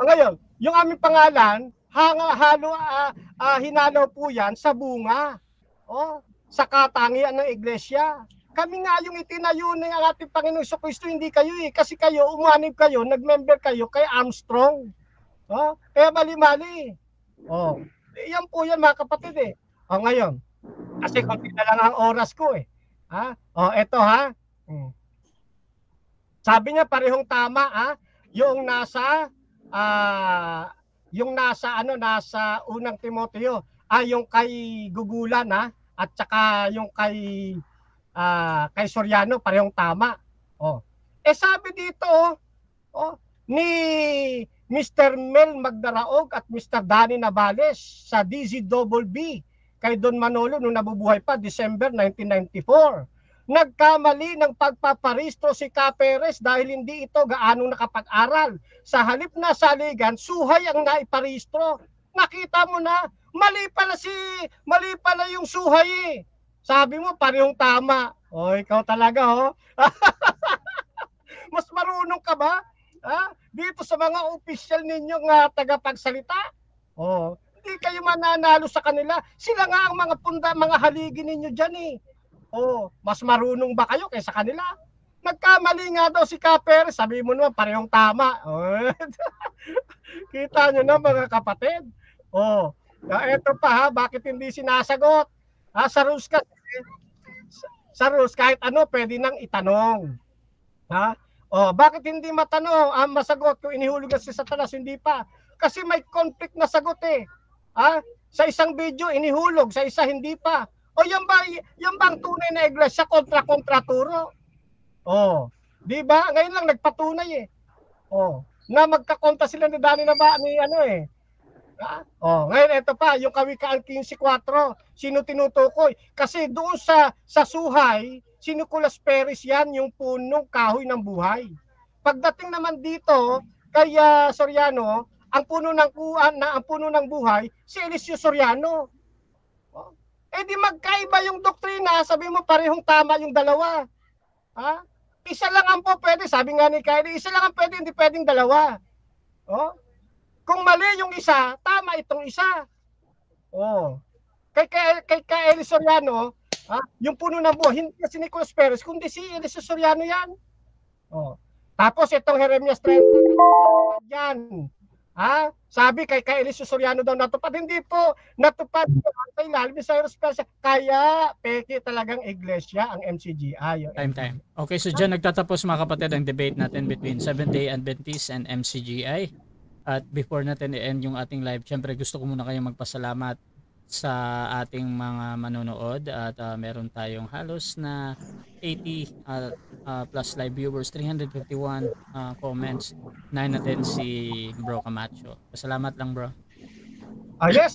ngayon, yung aming pangalan, hinalaw po yan sa bunga. O, sa katangian ng iglesia. Kami nga yung itinayo ng ating Panginoong Jesucristo, hindi kayo eh. Kasi kayo, umanib kayo, nag-member kayo kay Armstrong. O, kaya mali-mali. Oh, yan po yan mga kapatid eh. O ngayon, kasi konti na lang ang oras ko eh. Ha? O eto ha. Sabi niya parehong tama ha. Yung nasa unang Timoteo, yung kay Gugulan ha, at saka yung kay Soriano parehong tama. Oh. Sabi dito ni Mr. Mel Magdaraog at Mr. Danny Navales sa DZBB kay Don Manolo nung nabubuhay pa, December 1994. Nagkamali ng pagpaparehistro si Caperes dahil hindi ito gaanong nakapag-aral. Sa halip na saligan, suhay ang naiparehistro. Nakita mo na, mali pala yung suhay eh. Sabi mo, parehong tama. O, ikaw talaga Mas marunong ka ba? Dito sa mga opisyal ninyong tagapagsalita. Hindi kayo mananalo sa kanila. Sila nga ang mga haligi ninyo dyan eh. Mas marunong ba kayo kaysa kanila? Nagkamali nga daw si Caper, sabi mo naman parehong tama. Kita nyo na mga kapatid. Eto pa bakit hindi sinasagot? Sa rules kahit ano pwede nang itanong. Bakit hindi matanong, masagot kung inihulog na si Satanas, hindi pa? Kasi may conflict na sagot eh. Sa isang video, inihulog, sa isa hindi pa. Yan ba ang tunay na iglesia kontra turo? Di ba? Ngayon lang nagpatunay eh. Na magkakontra sila ni Dani na ba ni ngayon ito pa, yung Kawikaan 15:4, sino tinutukoy? Kasi doon sa suhay, si Nicolas Perez yan, yung punong kahoy ng buhay. Pagdating naman dito, kay Soriano, ang puno ng buhay, si Eliseo Soriano. Di magkaiba yung doktrina, sabi mo parehong tama yung dalawa. Isa lang ang pwede, sabi nga ni Kylie, isa lang ang pwede, hindi pwedeng dalawa. Kung mali yung isa, tama itong isa. Kay Eliseo Soriano, yung puno ng buhay, hindi si Nicolas Perez, kundi si Eliseo Soriano yan. Tapos itong Jeremias 30, yan. Sabi kay Eliseo Soriano daw natupad. Hindi po natupad sa ilalim sa Aerospatial. Kaya peke talagang iglesia ang MCGI. Time. Okay, so dyan nagtatapos mga kapatid ang debate natin between Seventh-day Adventist and MCGI. At before natin i-end yung ating live, syempre gusto ko muna kayong magpasalamat sa ating mga manonood at meron tayong halos na 80 plus live viewers, 351 comments, 9 natin si Bro Camacho. Pasalamat lang bro. Yes,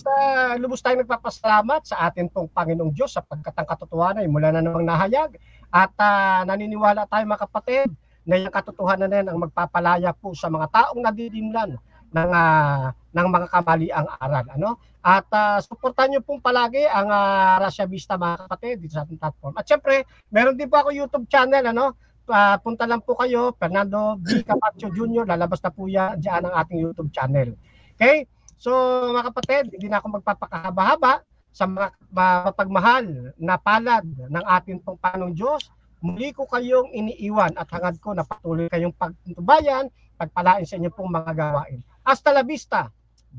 lubos tayong nagpapasalamat sa atin pong Panginoong Diyos sapagkat ang katotohanan ay mula na namang nahayag at naniniwala tayo mga kapatid na yung katotohanan na yan ang magpapalaya po sa mga taong nadidimlan ng mga kamaliang aral. At suportahan nyo pong palagi ang Russia Vista mga kapatid dito sa ating platform. At syempre, meron din po ako YouTube channel. Punta lang po kayo, Fernando B. Camacho Jr. Lalabas na po dyan ang ating YouTube channel. Okay? So mga kapatid, hindi na ako magpapakahaba-haba sa mga mapagmahal na palad ng ating pong Panginoong Diyos. Muli ko kayong iniiwan at hangad ko na patuloy kayong pagtubayan, pagpalain sa inyong pong mga gawain. Hasta la vista.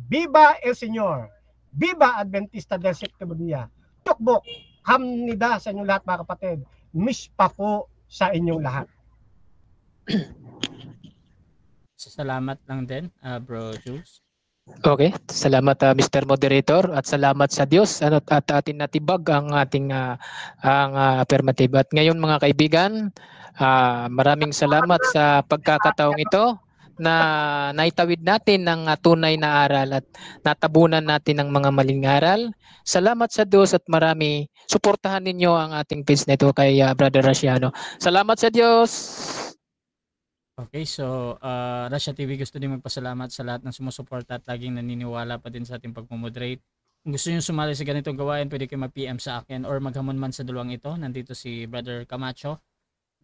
Viva el Señor. Viva Adventista del Séptimo Día. Tukbok, kamnida sa inyong lahat mga kapatid. Mispa po sa inyong lahat. Salamat lang din, Bro Jules. Okay, salamat Mr. Moderator at salamat sa Diyos at atin natibag ang ating affirmative. At ngayon mga kaibigan, maraming salamat sa pagkakataong ito na naitawid natin ng tunay na aral at natabunan natin ng mga maling aral. Salamat sa Diyos at marami. Suportahan ninyo ang ating page nito kay Brother Raciano. Salamat sa Diyos. Okay, so Russia TV gusto din magpasalamat sa lahat ng sumusuporta at laging naniniwala pa din sa ating pagmumoderate. Kung gusto nyo sumali sa ganitong gawain, pwede kayo mag-PM sa akin or maghamon man sa dalawang ito. Nandito si Brother Camacho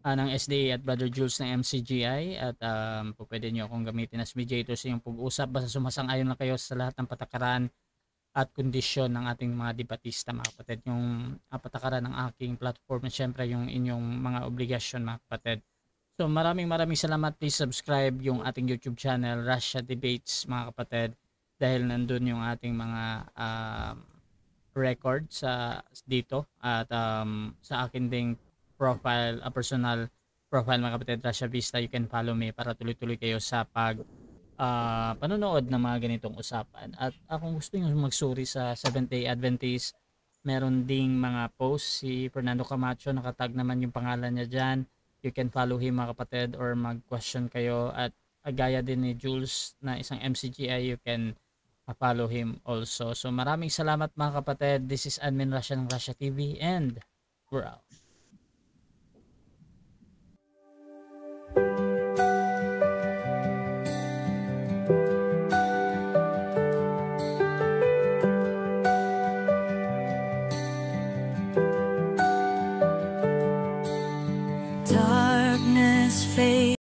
ng SDA at Brother Jules ng MCGI at pwede nyo akong gamitin as mediator sa inyong pag-usap. Basta sumasang-ayon lang kayo sa lahat ng patakaran at kondisyon ng ating mga debatista mga kapatid. Yung patakaran ng aking platform at syempre yung inyong mga obligasyon mga kapatid. So maraming salamat. Please subscribe yung ating YouTube channel Russia Debates mga kapatid dahil nandun yung ating mga record sa dito at sa akin ding profile, personal profile mga kapatid Russia Vista. You can follow me para tuloy-tuloy kayo sa panonood ng mga ganitong usapan. At kung gusto niyo magsuri sa Seventh-day Adventist, meron ding mga posts si Fernando Camacho, nakatag naman yung pangalan niya dyan. You can follow him mga kapatid or mag-question kayo at gaya din ni Jules na isang MCGI, you can follow him also. So maraming salamat mga kapatid. This is Admin Russia ng Russia TV and we're out. Dark